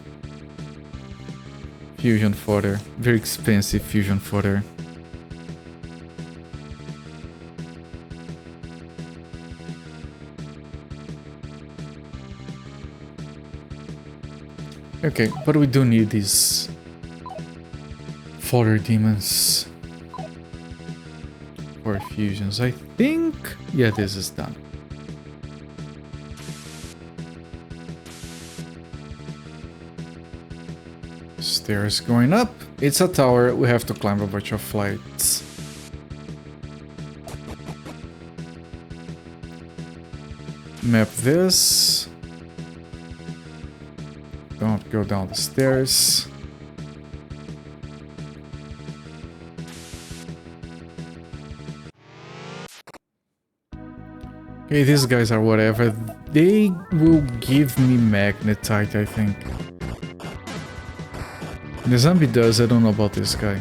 Fusion fodder. Very expensive fusion fodder. Okay, but we do need these fodder demons for fusions. I think... yeah, this is done. Stairs going up. It's a tower. We have to climb a bunch of flights. Map this. Don't go down the stairs. Okay, these guys are whatever. They will give me magnetite, I think. The zombie does, I don't know about this guy.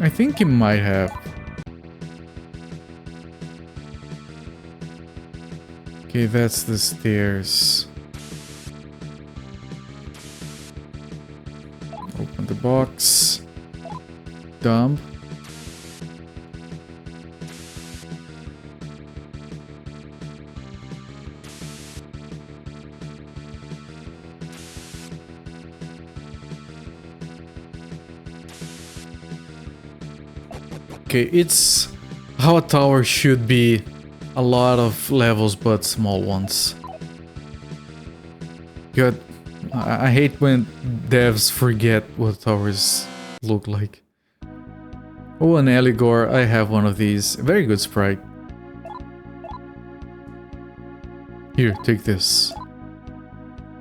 I think he might have. Okay, that's the stairs. Open the box. Dump. Okay, it's how a tower should be. A lot of levels, but small ones. Good. I hate when devs forget what towers look like. Oh, an Alligor. I have one of these. Very good sprite. Here, take this.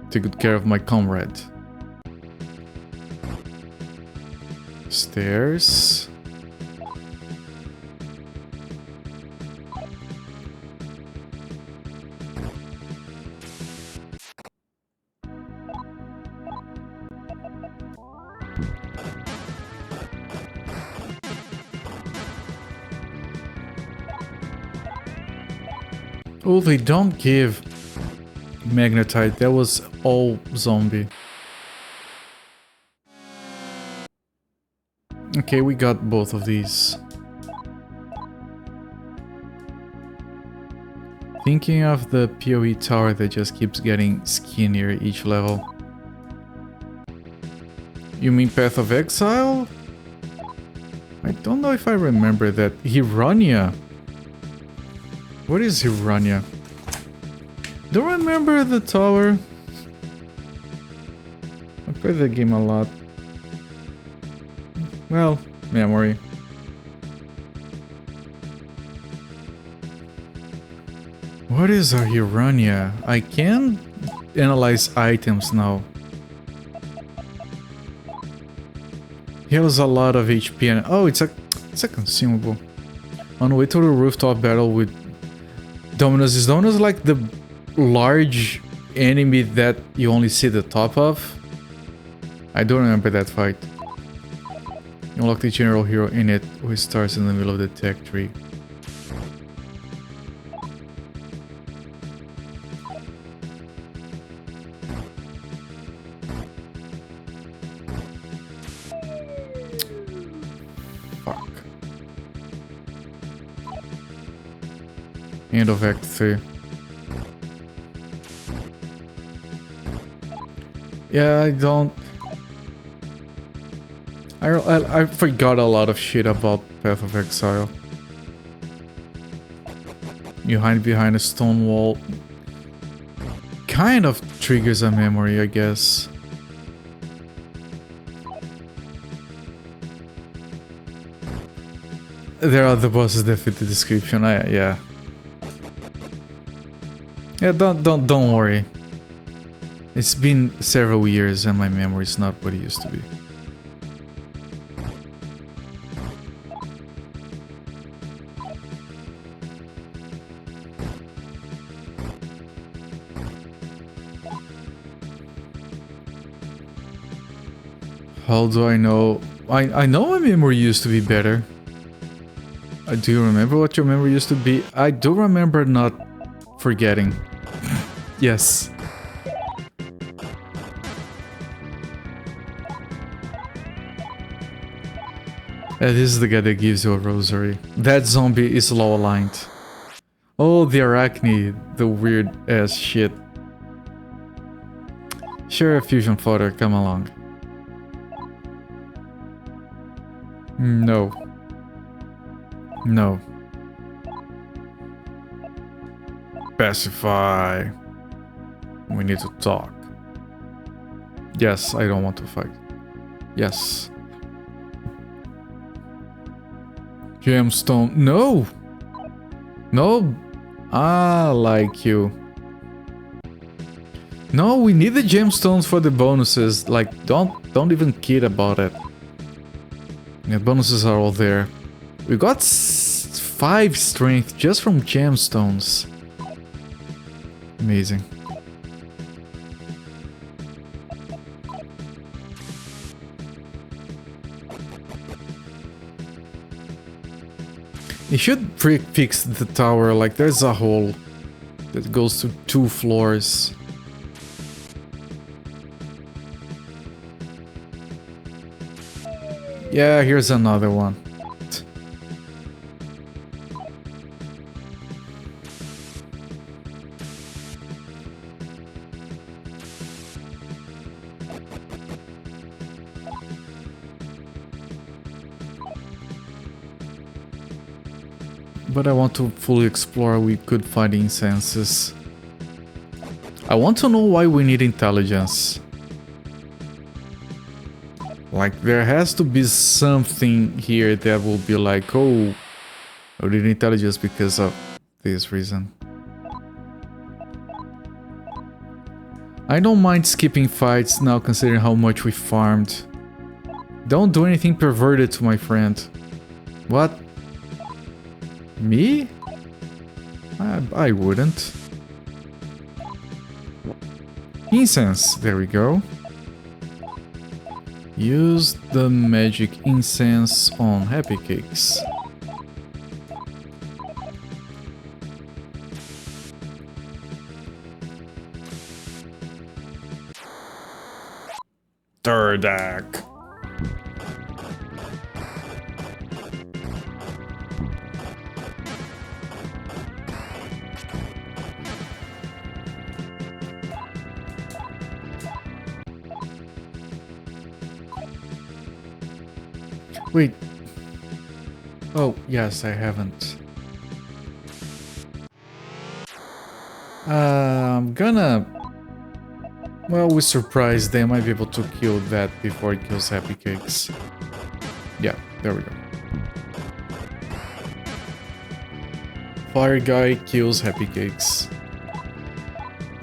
Take good care of my comrade. Stairs. Oh, they don't give magnetite. That was all zombie. Okay, we got both of these. Thinking of the PoE tower that just keeps getting skinnier each level. You mean Path of Exile? I don't know if I remember that. Hirania. What is Hirania? Don't remember the tower. I played the game a lot. Well, memory. What is a Hirania? I can analyze items now. Heals a lot of HP and oh, it's a consumable. On the way to the rooftop battle with Dominus. Is Dominus like the large enemy that you only see the top of? I don't remember that fight. You unlock the general hero in it, who starts in the middle of the tech tree. Fuck. End of Act 3. Yeah, I don't... I forgot a lot of shit about Path of Exile. You hide behind a stone wall. Kind of triggers a memory, I guess. There are the bosses that fit the description. Yeah. Yeah, don't worry. It's been several years and my memory is not what it used to be. How do I know? I know my memory used to be better. Do you remember what your memory used to be? I do remember not forgetting. Yes. This is the guy that gives you a rosary. That zombie is low aligned. Oh, the arachne, the weird ass shit. Sure, fusion fodder, come along. No. No. Pacify. We need to talk. Yes, I don't want to fight. Yes. Gemstone. No! No! I like you. No, we need the gemstones for the bonuses. Like, don't even kid about it. The bonuses are all there. We got 5 strength just from gemstones. Amazing. It should fix the tower. Like, there's a hole that goes to 2 floors. Yeah, here's another one. But I want to fully explore. We could find incenses. I want to know why we need intelligence. Like, there has to be something here that will be like, oh, we need intelligence because of this reason. I don't mind skipping fights now, considering how much we farmed. Don't do anything perverted to my friend. What? Me? I wouldn't. Incense, there we go. Use the magic incense on happy cakes. Third act. Wait. Oh, yes, I haven't. I'm gonna... Well, we surprised them. I might be able to kill that before it kills Happy Cakes. Yeah, there we go. Fire guy kills Happy Cakes.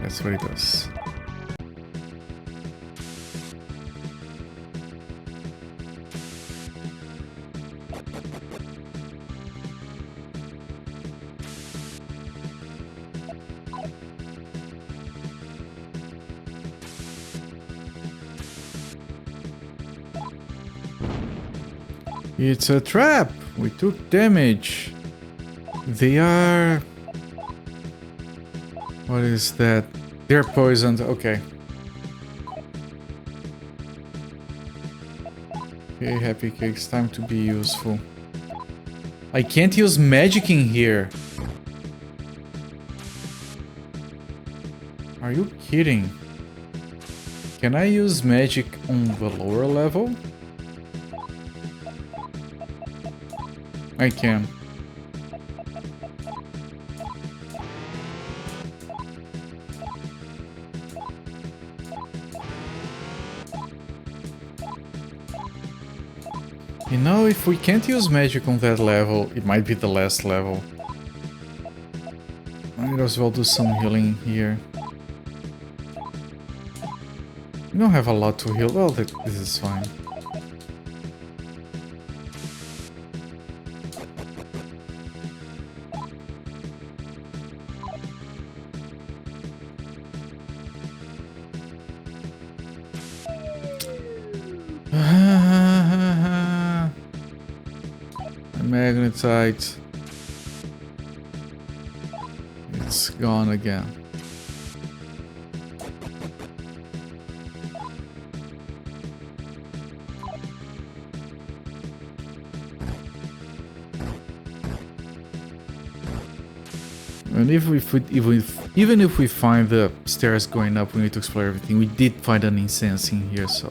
That's what it does. It's a trap! We took damage. They are... What is that? They're poisoned, okay. Okay, Happy Cakes, time to be useful. I can't use magic in here. Are you kidding? Can I use magic on the lower level? I can. You know, if we can't use magic on that level, it might be the last level. Might as well do some healing here. We don't have a lot to heal. Well, this is fine. Magnetite. It's gone again. And even if we find the stairs going up, we need to explore everything. We did find an incense in here, so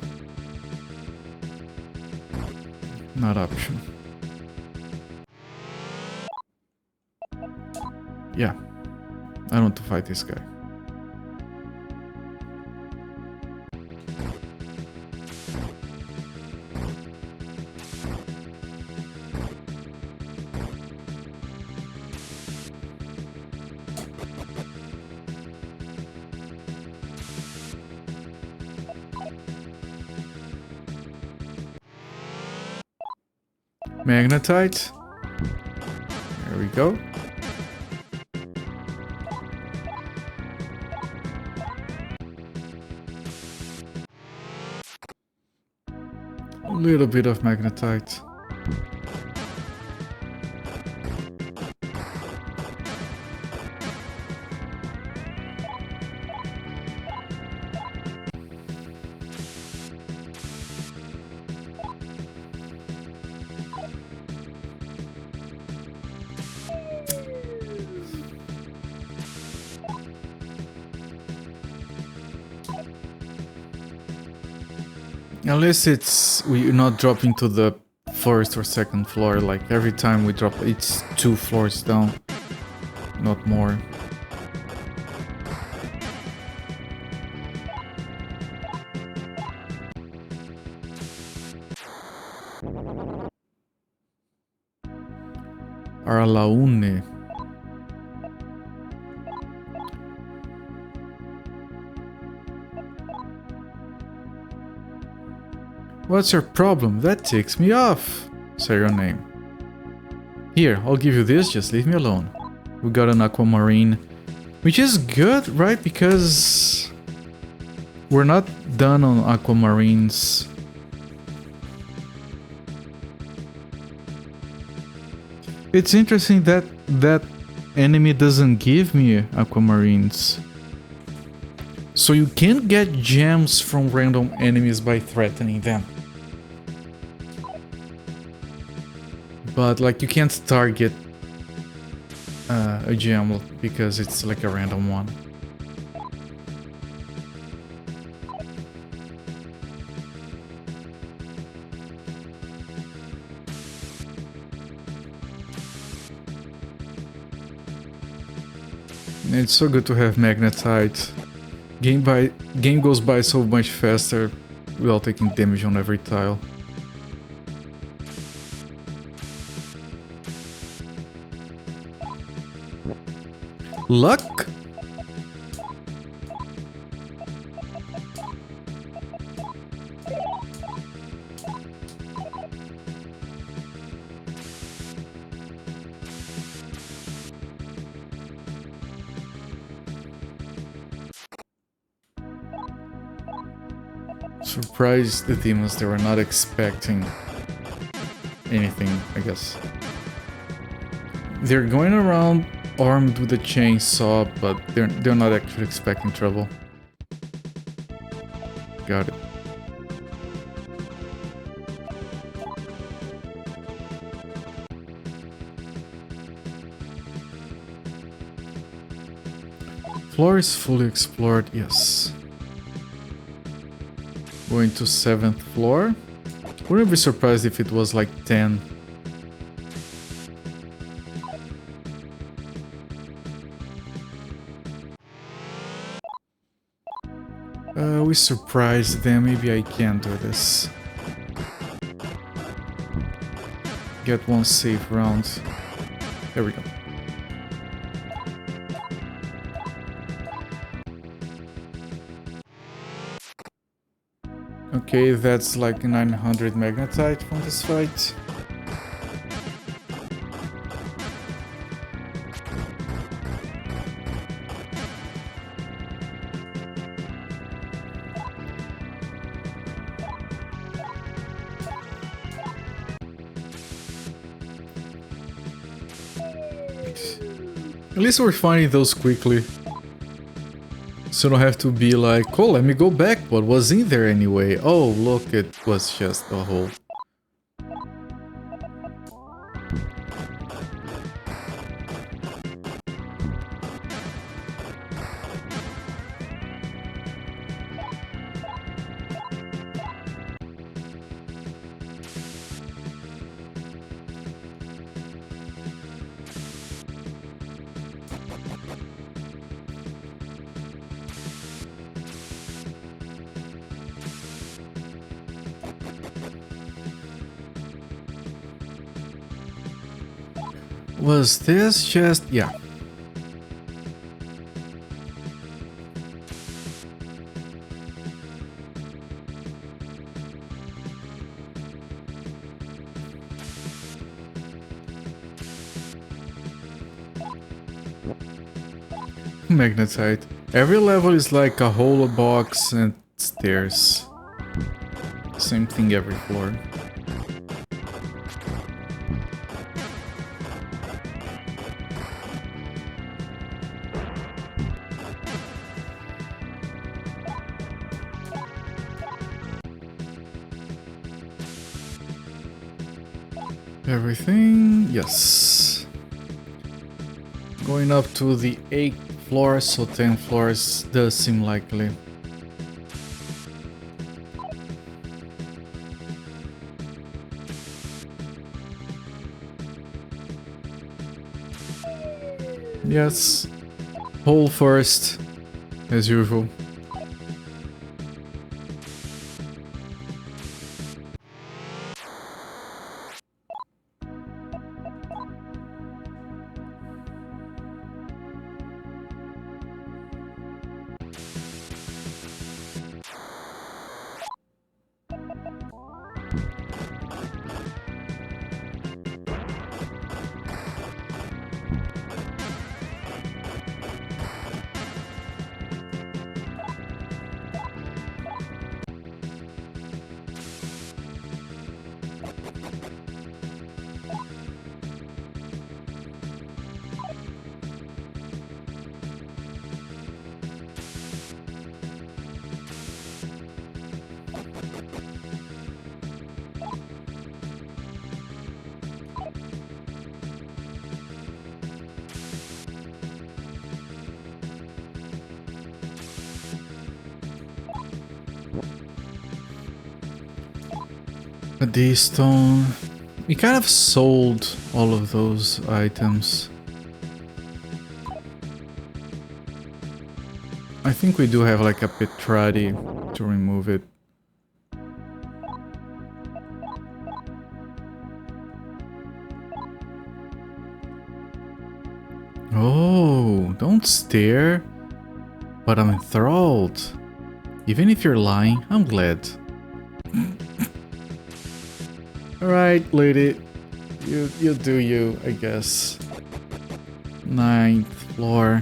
not option. Yeah, I don't want to fight this guy. Magnetite. There we go. A little bit of magnetite. Unless we're not dropping to the first or second floor, like every time we drop, it's 2 floors down, not more. Aralaune. What's your problem? That ticks me off. Say your name. Here, I'll give you this, just leave me alone. We got an aquamarine, which is good, right? Because we're not done on aquamarines. It's interesting that that enemy doesn't give me aquamarines. So you can't get gems from random enemies by threatening them. But like you can't target a gem because it's like a random one. And it's so good to have magnetite. Game goes by so much faster without taking damage on every tile. Luck? Surprised the demons, they were not expecting anything, I guess. They're going around armed with a chainsaw, but they're not actually expecting trouble. Got it. Floor is fully explored, yes. Going to 7th floor. Wouldn't be surprised if it was like 10. We surprised them. Maybe I can do this. Get one safe round. There we go. Okay, that's like 900 magnetite from this fight. At least we're finding those quickly. So don't have to be like, oh, let me go back. What was in there anyway? Oh, look, it was just a hole. Was this just... yeah. Magnetite. Every level is like a hollow box and stairs. Same thing every floor. Everything, yes. Going up to the 8th floor, so 10 floors does seem likely. Yes, hole first, as usual. A D-stone. We kind of sold all of those items. I think we do have like a Petrati to remove it. Oh, don't stare. But I'm enthralled. Even if you're lying, I'm glad. Alright, lady. You do you, I guess. 9th floor.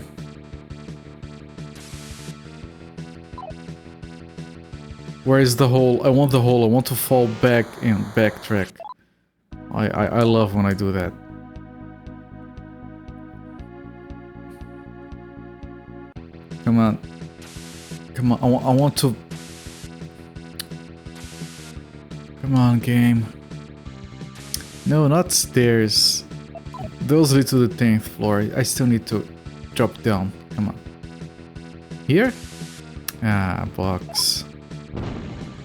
Where is the hole? I want the hole. I want to fall back and backtrack. I love when I do that. Come on. Come on, I want to... Come on, game. No, not stairs. Those lead to the 10th floor. I still need to drop down. Come on. Here? Ah, box.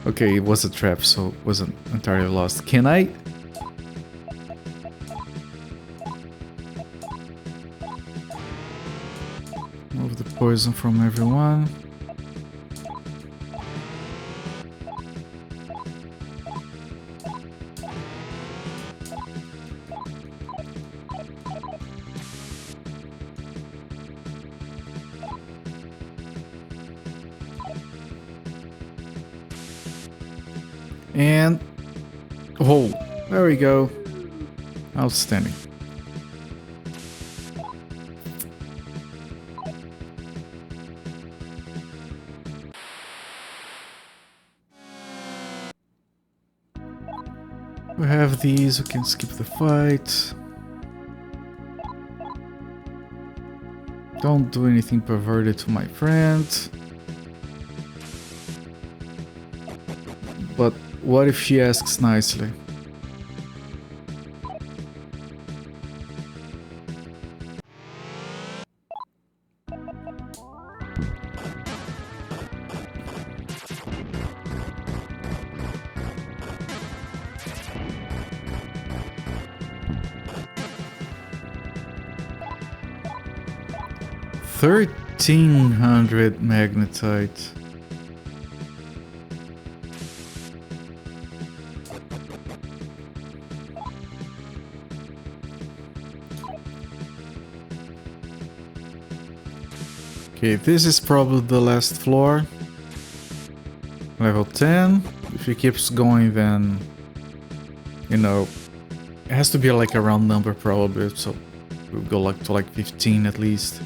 Okay, it was a trap, so it wasn't entirely lost. Can I... Move the poison from everyone. And... Oh, there we go. Outstanding. We have these, we can skip the fight. Don't do anything perverted to my friend. But what if she asks nicely? $1,300 magnetite. Okay, this is probably the last floor. Level 10. If it keeps going, then... You know... It has to be like a round number probably, so... We'll go like to like 15 at least.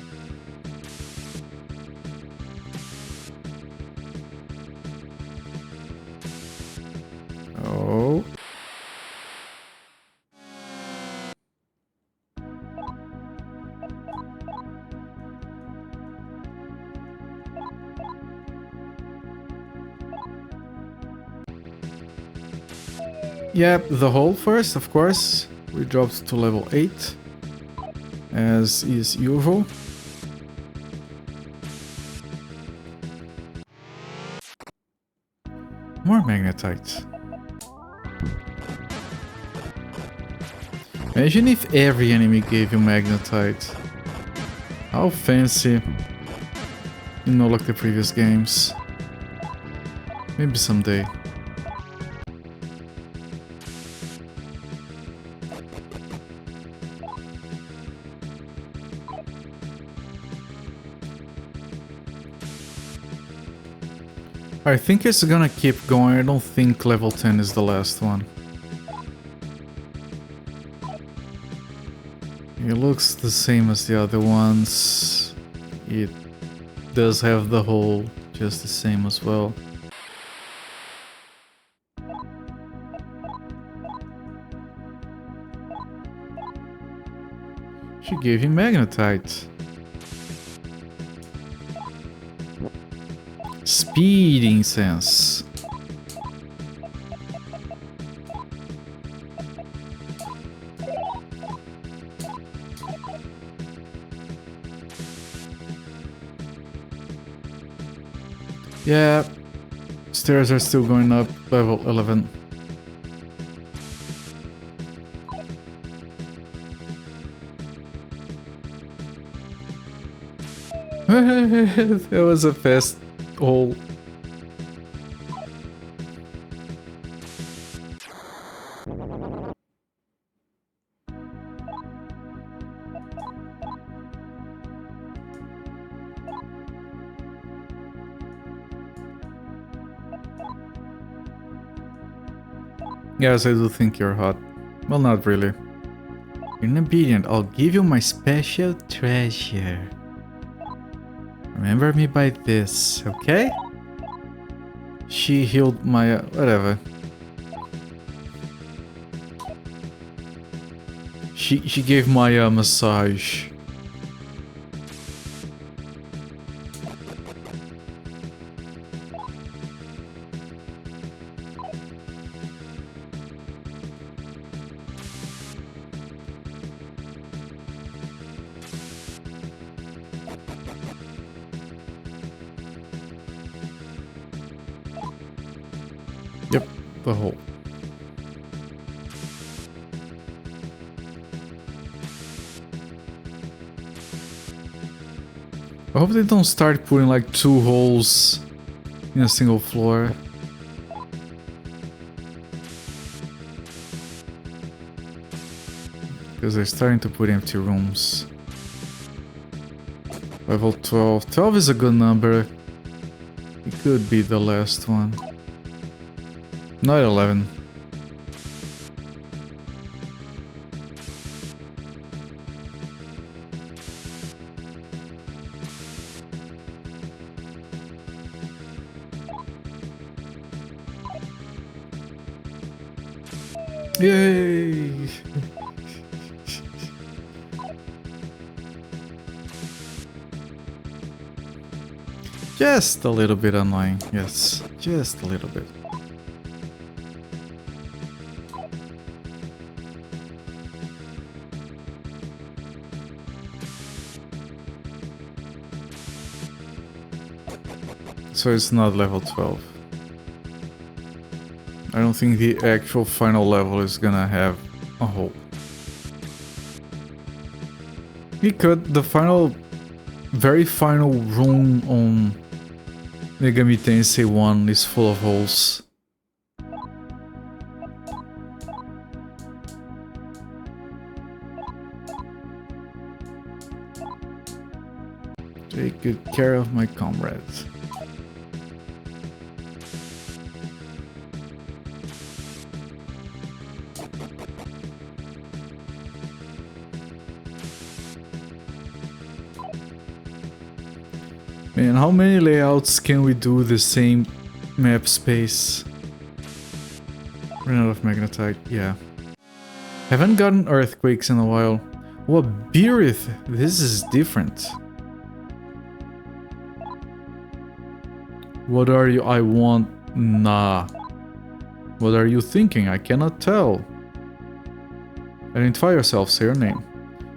Oh. Yep, the hole first, of course. We dropped to level 8, as is usual. More magnetite. Imagine if every enemy gave you magnetite. How fancy. You know, like the previous games. Maybe someday. I think it's gonna keep going. I don't think level 10 is the last one. It looks the same as the other ones. It does have the hole just the same as well. She gave him magnetite. Speeding sense. Yeah, stairs are still going up, level 11. That was a fast hole. Yes, I do think you're hot. Well, not really. You're obedient. I'll give you my special treasure. Remember me by this, okay? She healed my... whatever. She gave my massage. Yep, the hole. I hope they don't start putting like 2 holes in a single floor. Because they're starting to put empty rooms. Level 12. 12 is a good number. It could be the last one. Not 11. Yay! Just a little bit annoying, yes. Just a little bit. So it's not level 12. I don't think the actual final level is gonna have a hole. It could. The final, very final room on Megami Tensei 1 is full of holes. Take good care of my comrades. Man, how many layouts can we do the same map space? Ran out of magnetite, yeah. Haven't gotten earthquakes in a while. What beereth? This is different. What are you? I want... Nah. What are you thinking? I cannot tell. Identify yourself, say your name.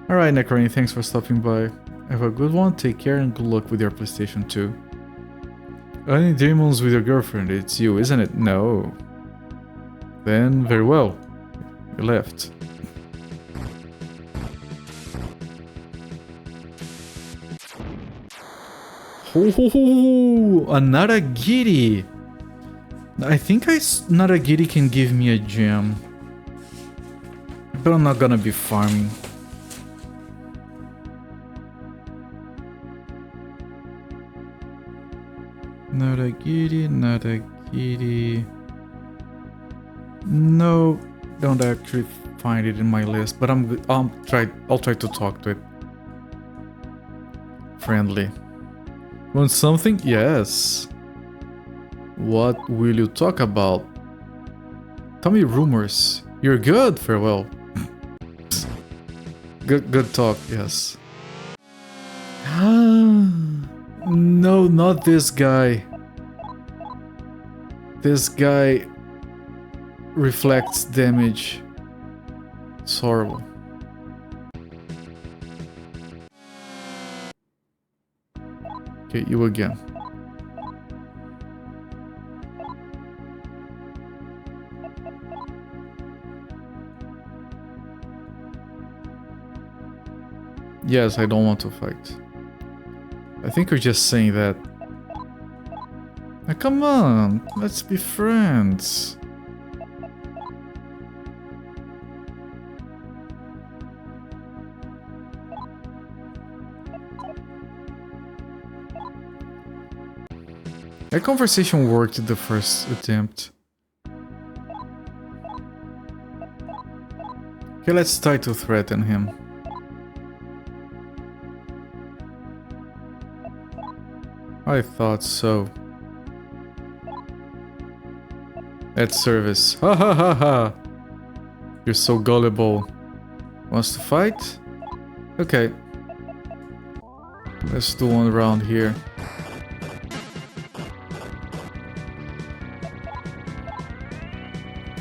Alright, Necrani, thanks for stopping by. Have a good one, take care, and good luck with your PlayStation 2. Any demons with your girlfriend? It's you, isn't it? No. Then, very well. You left. Oh, a Naragiri! I think Naragiri can give me a gem. But I'm not gonna be farming. Naragiri, Naragiri... No, don't actually find it in my list, but I'll try to talk to it. Friendly. Want something? Yes. What will you talk about? Tell me rumors. You're good, farewell. Good talk, yes. No, not this guy. This guy reflects damage. It's horrible. Okay, you again. Yes, I don't want to fight. I think you're just saying that. Now, come on, let's be friends. That conversation worked the first attempt. Okay, let's try to threaten him. I thought so. At service. Ha ha ha ha! You're so gullible. Wants to fight? Okay. Let's do one round here.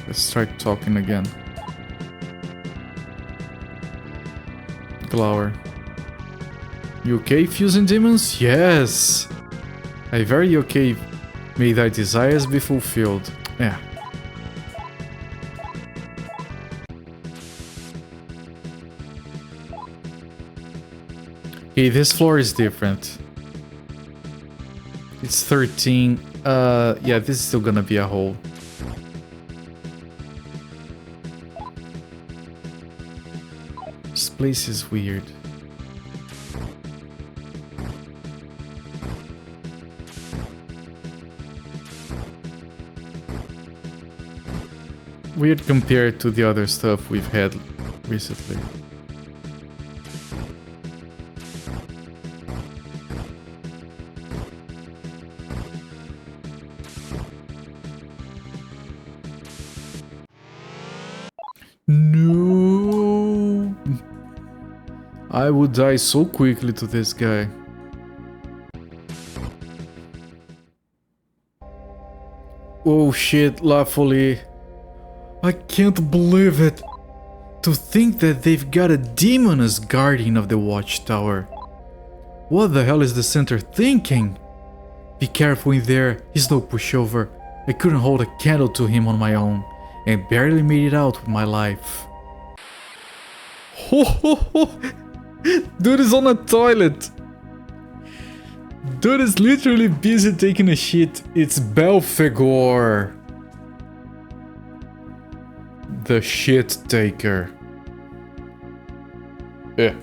Let's try talking again. Glower. You okay, fusing demons? Yes! A very okay. May thy desires be fulfilled. Yeah. Okay, this floor is different. It's 13. Yeah, this is still gonna be a hole. This place is weird. Weird compared to the other stuff we've had recently. No! I would die so quickly to this guy. Oh shit, Lafoli. I can't believe it! To think that they've got a demon as guardian of the watchtower. What the hell is the center thinking? Be careful in there, he's no pushover. I couldn't hold a candle to him on my own, and barely made it out with my life. Ho ho ho! Dude is on a toilet! Dude is literally busy taking a shit. It's Belphegor. The shit taker. Do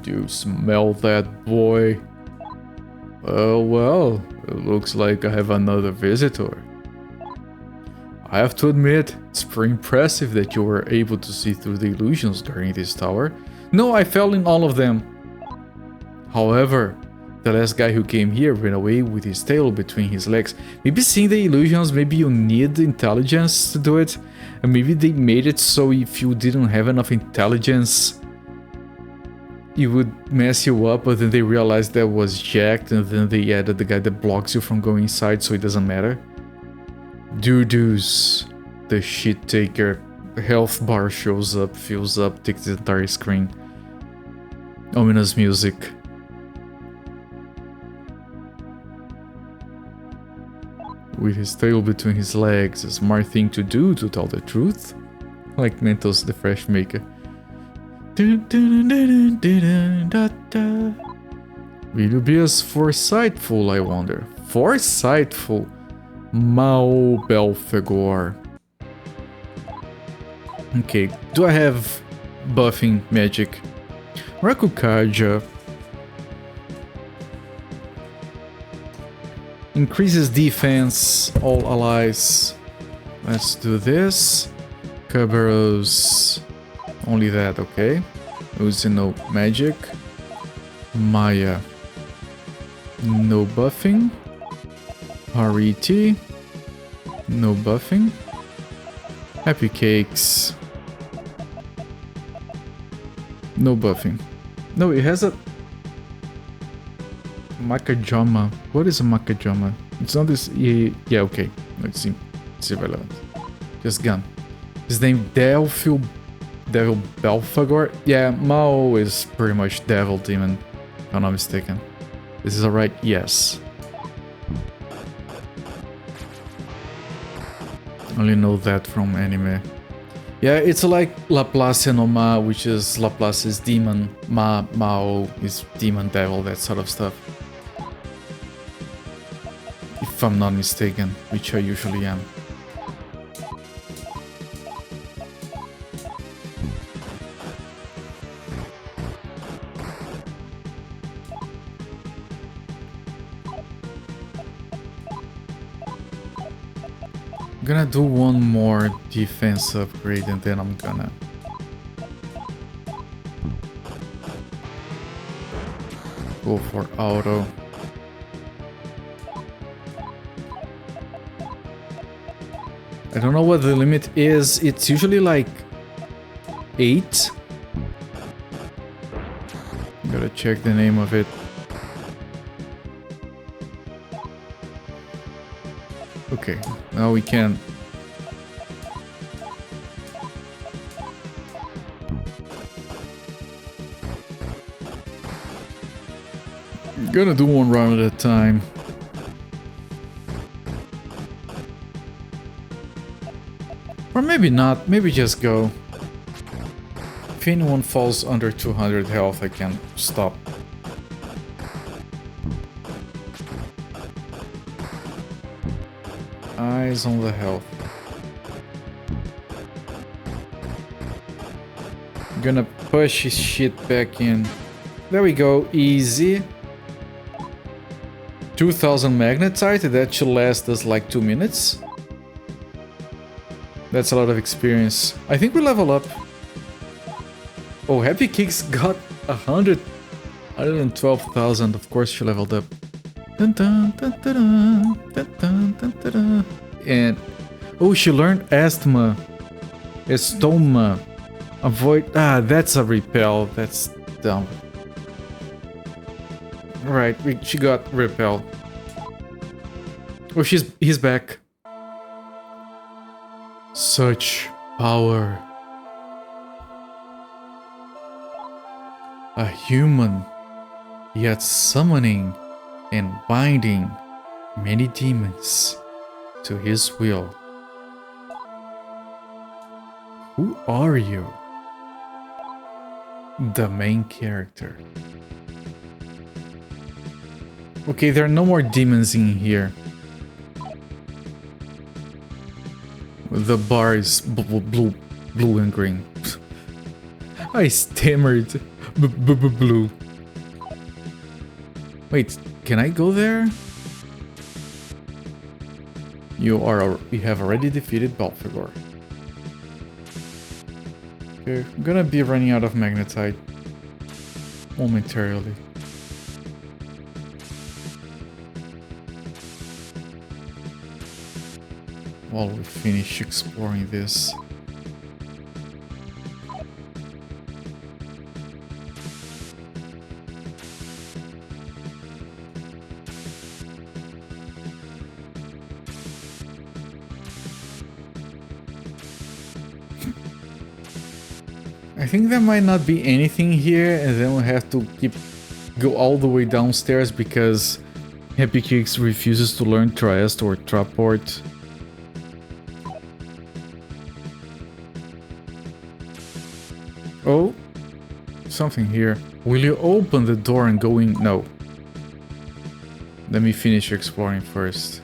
you smell that, boy? Oh well, it looks like I have another visitor. I have to admit, it's pretty impressive that you were able to see through the illusions during this tower. No, I fell in all of them. However, The last guy who came here ran away with his tail between his legs. Maybe seeing the illusions, maybe you need intelligence to do it. And maybe they made it so if you didn't have enough intelligence, it would mess you up, but then they realized that was jacked, and then they added the guy that blocks you from going inside, so it doesn't matter. Doo-doos. The shit taker. Health bar shows up, fills up, takes the entire screen. Ominous music. With his tail between his legs, a smart thing to do, to tell the truth. Like Mentos the Fresh Maker. Will you be as foresightful, I wonder? Foresightful? Mao Belphegor. Okay, do I have buffing magic? Rakukaja. Increases defense, all allies. Let's do this. Kerberos. Only that, okay. Using no magic. Maya. No buffing. Hariti. No buffing. Happy Cakes. No buffing. No, it has a... Makajama. What is a Makajama? It's not this... Yeah, okay. It's irrelevant. Just gun. His name Devil Belphegor? Yeah, Mao is pretty much Devil Demon, if I'm not mistaken. This is alright? Yes. Only know that from anime. Yeah, it's like Laplace no Ma, which is Laplace is demon, Mao is demon, devil, that sort of stuff. If I'm not mistaken, which I usually am. I'm gonna do one more defense upgrade and then I'm gonna go for auto. I don't know what the limit is. It's usually like 8. Gotta check the name of it. Okay, now we can... Gonna do one round at a time. Or maybe not, maybe just go. If anyone falls under 200 health, I can stop. Eyes on the health. I'm gonna push his shit back in. There we go, easy. 2000 magnetite, that should last us like 2 minutes. That's a lot of experience. I think we level up. Oh, Happy Kicks got 112,000. Of course she leveled up. Dun, dun, dun, dun, dun, dun, dun, dun, dun. And oh, she learned asthma, estoma, avoid. Ah, that's a repel. That's dumb. Right, she got repel. Oh, he's back. Such power. A human, yet summoning and binding many demons to his will. Who are you? The main character. Okay, there are no more demons in here. The bar is blue and green. I stammered. Blue. Wait, can I go there? You have already defeated Belphegor. Okay, I'm gonna be running out of magnetite momentarily. while we finish exploring this. I think there might not be anything here, and then we'll have to go all the way downstairs because Happy Cakes refuses to learn Trieste or Traport. Oh, something here. Will you open the door and go in? No. Let me finish exploring first.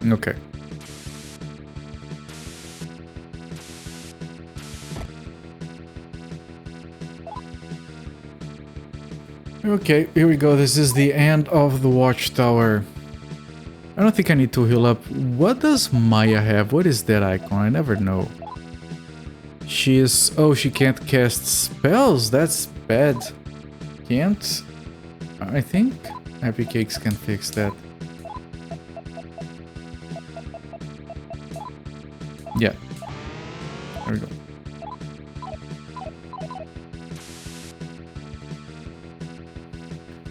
Okay. Okay, here we go. This is the end of the watchtower. I don't think I need to heal up. What does Maya have? What is that icon? I never know. She is... Oh, she can't cast spells. That's bad. Can't? I think Happy Cakes can fix that. Yeah. There we go.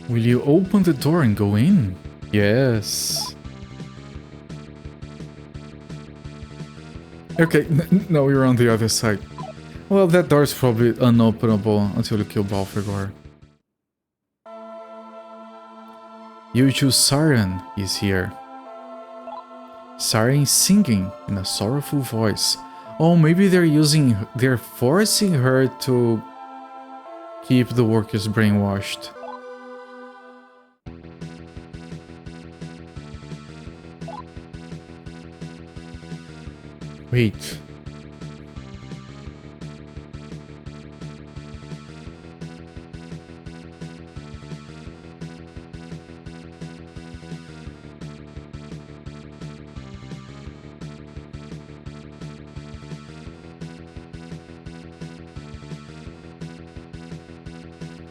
Will you open the door and go in? Yes. Okay, no, we're on the other side. Well, that door is probably unopenable until you kill Balfegor. Yuju Saran is here. Saran is singing in a sorrowful voice. Oh, maybe they're forcing her to keep the workers brainwashed. Wait.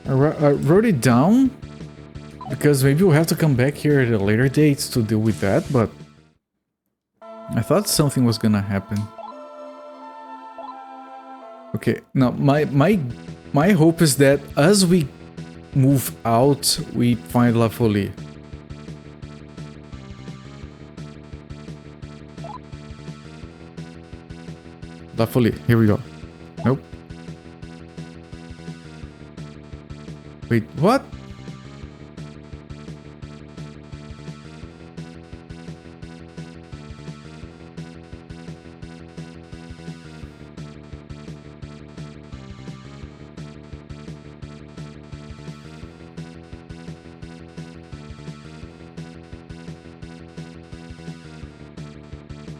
I wrote it down because maybe we'll have to come back here at a later date to deal with that, but I thought something was gonna happen. Okay, now my hope is that as we move out, we find La Folie. La Folie, here we go. Nope. Wait, what?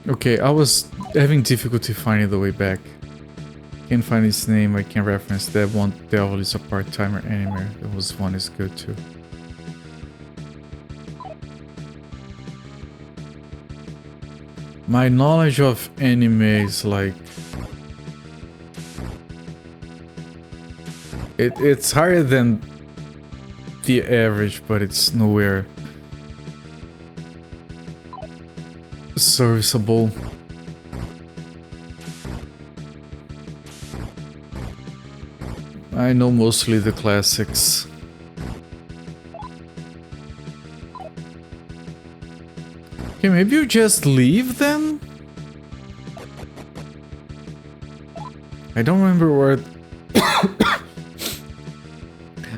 Okay, I was having difficulty finding the way back. Can't find his name, I can reference that one. Devil is a part-timer anime. That was one is good too. My knowledge of anime is like... It's higher than the average, but it's nowhere serviceable. I know mostly the classics. Okay, maybe you just leave then? I don't remember where...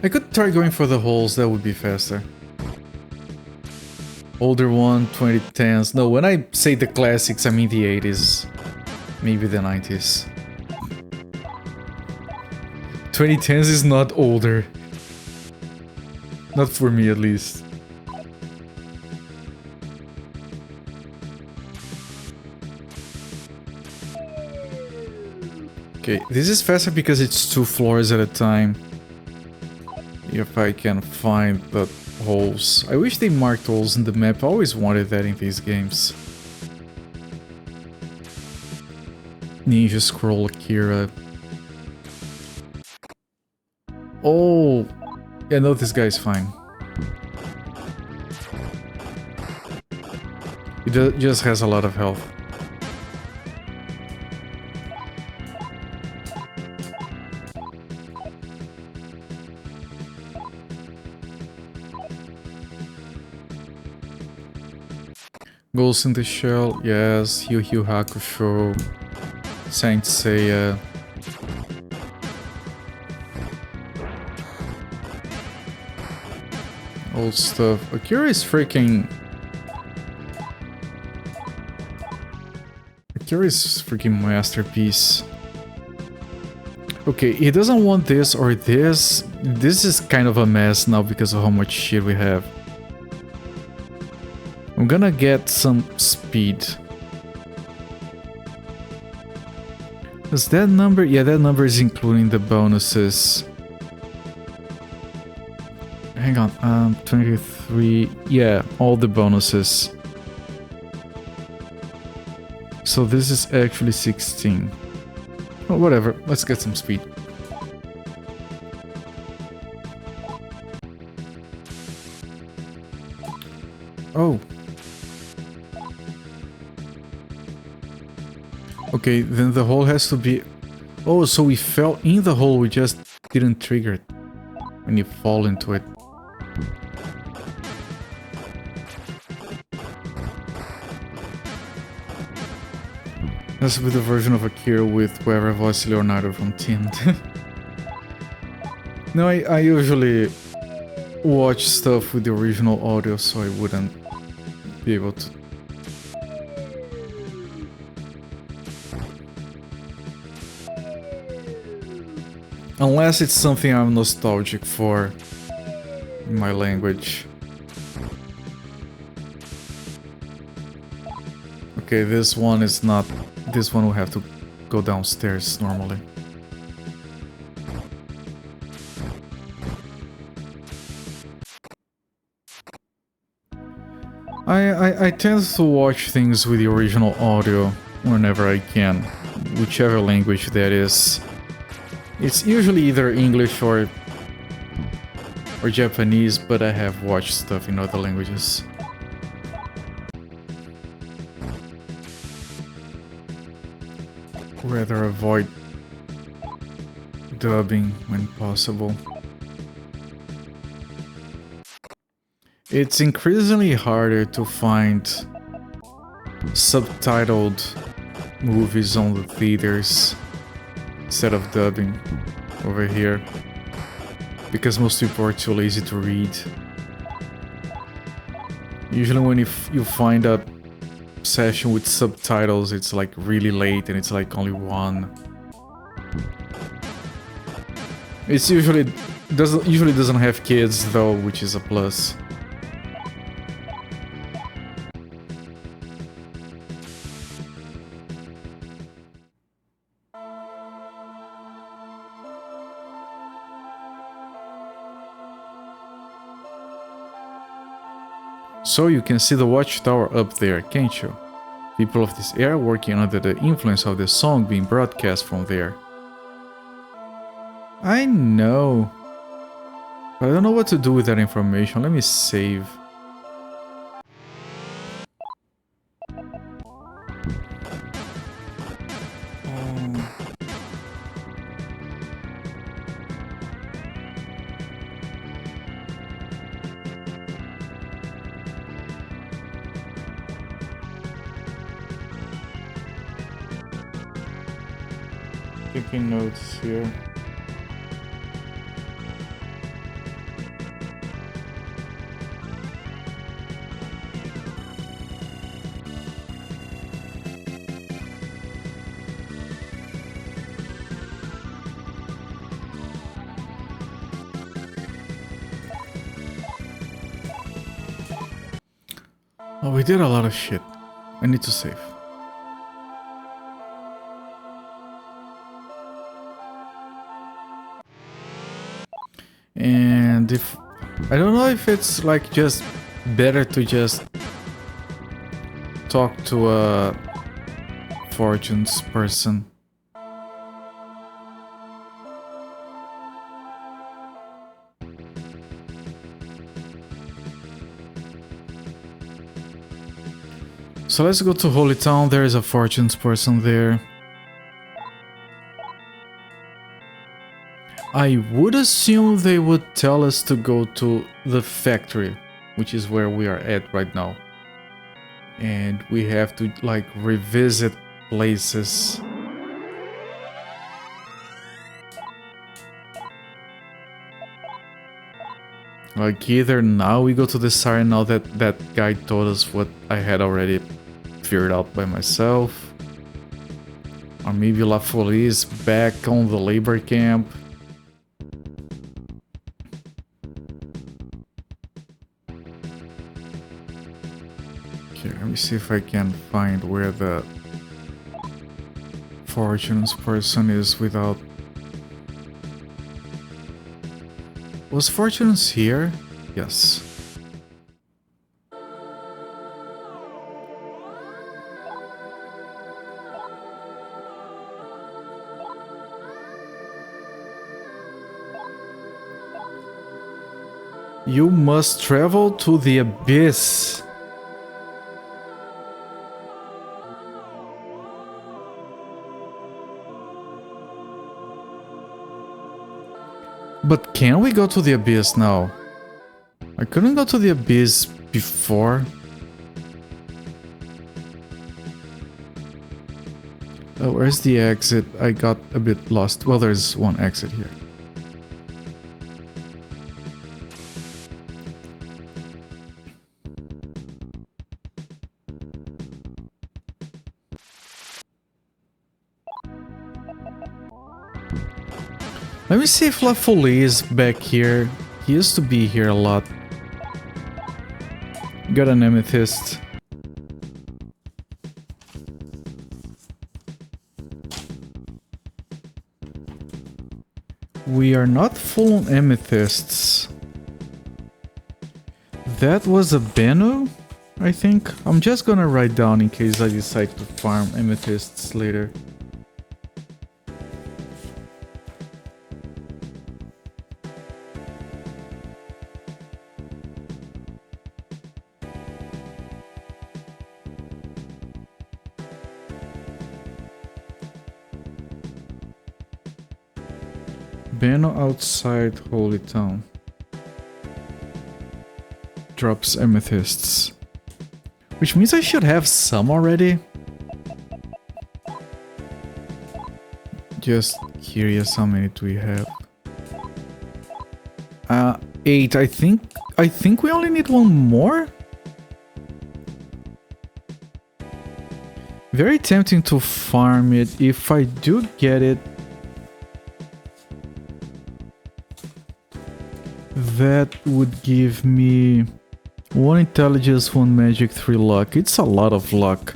I could try going for the holes, that would be faster. Older one, 2010s. No, when I say the classics, I mean the 80s. Maybe the 90s. 2010s is not older. Not for me, at least. Okay, this is faster because it's 2 floors at a time. If I can find the holes. I wish they marked holes in the map. I always wanted that in these games. Ninja Scroll Akira. Oh, yeah, no, this guy's fine. It just has a lot of health. Ghost in the Shell, yes. Yu Yu Hakusho, Saint Seiya. Old stuff. Akira is freaking... Akira is freaking masterpiece. Okay, he doesn't want this or this. This is kind of a mess now because of how much shit we have. I'm gonna get some speed. Is that number? Yeah, that number is including the bonuses. Hang on, 23. Yeah, all the bonuses. So this is actually 16. Oh, whatever, let's get some speed. Oh. Okay, then the hole has to be... Oh, so we fell in the hole, we just didn't trigger it when you fall into it. This will be the version of Akira with whoever voiced Leonardo from Tin. No, I usually watch stuff with the original audio, so I wouldn't be able to. Unless it's something I'm nostalgic for in my language. Okay, this one is not... This one will have to go downstairs normally. I tend to watch things with the original audio whenever I can, whichever language that is. It's usually either English or Japanese, but I have watched stuff in other languages. Rather avoid dubbing when possible. It's increasingly harder to find subtitled movies on the theaters instead of dubbing over here, because most people are too lazy to read. Usually when you find a session with subtitles, it's like really late and it's like only one. It's usually doesn't have kids though, which is a plus. So you can see the watchtower up there, can't you? People of this area working under the influence of the song being broadcast from there. I know. But I don't know what to do with that information. Let me save. Taking notes here. Oh, we did a lot of shit. I need to save. And if... I don't know if it's like just better to just talk to a fortunes person. so let's go to Holy Town. There is a fortunes person there. I would assume they would tell us to go to the factory, which is where we are at right now. And we have to, like, revisit places. Like, either now we go to the siren now that that guy told us what I had already figured out by myself. Or maybe La Folie is back on the labor camp. Okay, let me see if I can find where the fortunes person is without... Was fortunes here? Yes. You must travel to the abyss. But can we go to the abyss now? I couldn't go to the abyss before. Oh, where's the exit? I got a bit lost. Well, there's one exit here. Let me see if La Folie is back here. He used to be here a lot. Got an amethyst. We are not full on amethysts. That was a Bennu, I think. I'm just gonna write down in case I decide to farm amethysts later. Bennu outside Holy Town. Drops amethysts. Which means I should have some already. Just curious, how many do we have? 8. I think we only need one more. Very tempting to farm it. If I do get it, that would give me 1 intelligence, 1 magic, 3 luck. It's a lot of luck.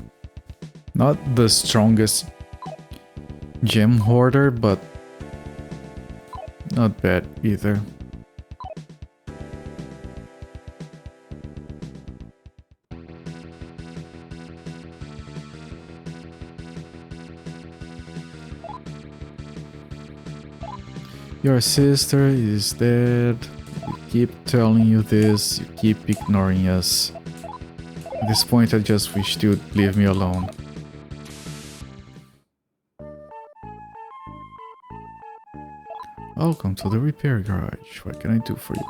Not the strongest gem hoarder, but not bad either. Your sister is dead. We keep telling you this, you keep ignoring us. At this point I just wish you'd leave me alone. Welcome to the repair garage. What can I do for you?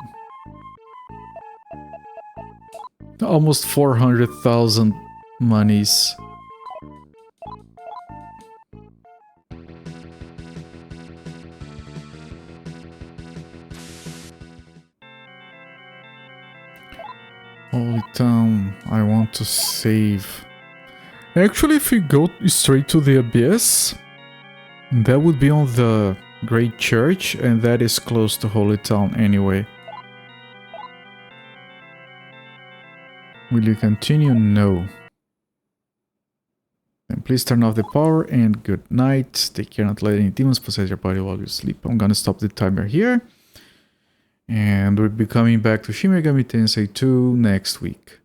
Almost 400,000 monies. Holy Town, I want to save. Actually, if we go straight to the abyss, that would be on the Great Church, and that is close to Holy Town anyway. Will you continue? No. Then please turn off the power and good night. Take care, not let any demons possess your body while you sleep. I'm gonna stop the timer here. And we'll be coming back to Shin Megami Tensei 2 next week.